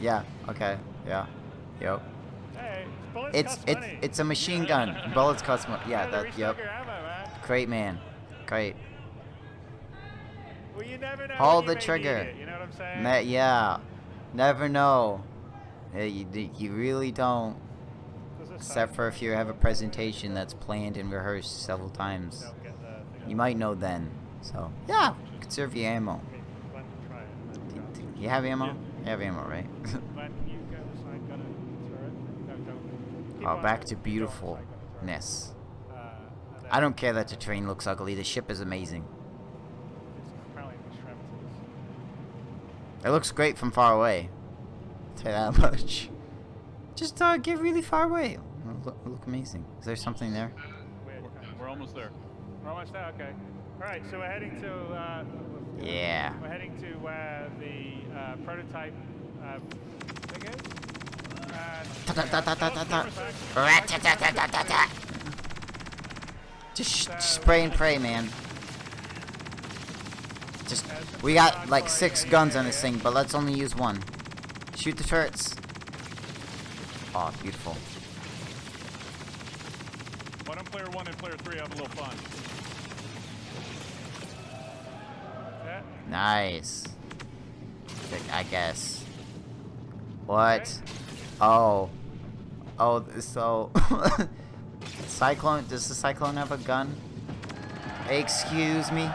[SPEAKER 1] Yeah. Okay. Yeah. Yep.
[SPEAKER 2] Hey, bullets
[SPEAKER 1] it's a machine gun. Bullets cost money. Yeah. That. Yep.
[SPEAKER 2] Ammo, man.
[SPEAKER 1] Great man. Great.
[SPEAKER 2] Well, you never know.
[SPEAKER 1] Hold
[SPEAKER 2] when
[SPEAKER 1] the
[SPEAKER 2] you may
[SPEAKER 1] trigger.
[SPEAKER 2] need it, you know what I'm saying?
[SPEAKER 1] Yeah. Never know. Yeah, you really don't. Except for if you have a presentation that's planned and rehearsed several times. You might know then. So, yeah. Conserve your ammo. You have ammo?
[SPEAKER 10] Yeah.
[SPEAKER 1] You have ammo, right?
[SPEAKER 2] When you go side gunner turret, no, don't. Keep
[SPEAKER 1] Oh,
[SPEAKER 2] on
[SPEAKER 1] back
[SPEAKER 2] it.
[SPEAKER 1] to
[SPEAKER 2] Keep going side gunner
[SPEAKER 1] beautifulness.
[SPEAKER 2] turret. And then
[SPEAKER 1] I don't care that the train looks ugly. The ship is amazing.
[SPEAKER 2] it's apparently extremities.
[SPEAKER 1] It looks great from far away. I'll tell you that much. Just get really far away. It'll look amazing. Is there something there?
[SPEAKER 10] We're almost there.
[SPEAKER 2] We're almost there. Okay. All right. So we're heading to.
[SPEAKER 1] Yeah.
[SPEAKER 2] We're heading to where the prototype thing is.
[SPEAKER 1] Just spray and pray, man. We got like 6 guns on this thing, but let's only use one. Shoot the turrets. Oh, beautiful.
[SPEAKER 10] Why don't player 1 and player 3 have a little fun?
[SPEAKER 2] Yeah.
[SPEAKER 1] Nice. I guess. What? Oh. Oh, so... Cyclone? Does the Cyclone have a gun? Excuse me?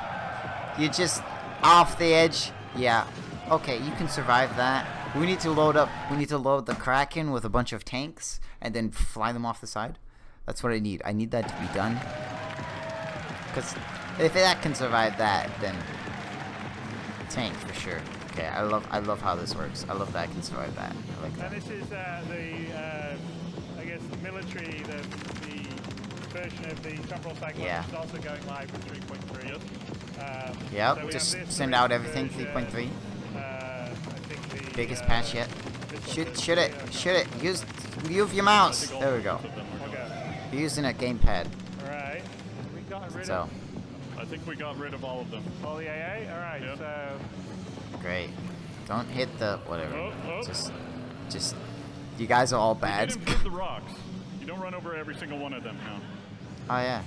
[SPEAKER 1] You're just off the edge? Yeah. Okay, you can survive that. We need to load up. We need to load the Kraken with a bunch of tanks and then fly them off the side. That's what I need. I need that to be done. Because if that can survive that, then the tank for sure. Okay, I love how this works. I love that I can survive that. I like that.
[SPEAKER 2] And this is I guess the military, the version of the temporal cyclone is also going live with 3.3.
[SPEAKER 1] Yep,
[SPEAKER 2] so
[SPEAKER 1] just send out everything 3.3. Biggest patch yet. Shoot it. Use your mouse. There we go. You're using a gamepad.
[SPEAKER 2] Alright. We got rid
[SPEAKER 1] So.
[SPEAKER 2] of.
[SPEAKER 10] I think we got rid of all of them.
[SPEAKER 2] All the AA? Alright,
[SPEAKER 10] Yep.
[SPEAKER 2] so.
[SPEAKER 1] Great. Don't hit the whatever. Just. You guys are all bad.
[SPEAKER 10] You didn't hit the rocks. You don't run over every single one of them now.
[SPEAKER 1] Oh yeah.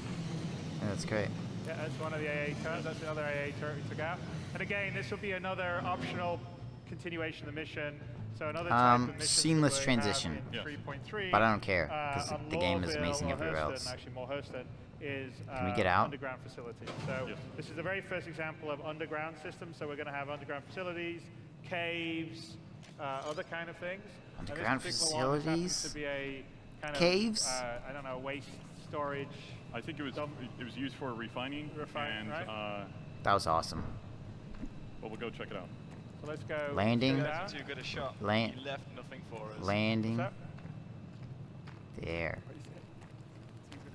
[SPEAKER 1] That's great.
[SPEAKER 2] Yeah, that's one of the AA turrets. That's another AA turret we took out. And again, this will be another optional continuation of the mission. So another type of mission
[SPEAKER 1] seamless transition.
[SPEAKER 2] 3.3.
[SPEAKER 1] But I don't care because the game is amazing everywhere else.
[SPEAKER 2] Actually, more Hurston is
[SPEAKER 1] Can we get out?
[SPEAKER 2] underground facilities. So this is the very first example of underground systems. So we're going to have underground facilities, caves, other kind of things.
[SPEAKER 1] Underground facilities?
[SPEAKER 2] To be a kind
[SPEAKER 1] caves?
[SPEAKER 2] Of, I don't know, waste storage.
[SPEAKER 10] I think it was used for refining. And,
[SPEAKER 2] right?
[SPEAKER 1] That was awesome.
[SPEAKER 10] But we'll go check it out.
[SPEAKER 2] So let's go.
[SPEAKER 1] Landing.
[SPEAKER 11] Too good a shot. You left nothing for us.
[SPEAKER 1] Landing. There.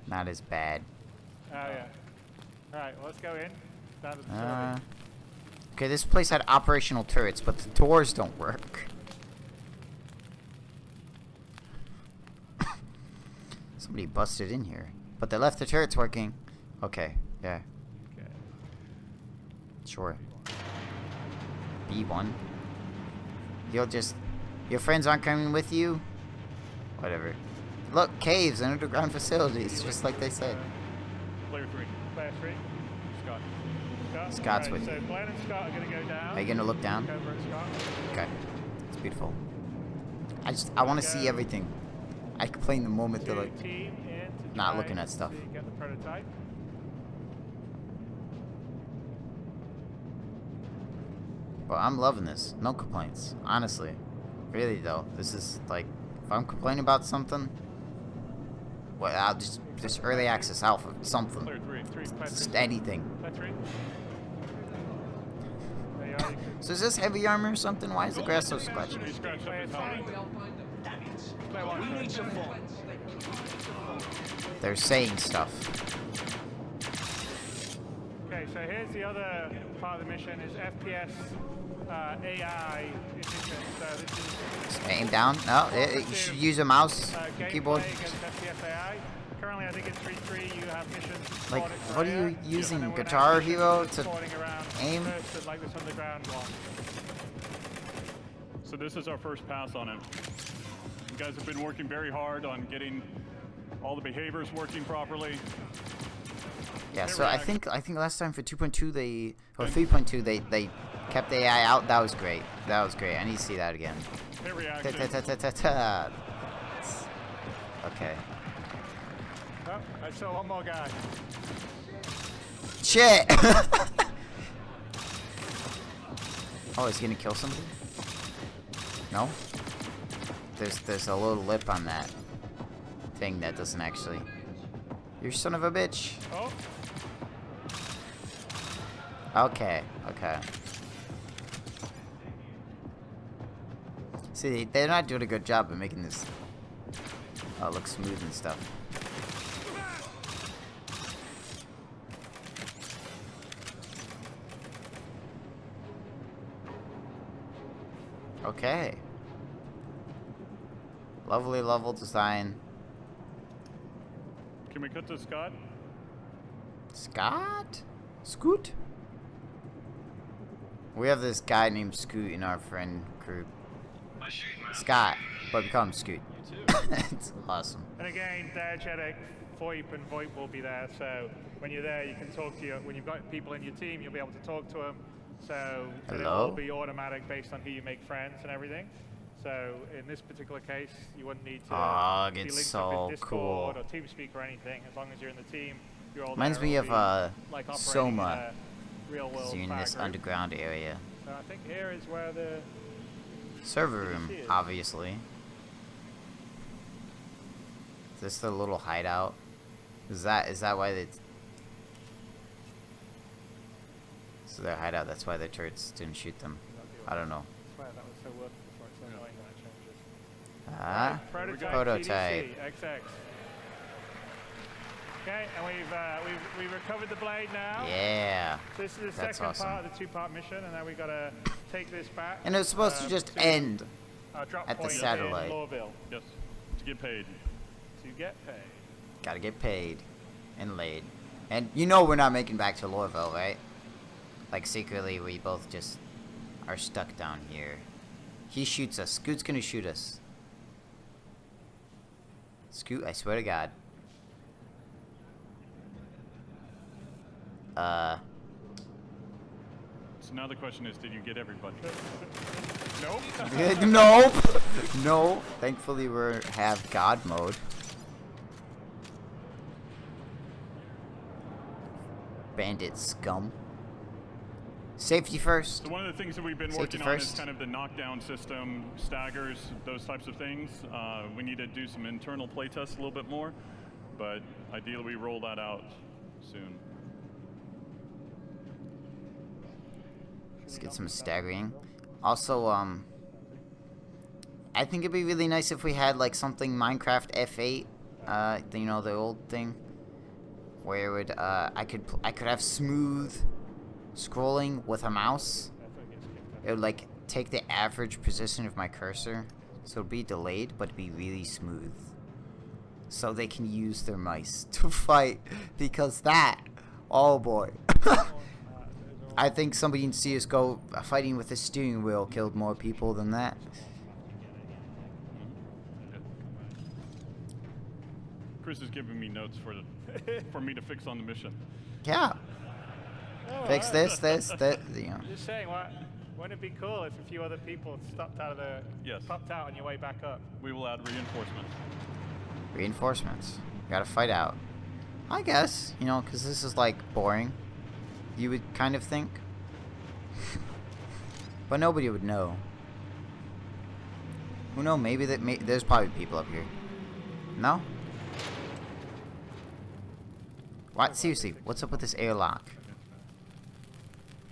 [SPEAKER 1] Not as bad.
[SPEAKER 2] Oh yeah. All right. Well, let's go in. Down to the facility.
[SPEAKER 1] Okay, this place had operational turrets, but the doors don't work. Somebody busted in here, but they left the turrets working. Okay. Yeah.
[SPEAKER 2] Okay.
[SPEAKER 1] Sure. B1. Your friends aren't coming with you? Whatever. Look, caves and underground facilities, just like they said.
[SPEAKER 10] Player 3.
[SPEAKER 2] Player 3.
[SPEAKER 10] Scott.
[SPEAKER 1] Scott's
[SPEAKER 2] right,
[SPEAKER 1] with
[SPEAKER 2] so
[SPEAKER 1] you.
[SPEAKER 2] Glenn and Scott are going to go down.
[SPEAKER 1] Are you going to look down?
[SPEAKER 2] Look over at Scott.
[SPEAKER 1] Okay. It's beautiful. I want to see everything. I complain the moment they're like not looking at stuff.
[SPEAKER 2] Get the prototype.
[SPEAKER 1] But I'm loving this. No complaints. Honestly. Really though. This is like, if I'm complaining about something, well, I'll just early access alpha, something. Just anything. So is this heavy armor or something? Why is the grass so scratchy? They're saying stuff.
[SPEAKER 2] Okay, so here's the other part of the mission is FPS AI edition. So this is
[SPEAKER 1] aim down. No, you should use a mouse, keyboard.
[SPEAKER 2] FPS AI. Currently, I think in 3.3 you have missions.
[SPEAKER 1] Like, what are you using? Guitar Hero to aim?
[SPEAKER 2] Like this underground one.
[SPEAKER 10] So this is our first pass on it. You guys have been working very hard on getting all the behaviors working properly.
[SPEAKER 1] Yeah, so I think last time for 2.2 they or 3.2 they kept the AI out. That was great. That was great. I need to see that again. Okay.
[SPEAKER 2] Oh, I saw one more guy.
[SPEAKER 1] Shit! Oh, is he gonna kill somebody? No? There's a little lip on that thing that doesn't actually. You son of a bitch.
[SPEAKER 2] Oh.
[SPEAKER 1] Okay, okay. See, they're not doing a good job of making this look smooth and stuff. Okay. Lovely level design.
[SPEAKER 10] Can we cut to Scott?
[SPEAKER 1] Scott? Scoot? We have this guy named Scoot in our friend group. Scott, but we call him Scoot. It's awesome.
[SPEAKER 2] And again, diegetic VoIP and VoIP will be there, so when you're there you can talk to when you've got people in your team, you'll be able to talk to them. So it'll all be automatic based on who you make friends and everything. So in this particular case, you wouldn't need to be linked up in Discord or TeamSpeak or anything. As long as you're in the team, you're all
[SPEAKER 1] reminds
[SPEAKER 2] there.
[SPEAKER 1] me of
[SPEAKER 2] like
[SPEAKER 1] Soma.
[SPEAKER 2] Real world
[SPEAKER 1] in this underground area.
[SPEAKER 2] So I think here is where the
[SPEAKER 1] server room, obviously. Is this the little hideout? Is that why they? So their hideout. That's why the turrets didn't shoot them. I don't know.
[SPEAKER 2] I swear that was so working before. It's so annoying when it changes.
[SPEAKER 1] Ah, prototype.
[SPEAKER 2] XX. Okay, and we've recovered the blade now.
[SPEAKER 1] Yeah.
[SPEAKER 2] So this is the second part of the two-part mission, and now we got to take this back.
[SPEAKER 1] And it was supposed to just end
[SPEAKER 2] drop
[SPEAKER 1] at the
[SPEAKER 2] point
[SPEAKER 1] satellite.
[SPEAKER 2] in Lorville.
[SPEAKER 10] Yes. To get paid.
[SPEAKER 2] To get paid.
[SPEAKER 1] Gotta get paid and laid. And you know we're not making back to Lorville, right? Like secretly, we both just are stuck down here. He shoots us. Scoot's gonna shoot us. Scoot, I swear to God.
[SPEAKER 10] So now the question is, did you get everybody?
[SPEAKER 2] Nope.
[SPEAKER 1] Nope. No. Thankfully, we have God mode. Bandit scum. Safety first.
[SPEAKER 10] So one of the things that we've been working on is kind of the knockdown system, staggers, those types of things. We need to do some internal playtests a little bit more, but ideally we roll that out soon.
[SPEAKER 1] Let's get some staggering. Also, I think it'd be really nice if we had like something Minecraft F8, you know, the old thing, where it would I could have smooth scrolling with a mouse. It would like take the average position of my cursor, so it'd be delayed, but it'd be really smooth, so they can use their mice to fight. Because that, oh boy. I think somebody in CSGO fighting with a steering wheel killed more people than that.
[SPEAKER 10] Chris is giving me notes for me to fix on the mission.
[SPEAKER 1] Yeah.
[SPEAKER 2] Oh,
[SPEAKER 1] fix this, that, you know.
[SPEAKER 2] Just saying, wouldn't it be cool if a few other people popped out on your way back up?
[SPEAKER 10] We will add reinforcements.
[SPEAKER 1] Reinforcements. You gotta fight out. I guess, you know, because this is like boring. You would kind of think. But nobody would know. Who knows? Maybe there's probably people up here. No? What? Seriously, what's up with this airlock?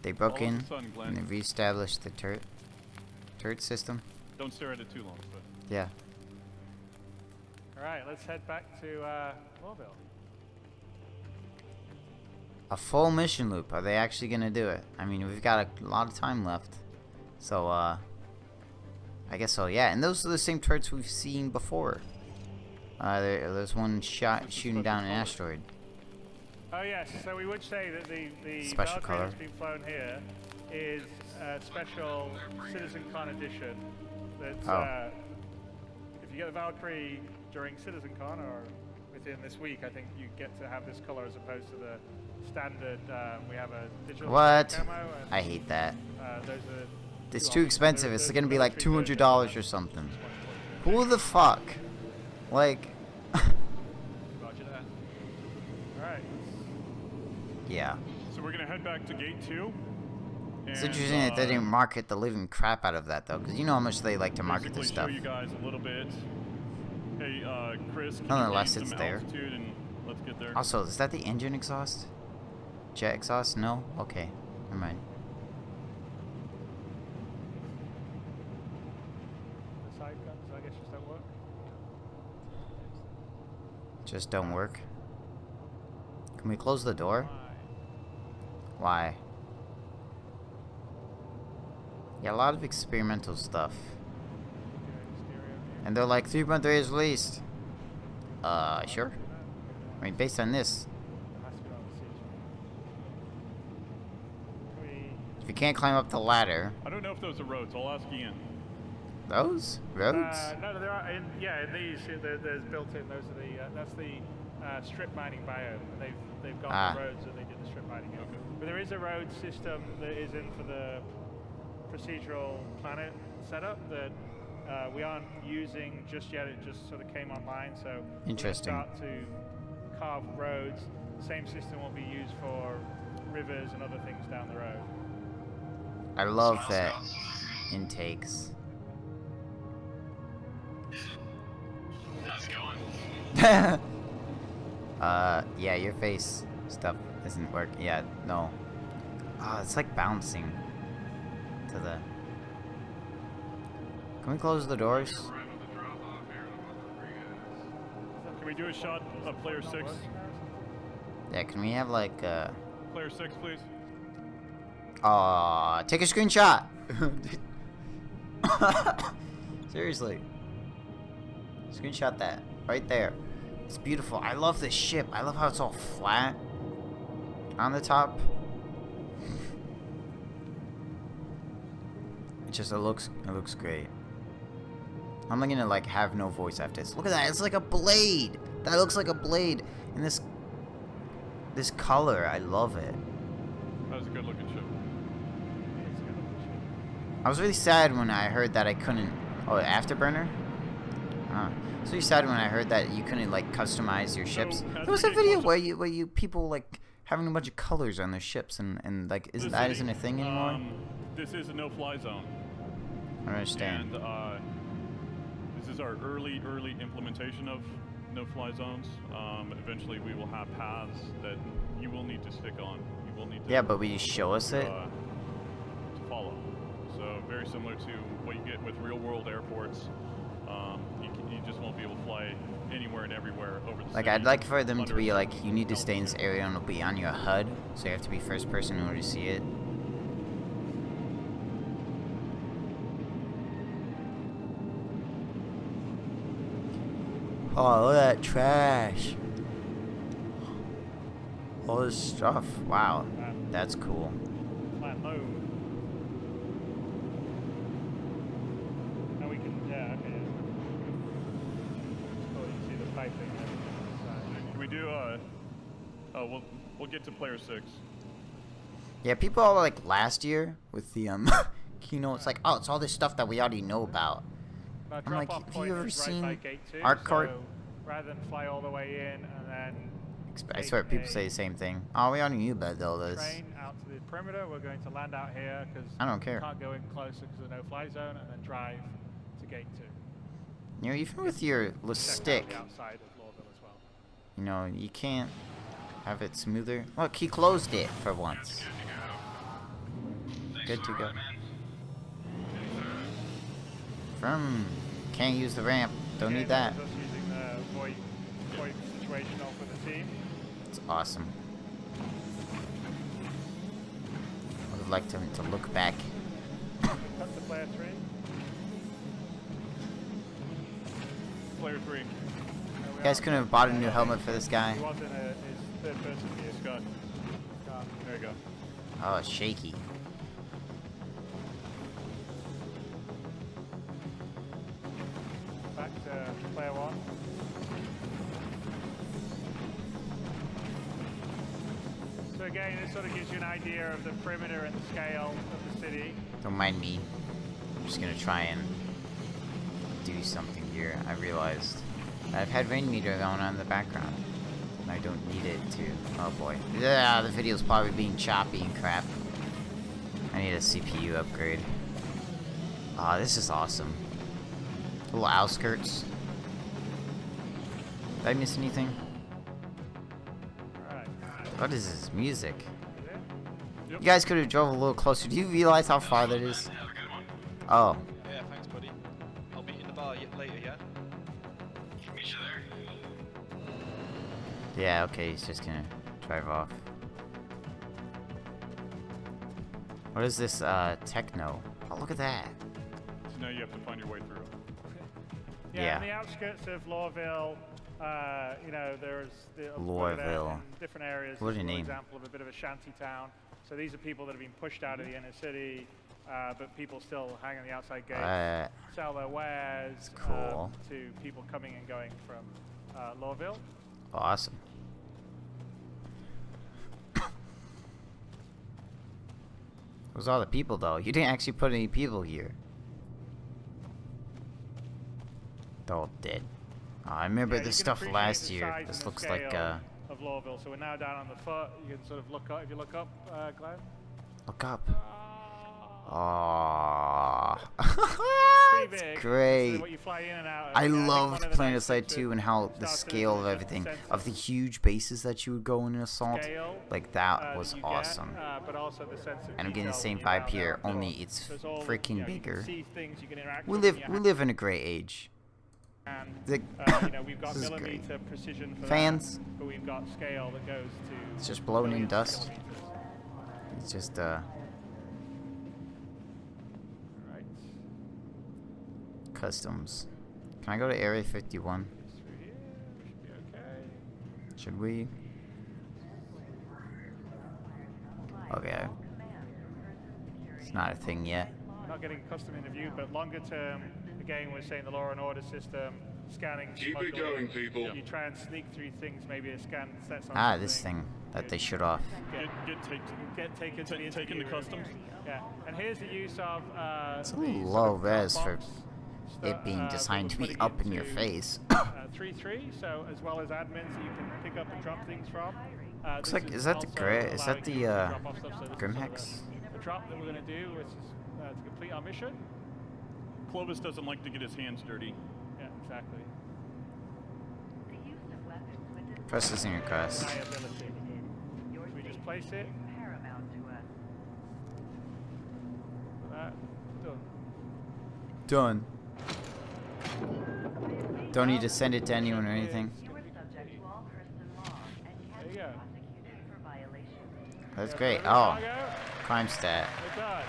[SPEAKER 1] They broke in and they reestablished the turret system.
[SPEAKER 10] Don't stare at it too long, but
[SPEAKER 1] yeah.
[SPEAKER 2] All right, let's head back to Lorville.
[SPEAKER 1] A full mission loop. Are they actually gonna do it? I mean, we've got a lot of time left, so I guess so. Yeah, and those are the same turrets we've seen before. There's one shooting down an asteroid.
[SPEAKER 2] Oh yes, so we would say that the
[SPEAKER 1] special
[SPEAKER 2] Valkyrie
[SPEAKER 1] color
[SPEAKER 2] that's being flown here is a special Citizencon edition. That's if you get the Valkyrie during Citizencon or within this week, I think you get to have this color as opposed to the standard. We have a digital
[SPEAKER 1] What?
[SPEAKER 2] camo. And,
[SPEAKER 1] I hate that.
[SPEAKER 2] those are
[SPEAKER 1] It's too expensive. It's gonna be like $200 or something. Who the fuck? Like.
[SPEAKER 11] Roger that.
[SPEAKER 2] Alright.
[SPEAKER 1] Yeah.
[SPEAKER 10] So we're gonna head back to gate 2.
[SPEAKER 1] It's interesting that they didn't market the living crap out of that though, because you know how much they like to market this stuff.
[SPEAKER 10] Show you guys a little bit. Hey, Chris, can
[SPEAKER 1] Nonetheless,
[SPEAKER 10] you gain
[SPEAKER 1] it's
[SPEAKER 10] some
[SPEAKER 1] there.
[SPEAKER 10] altitude and let's get there.
[SPEAKER 1] Also, is that the engine exhaust? Jet exhaust? No? Okay. Never mind.
[SPEAKER 2] The side guns, I guess, just don't work.
[SPEAKER 1] Just don't work. Can we close the door? Why? Yeah, a lot of experimental stuff. And they're like 3.3 is released. Sure. I mean, based on this. If you can't climb up the ladder.
[SPEAKER 10] I don't know if those are roads. I'll ask Ian.
[SPEAKER 1] Those? Roads?
[SPEAKER 2] No, there are. In these, there's built in. Those are the. That's the strip mining biome. They've gone the roads and they did the strip mining. Okay. But there is a road system that is in for the procedural planet setup that we aren't using just yet. It just sort of came online, so
[SPEAKER 1] interesting.
[SPEAKER 2] We'll start to carve roads. The same system will be used for rivers and other things down the road.
[SPEAKER 1] I love that intakes. Yeah, your face stuff isn't working. Yeah, no. It's like bouncing to the. Can we close the doors?
[SPEAKER 10] Can we do a shot of player 6?
[SPEAKER 1] Yeah, can we have like
[SPEAKER 10] Player 6, please.
[SPEAKER 1] Take a screenshot. Seriously. Screenshot that right there. It's beautiful. I love this ship. I love how it's all flat on the top. It looks great. I'm gonna like have no voice after this. Look at that. It's like a blade. That looks like a blade. And this color, I love it.
[SPEAKER 10] That was a good looking ship.
[SPEAKER 1] I was really sad when I heard that I couldn't. Oh, Afterburner? I was really sad when I heard that you couldn't like customize your ships. There was a video where you people like having a bunch of colors on their ships and like isn't a thing anymore?
[SPEAKER 10] This is a no-fly zone.
[SPEAKER 1] I don't understand.
[SPEAKER 10] And this is our early implementation of no-fly zones. Eventually, we will have paths that you will need to stick on. You will need to.
[SPEAKER 1] Yeah, but will you show us it?
[SPEAKER 10] To follow. So very similar to what you get with real-world airports. You just won't be able to fly anywhere and everywhere over the
[SPEAKER 1] Like,
[SPEAKER 10] city.
[SPEAKER 1] I'd like for them to be like, you need to stay in this area and it'll be on your HUD, so you have to be first person in order to see it. Oh, look at that trash. All this stuff. Wow. That's cool.
[SPEAKER 2] Flat low. Now we can, yeah, okay. Oh, you can see the piping.
[SPEAKER 10] Can we do, we'll get to player 6.
[SPEAKER 1] Yeah, people all like last year with the, Keynote, it's like, oh, it's all this stuff that we already know about. I'm like, have you ever seen Art Court?
[SPEAKER 2] So rather than fly all the way in and then
[SPEAKER 1] I swear people say the same thing. Oh, we already knew about all this.
[SPEAKER 2] Train out to the perimeter. We're going to land out here because
[SPEAKER 1] I don't care.
[SPEAKER 2] We can't go in closer because of the no-fly zone, and then drive to gate 2.
[SPEAKER 1] You know, even with your stick,
[SPEAKER 2] outside of Lawville as well.
[SPEAKER 1] you know, you can't have it smoother. Look, he closed it for once. Good to go. From can't use the ramp. Don't need that.
[SPEAKER 2] Just using the void situational for the team.
[SPEAKER 1] It's awesome. I would like to look back.
[SPEAKER 2] Cut to player 3.
[SPEAKER 10] Player 3.
[SPEAKER 1] You guys couldn't have bought a new helmet for this guy.
[SPEAKER 2] He was in his third person view.
[SPEAKER 10] Scott. There you go.
[SPEAKER 1] Oh, it's shaky.
[SPEAKER 2] Back to player 1. So again, this sort of gives you an idea of the perimeter and the scale of the city.
[SPEAKER 1] Don't mind me. I'm just gonna try and do something here. I realized I've had rain meter going on in the background. And I don't need it to. Oh boy. Yeah, the video's probably being choppy and crap. I need a CPU upgrade. Ah, this is awesome. Little outskirts. Did I miss anything? What is this music?
[SPEAKER 10] Yep.
[SPEAKER 1] You guys could have drove a little closer. Do you realize how far that is? Oh.
[SPEAKER 11] Yeah, thanks, buddy. I'll be in the bar later, yeah? Meet you there.
[SPEAKER 1] Yeah, okay, he's just gonna drive off. What is this, techno? Oh, look at that.
[SPEAKER 10] So now you have to find your way through.
[SPEAKER 2] Yeah, on the outskirts of Lorville, you know, there's
[SPEAKER 1] Lorville.
[SPEAKER 2] different areas.
[SPEAKER 1] What a name.
[SPEAKER 2] For example, of a bit of a shanty town. So these are people that have been pushed out of the inner city, but people still hang on the outside gates, sell their wares
[SPEAKER 1] cool.
[SPEAKER 2] To people coming and going from Lorville.
[SPEAKER 1] Awesome. Those are all the people, though. You didn't actually put any people here. They're all dead. Oh, I remember this stuff last year. This looks like
[SPEAKER 2] of Lorville. So we're now down on the foot. You can sort of look up. If you look up, Glenn.
[SPEAKER 1] Look up. Oh,
[SPEAKER 2] that's
[SPEAKER 1] great.
[SPEAKER 2] What you fly in and out of.
[SPEAKER 1] I loved PlanetSide 2 and how the scale of everything, of the huge bases that you would go in an assault. Like, that was awesome.
[SPEAKER 2] But also the sense of
[SPEAKER 1] and I'm getting the same vibe here, only it's freaking bigger. We
[SPEAKER 2] We
[SPEAKER 1] live in a great age.
[SPEAKER 2] And,
[SPEAKER 1] you
[SPEAKER 2] know, we've got millimeter precision for
[SPEAKER 1] fans.
[SPEAKER 2] That, but we've got scale that goes to.
[SPEAKER 1] It's just blowing in dust. It's just
[SPEAKER 2] Right.
[SPEAKER 1] Customs. Can I go to Area 51?
[SPEAKER 2] Through here, we should be okay.
[SPEAKER 1] Should we? Okay. It's not a thing yet.
[SPEAKER 2] Not getting a custom interview, but longer term, again, we're saying the law and order system, scanning.
[SPEAKER 12] Keep it going, people.
[SPEAKER 2] You try and sneak through things, maybe a scan sets on
[SPEAKER 1] this thing that they shut off.
[SPEAKER 2] Get taken to
[SPEAKER 10] customs.
[SPEAKER 2] Yeah, and here's the use of.
[SPEAKER 1] It's a little low res for it being designed to be up in your face.
[SPEAKER 2] 3-3, so as well as admins that you can pick up and drop things from.
[SPEAKER 1] Looks like, is that the Grimhex?
[SPEAKER 2] The drop that we're going to do, which is to complete our mission.
[SPEAKER 10] Clovis doesn't like to get his hands dirty.
[SPEAKER 2] Yeah, exactly.
[SPEAKER 1] Processing request.
[SPEAKER 2] Deniability. So we just place it.
[SPEAKER 1] Done. Don't need to send it to anyone or anything.
[SPEAKER 2] There you go.
[SPEAKER 1] That's great. Oh, crime stat.
[SPEAKER 2] We're done.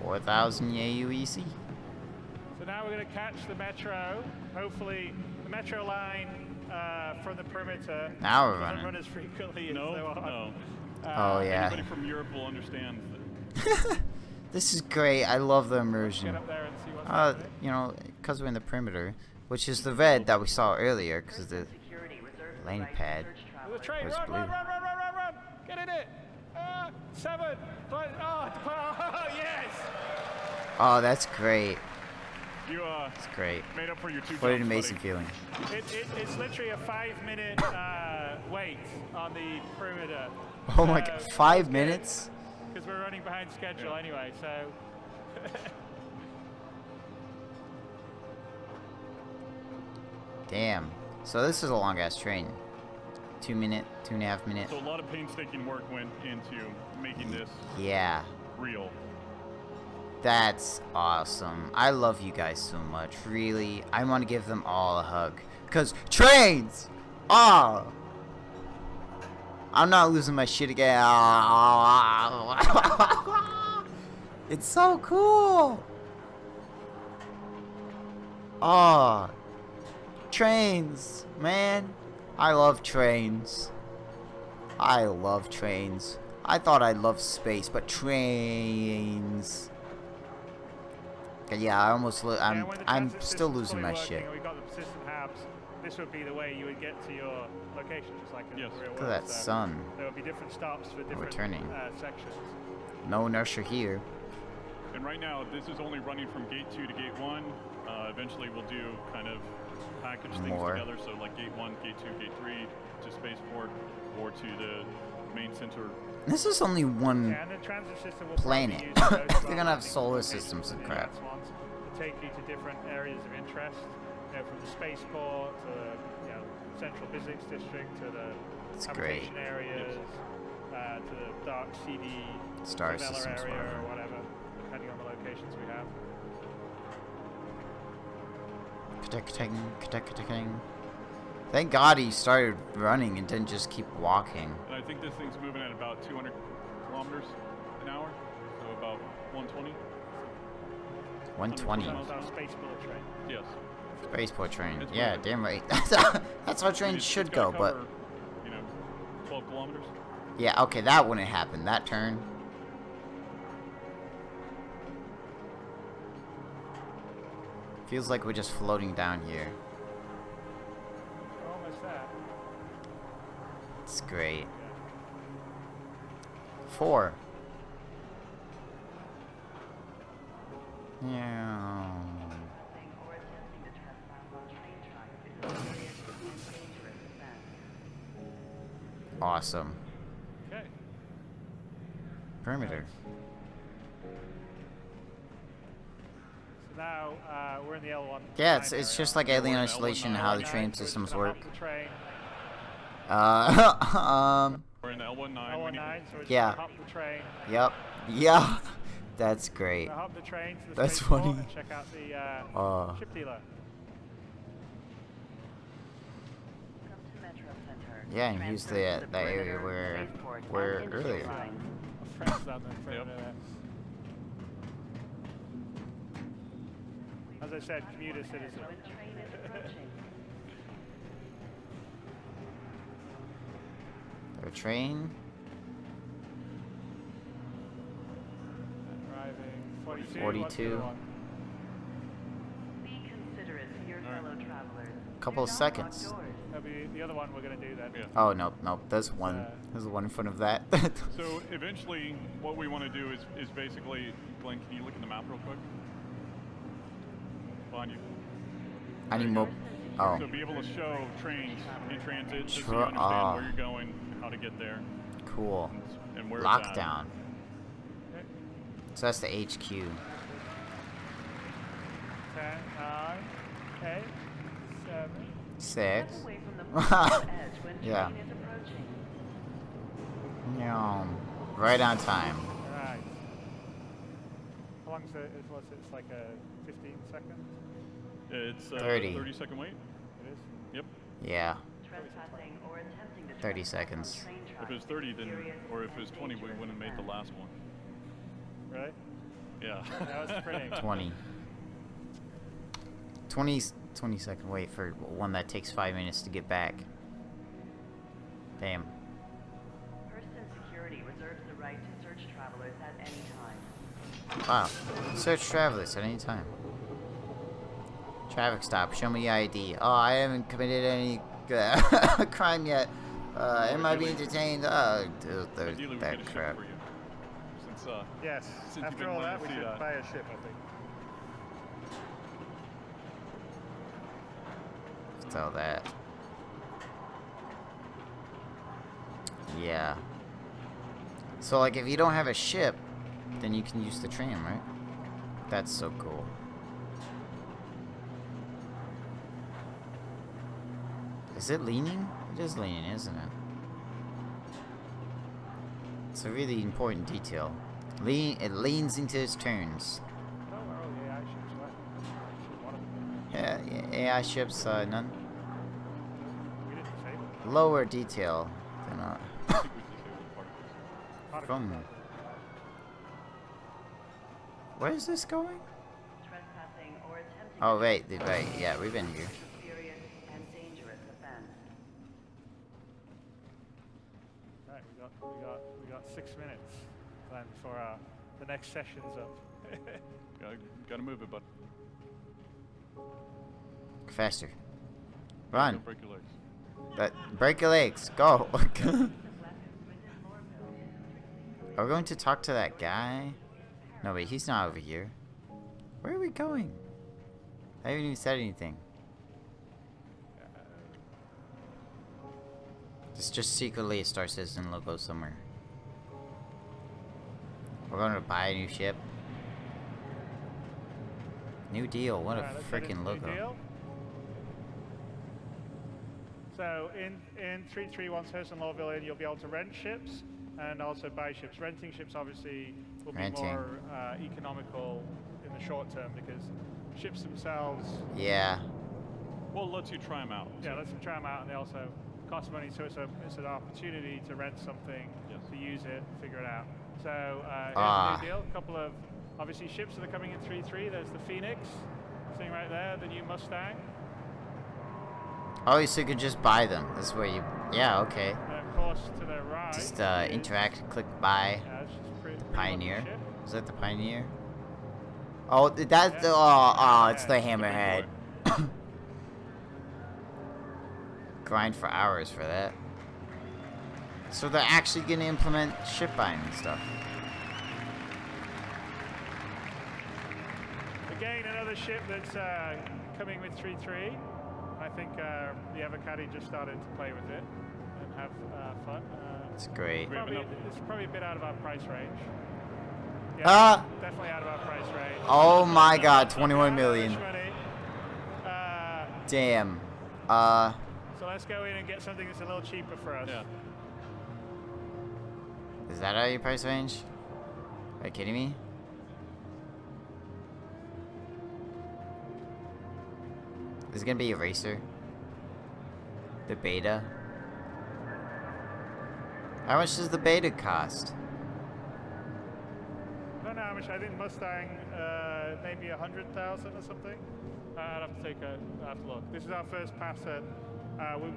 [SPEAKER 1] $4,000 AUEC.
[SPEAKER 2] So now we're going to catch the metro. Hopefully, the metro line from the perimeter.
[SPEAKER 1] Now we're
[SPEAKER 2] doesn't
[SPEAKER 1] running.
[SPEAKER 2] run as frequently as
[SPEAKER 10] No,
[SPEAKER 2] they want.
[SPEAKER 10] no.
[SPEAKER 1] Oh yeah.
[SPEAKER 10] Anybody from Europe will understand that.
[SPEAKER 1] This is great. I love the immersion.
[SPEAKER 2] Get up there and see what's happening.
[SPEAKER 1] You know, because we're in the perimeter, which is the red that we saw earlier, because of the lane pad.
[SPEAKER 2] There's a train.
[SPEAKER 1] was
[SPEAKER 2] Run,
[SPEAKER 1] blue.
[SPEAKER 2] run, run, run, run, run, run. Get in it. 7. Oh, yes.
[SPEAKER 1] Oh, that's great.
[SPEAKER 10] You
[SPEAKER 1] That's great.
[SPEAKER 10] made up for your 2
[SPEAKER 1] What an
[SPEAKER 10] jumps,
[SPEAKER 1] amazing
[SPEAKER 10] buddy.
[SPEAKER 1] feeling.
[SPEAKER 2] It's literally a 5-minute wait on the perimeter.
[SPEAKER 1] Oh my god, 5 minutes?
[SPEAKER 2] Because we're running behind schedule anyway, so.
[SPEAKER 1] Damn. So this is a long ass train. 2 minute, 2.5 minute.
[SPEAKER 10] So a lot of painstaking work went into making this
[SPEAKER 1] Yeah.
[SPEAKER 10] real.
[SPEAKER 1] That's awesome. I love you guys so much. Really. I want to give them all a hug. Because trains! Oh! I'm not losing my shit again. It's so cool! Oh. Trains, man. I love trains. I love trains. I thought I loved space, but trains. Yeah, I almost. I'm still losing my shit.
[SPEAKER 2] We've got the persistent hubs. This would be the way you would get to your location, just like in the real world.
[SPEAKER 1] Look at that sun.
[SPEAKER 2] There would be different stops for different sections.
[SPEAKER 1] No inertia here.
[SPEAKER 10] And right now, this is only running from gate 2 to gate 1. Eventually, we'll do kind of package things together. So like gate 1, gate 2, gate 3 to spaceport, or to the main center.
[SPEAKER 1] This is only one
[SPEAKER 2] and the transit system will
[SPEAKER 1] planet. They're gonna have solar systems and crap.
[SPEAKER 2] To take you to different areas of interest, from the spaceport to the central physics district to the habitation areas, to the dark CD
[SPEAKER 1] star systems
[SPEAKER 2] area or whatever, depending on the locations we have.
[SPEAKER 1] Thank God he started running and didn't just keep walking.
[SPEAKER 10] And I think this thing's moving at about 200 kilometers an hour, so about 120.
[SPEAKER 1] 120.
[SPEAKER 2] Spaceport train.
[SPEAKER 10] Yes.
[SPEAKER 1] Spaceport train. Yeah, damn right. That's how trains should go, but
[SPEAKER 10] 12 kilometers.
[SPEAKER 1] Yeah, okay, that wouldn't happen. That turn. Feels like we're just floating down here.
[SPEAKER 2] We're almost there.
[SPEAKER 1] It's great. 4. Yeah. Awesome.
[SPEAKER 2] Okay.
[SPEAKER 1] Perimeter.
[SPEAKER 2] So now we're in the L1.
[SPEAKER 1] Yeah, it's just like Alien Isolation, how the train systems work.
[SPEAKER 10] We're in L19.
[SPEAKER 2] L19, so it's
[SPEAKER 1] yeah.
[SPEAKER 2] hop the train.
[SPEAKER 1] Yep. Yeah. That's great.
[SPEAKER 2] Hop the train to the
[SPEAKER 1] That's
[SPEAKER 2] spaceport
[SPEAKER 1] funny.
[SPEAKER 2] and check out the ship dealer.
[SPEAKER 1] Yeah, and use that area where earlier.
[SPEAKER 2] As I said, commuter citizen.
[SPEAKER 1] A train.
[SPEAKER 2] Arriving
[SPEAKER 1] 42.
[SPEAKER 14] Be considerate to your fellow travelers.
[SPEAKER 1] Couple of seconds.
[SPEAKER 2] That'll be the other one we're going to do then.
[SPEAKER 10] Yeah.
[SPEAKER 1] Oh, nope. There's one. There's one in front of that.
[SPEAKER 10] So eventually, what we want to do is basically, Glenn, can you look at the map real quick? Behind you.
[SPEAKER 1] I need more. Oh.
[SPEAKER 10] So be able to show trains in transit, just so you understand where you're going, how to get there.
[SPEAKER 1] Cool.
[SPEAKER 10] And where
[SPEAKER 1] Lockdown.
[SPEAKER 2] Okay.
[SPEAKER 1] So that's the HQ.
[SPEAKER 2] 10, 9, 8, 7.
[SPEAKER 1] 6. Yeah. Right on time.
[SPEAKER 2] Right. How long is it? It's like a 15 seconds?
[SPEAKER 10] It's
[SPEAKER 1] 30.
[SPEAKER 10] 30-second wait.
[SPEAKER 2] It is?
[SPEAKER 10] Yep.
[SPEAKER 1] Yeah. 30 seconds.
[SPEAKER 10] If it was 30, then, or if it was 20, we wouldn't have made the last one.
[SPEAKER 2] Really?
[SPEAKER 10] Yeah.
[SPEAKER 2] That was pretty.
[SPEAKER 1] 20 second wait for one that takes 5 minutes to get back. Damn.
[SPEAKER 14] Person security reserves the right to search travelers at any time.
[SPEAKER 1] Wow. Search travelers at any time. Traffic stop. Show me ID. Oh, I haven't committed any crime yet. Am I being detained? Oh, that crap.
[SPEAKER 2] Yes. After all that, we should buy a ship, I think.
[SPEAKER 1] Tell that. Yeah. So, like, if you don't have a ship, then you can use the train, right? That's so cool. Is it leaning? It is leaning, isn't it? It's a really important detail. It leans into its turns.
[SPEAKER 2] Oh, where are all the AI ships left? One of them.
[SPEAKER 1] Yeah, AI ships, none.
[SPEAKER 2] We didn't disable them.
[SPEAKER 1] Lower detail. They're not. From. Where is this going? Oh, wait, right. Yeah, we've been here.
[SPEAKER 2] Right, we got 6 minutes then for our the next session's up.
[SPEAKER 10] Gotta move it, bud.
[SPEAKER 1] Faster. Run.
[SPEAKER 10] Break your legs.
[SPEAKER 1] Break your legs. Go. Are we going to talk to that guy? No, wait, he's not over here. Where are we going? I haven't even said anything. It's just secretly a Star Citizen logo somewhere. We're going to buy a new ship. New deal. What a freaking logo.
[SPEAKER 2] So in 3.3, once Hurst and Lawville in, you'll be able to rent ships and also buy ships. Renting ships obviously will be more economical in the short term because ships themselves.
[SPEAKER 1] Yeah.
[SPEAKER 10] Well, let's you try them out.
[SPEAKER 2] Yeah, let's try them out, and they also cost money. So it's an opportunity to rent something, to use it, figure it out. So here's the new deal. A couple of obviously ships that are coming in 3.3. There's the Phoenix, sitting right there, the new Mustang.
[SPEAKER 1] Oh, so you could just buy them. That's where you. Yeah, okay.
[SPEAKER 2] And of course, to the right.
[SPEAKER 1] Just interact, click buy.
[SPEAKER 2] Yeah, it's just
[SPEAKER 1] the Pioneer. Is that the Pioneer? Oh, that's the. Oh, it's the Hammerhead. Grind for hours for that. So they're actually gonna implement ship buying and stuff.
[SPEAKER 2] Again, another ship that's coming with 3.3. I think the Avocado just started to play with it and have fun.
[SPEAKER 1] It's great.
[SPEAKER 2] It's probably a bit out of our price range. Yeah, definitely out of our price range.
[SPEAKER 1] Oh my god, 21 million. Damn.
[SPEAKER 2] So let's go in and get something that's a little cheaper for us.
[SPEAKER 10] Yeah.
[SPEAKER 1] Is that out of your price range? Are you kidding me? Is it gonna be a racer? The beta? How much does the beta cost?
[SPEAKER 2] I don't know how much. I think Mustang maybe 100,000 or something. I'd have to have to look. This is our first pass at.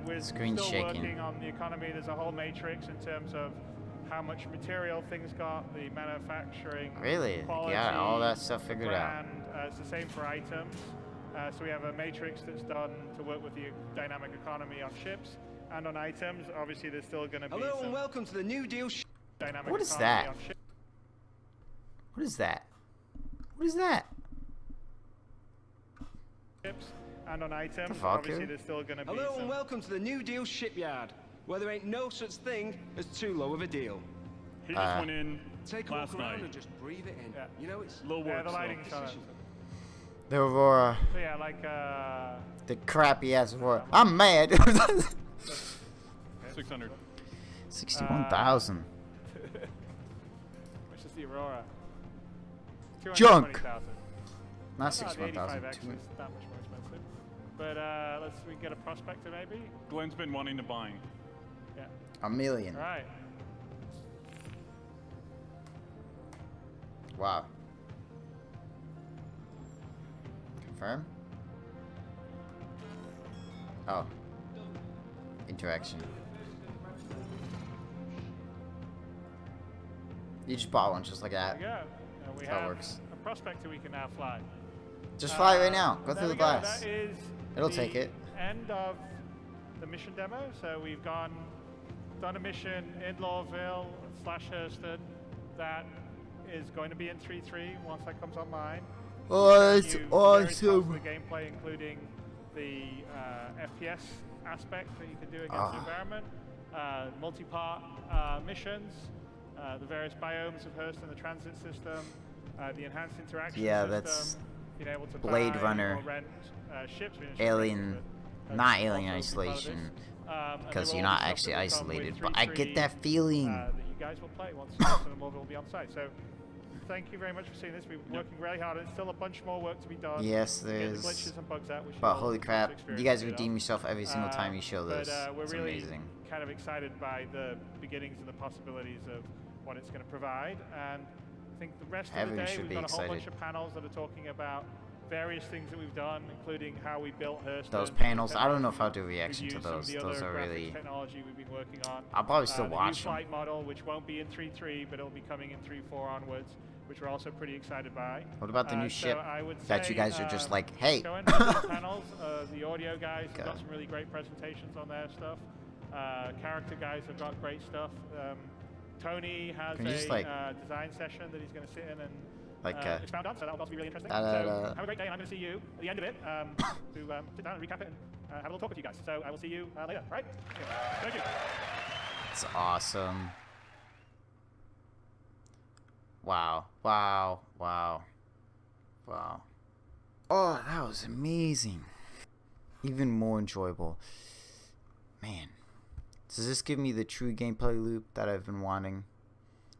[SPEAKER 2] We're still working on the economy. There's a whole matrix in terms of how much material things got, the manufacturing.
[SPEAKER 1] Really?
[SPEAKER 2] Quality,
[SPEAKER 1] yeah, all that stuff figured out.
[SPEAKER 2] It's the same for items. So we have a matrix that's done to work with the dynamic economy on ships and on items. Obviously, there's still going to be.
[SPEAKER 15] Hello and welcome to the New Deal.
[SPEAKER 2] Dynamic
[SPEAKER 1] what is
[SPEAKER 2] economy
[SPEAKER 1] that?
[SPEAKER 2] on ships.
[SPEAKER 1] What is that? What is that?
[SPEAKER 2] Ships and on items.
[SPEAKER 1] The
[SPEAKER 2] Obviously, there's still going to be.
[SPEAKER 15] Hello and welcome to the New Deal shipyard, where there ain't no such thing as too low of a deal.
[SPEAKER 10] He just went in
[SPEAKER 15] Take a
[SPEAKER 10] last
[SPEAKER 15] look around
[SPEAKER 10] night.
[SPEAKER 15] and just breathe it in.
[SPEAKER 2] Yeah.
[SPEAKER 15] You know, it's
[SPEAKER 10] Little work.
[SPEAKER 2] The lighting's
[SPEAKER 1] The Aurora.
[SPEAKER 2] So yeah, like
[SPEAKER 1] the crappy ass Aurora. I'm mad.
[SPEAKER 10] 600.
[SPEAKER 1] 61,000.
[SPEAKER 2] which is the Aurora.
[SPEAKER 1] Junk. Not
[SPEAKER 2] 61,000.
[SPEAKER 1] 61,000.
[SPEAKER 2] It's that much more expensive. But we can get a prospector maybe.
[SPEAKER 10] Glenn's been wanting to buy.
[SPEAKER 2] Yeah.
[SPEAKER 1] $1 million.
[SPEAKER 2] All right.
[SPEAKER 1] Wow. Confirm? Oh. Interaction. You just bought one just like that.
[SPEAKER 2] There we go. We
[SPEAKER 1] That's how it
[SPEAKER 2] have
[SPEAKER 1] works.
[SPEAKER 2] a prospector we can now fly.
[SPEAKER 1] Just fly right now. Go through the
[SPEAKER 2] glass.
[SPEAKER 1] glass.
[SPEAKER 2] That is
[SPEAKER 1] It'll take it.
[SPEAKER 2] End of the mission demo. So we've done a mission in Lawville / Hurston that is going to be in 3.3 once that comes online.
[SPEAKER 1] Oh, it's
[SPEAKER 2] awesome. The gameplay, including the FPS aspect that you can do against the environment, multi-part missions, the various biomes of Hurston, the transit system, the enhanced interaction system.
[SPEAKER 1] That's
[SPEAKER 2] being able to
[SPEAKER 1] Blade
[SPEAKER 2] buy
[SPEAKER 1] Runner,
[SPEAKER 2] or rent ships.
[SPEAKER 1] Alien, not Alien Isolation, because you're not actually isolated. But I get that feeling.
[SPEAKER 2] That you guys will play once Hurston will be on site. So thank you very much for seeing this. We're working really hard. There's still a bunch more work to be done.
[SPEAKER 1] Yes, there
[SPEAKER 2] Get
[SPEAKER 1] is.
[SPEAKER 2] the glitches and bugs out, which
[SPEAKER 1] But holy crap, you guys redeem yourself every single time you show this.
[SPEAKER 2] We're
[SPEAKER 1] It's
[SPEAKER 2] really
[SPEAKER 1] amazing.
[SPEAKER 2] kind of excited by the beginnings and the possibilities of what it's going to provide. And I think the rest of the day, we've got a whole bunch of panels that are talking about various things that we've done, including how we built Hurston.
[SPEAKER 1] Those panels, I don't know if I'll do a reaction to those. Those are really.
[SPEAKER 2] Technology we've been working on.
[SPEAKER 1] I'll probably still watch
[SPEAKER 2] the new flight model, which won't be in 3.3, but it'll be coming in 3.4 onwards. which we're also pretty excited by.
[SPEAKER 1] What about the new ship that you guys are just like, hey?
[SPEAKER 2] Go into the panels. The audio guys have got some really great presentations on their stuff. Character guys have got great stuff. Tony has a design session that he's going to sit in and expound on, so that will also be really interesting. So have a great day, and I'm going to see you at the end of it to sit down and recap it and have a little talk with you guys. So I will see you later, right? Thank you.
[SPEAKER 1] It's awesome. Wow. Wow. Wow. Wow. Oh, that was amazing. Even more enjoyable. Man. Does this give me the true gameplay loop that I've been wanting?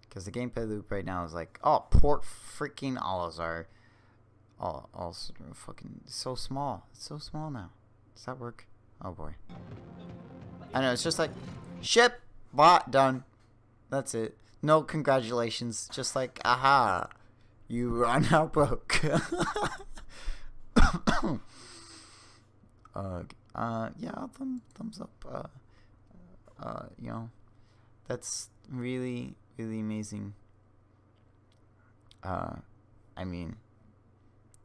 [SPEAKER 1] Because the gameplay loop right now is like, oh, Port freaking Alazar. Oh, fucking so small. It's so small now. Does that work? Oh boy. I know, it's just like, ship, bot, done. That's it. No congratulations. Just like, aha, you are now broke. Yeah, thumbs up. You know, that's really, really amazing. I mean,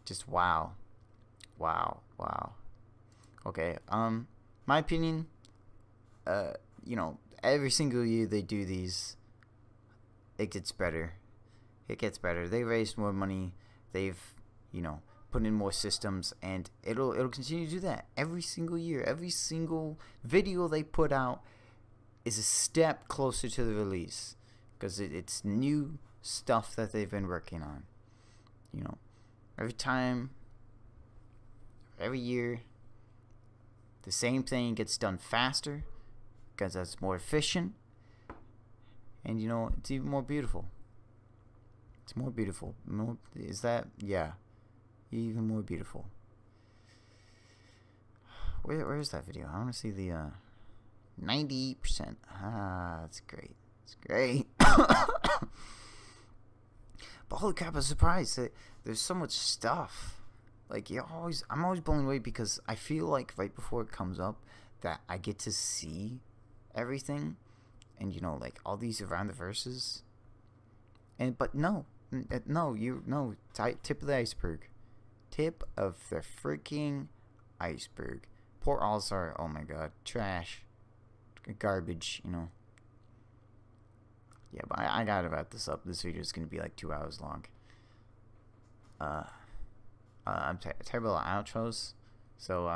[SPEAKER 1] just wow. Okay, my opinion, you know, every single year they do these, it gets better. They raised more money. They've, you know, put in more systems, and it'll continue to do that every single year. Every single video they put out is a step closer to the release, because it's new stuff that they've been working on. You know, every year, the same thing gets done faster, because that's more efficient, and you know, it's even more beautiful. It's more beautiful. Is that? Yeah, even more beautiful. Where's that video? I want to see the 98%. That's great. It's great. But holy crap, I was surprised that there's so much stuff. Like, I'm always blown away, because I feel like right before it comes up that I get to see everything, and you know, like all these around the verses. But no, tip of the iceberg. Tip of the freaking iceberg. Poor Alzar, oh my god, trash. Garbage, you know. Yeah, but I gotta wrap this up. This video is gonna be like 2 hours long. I'm terrible at outros, so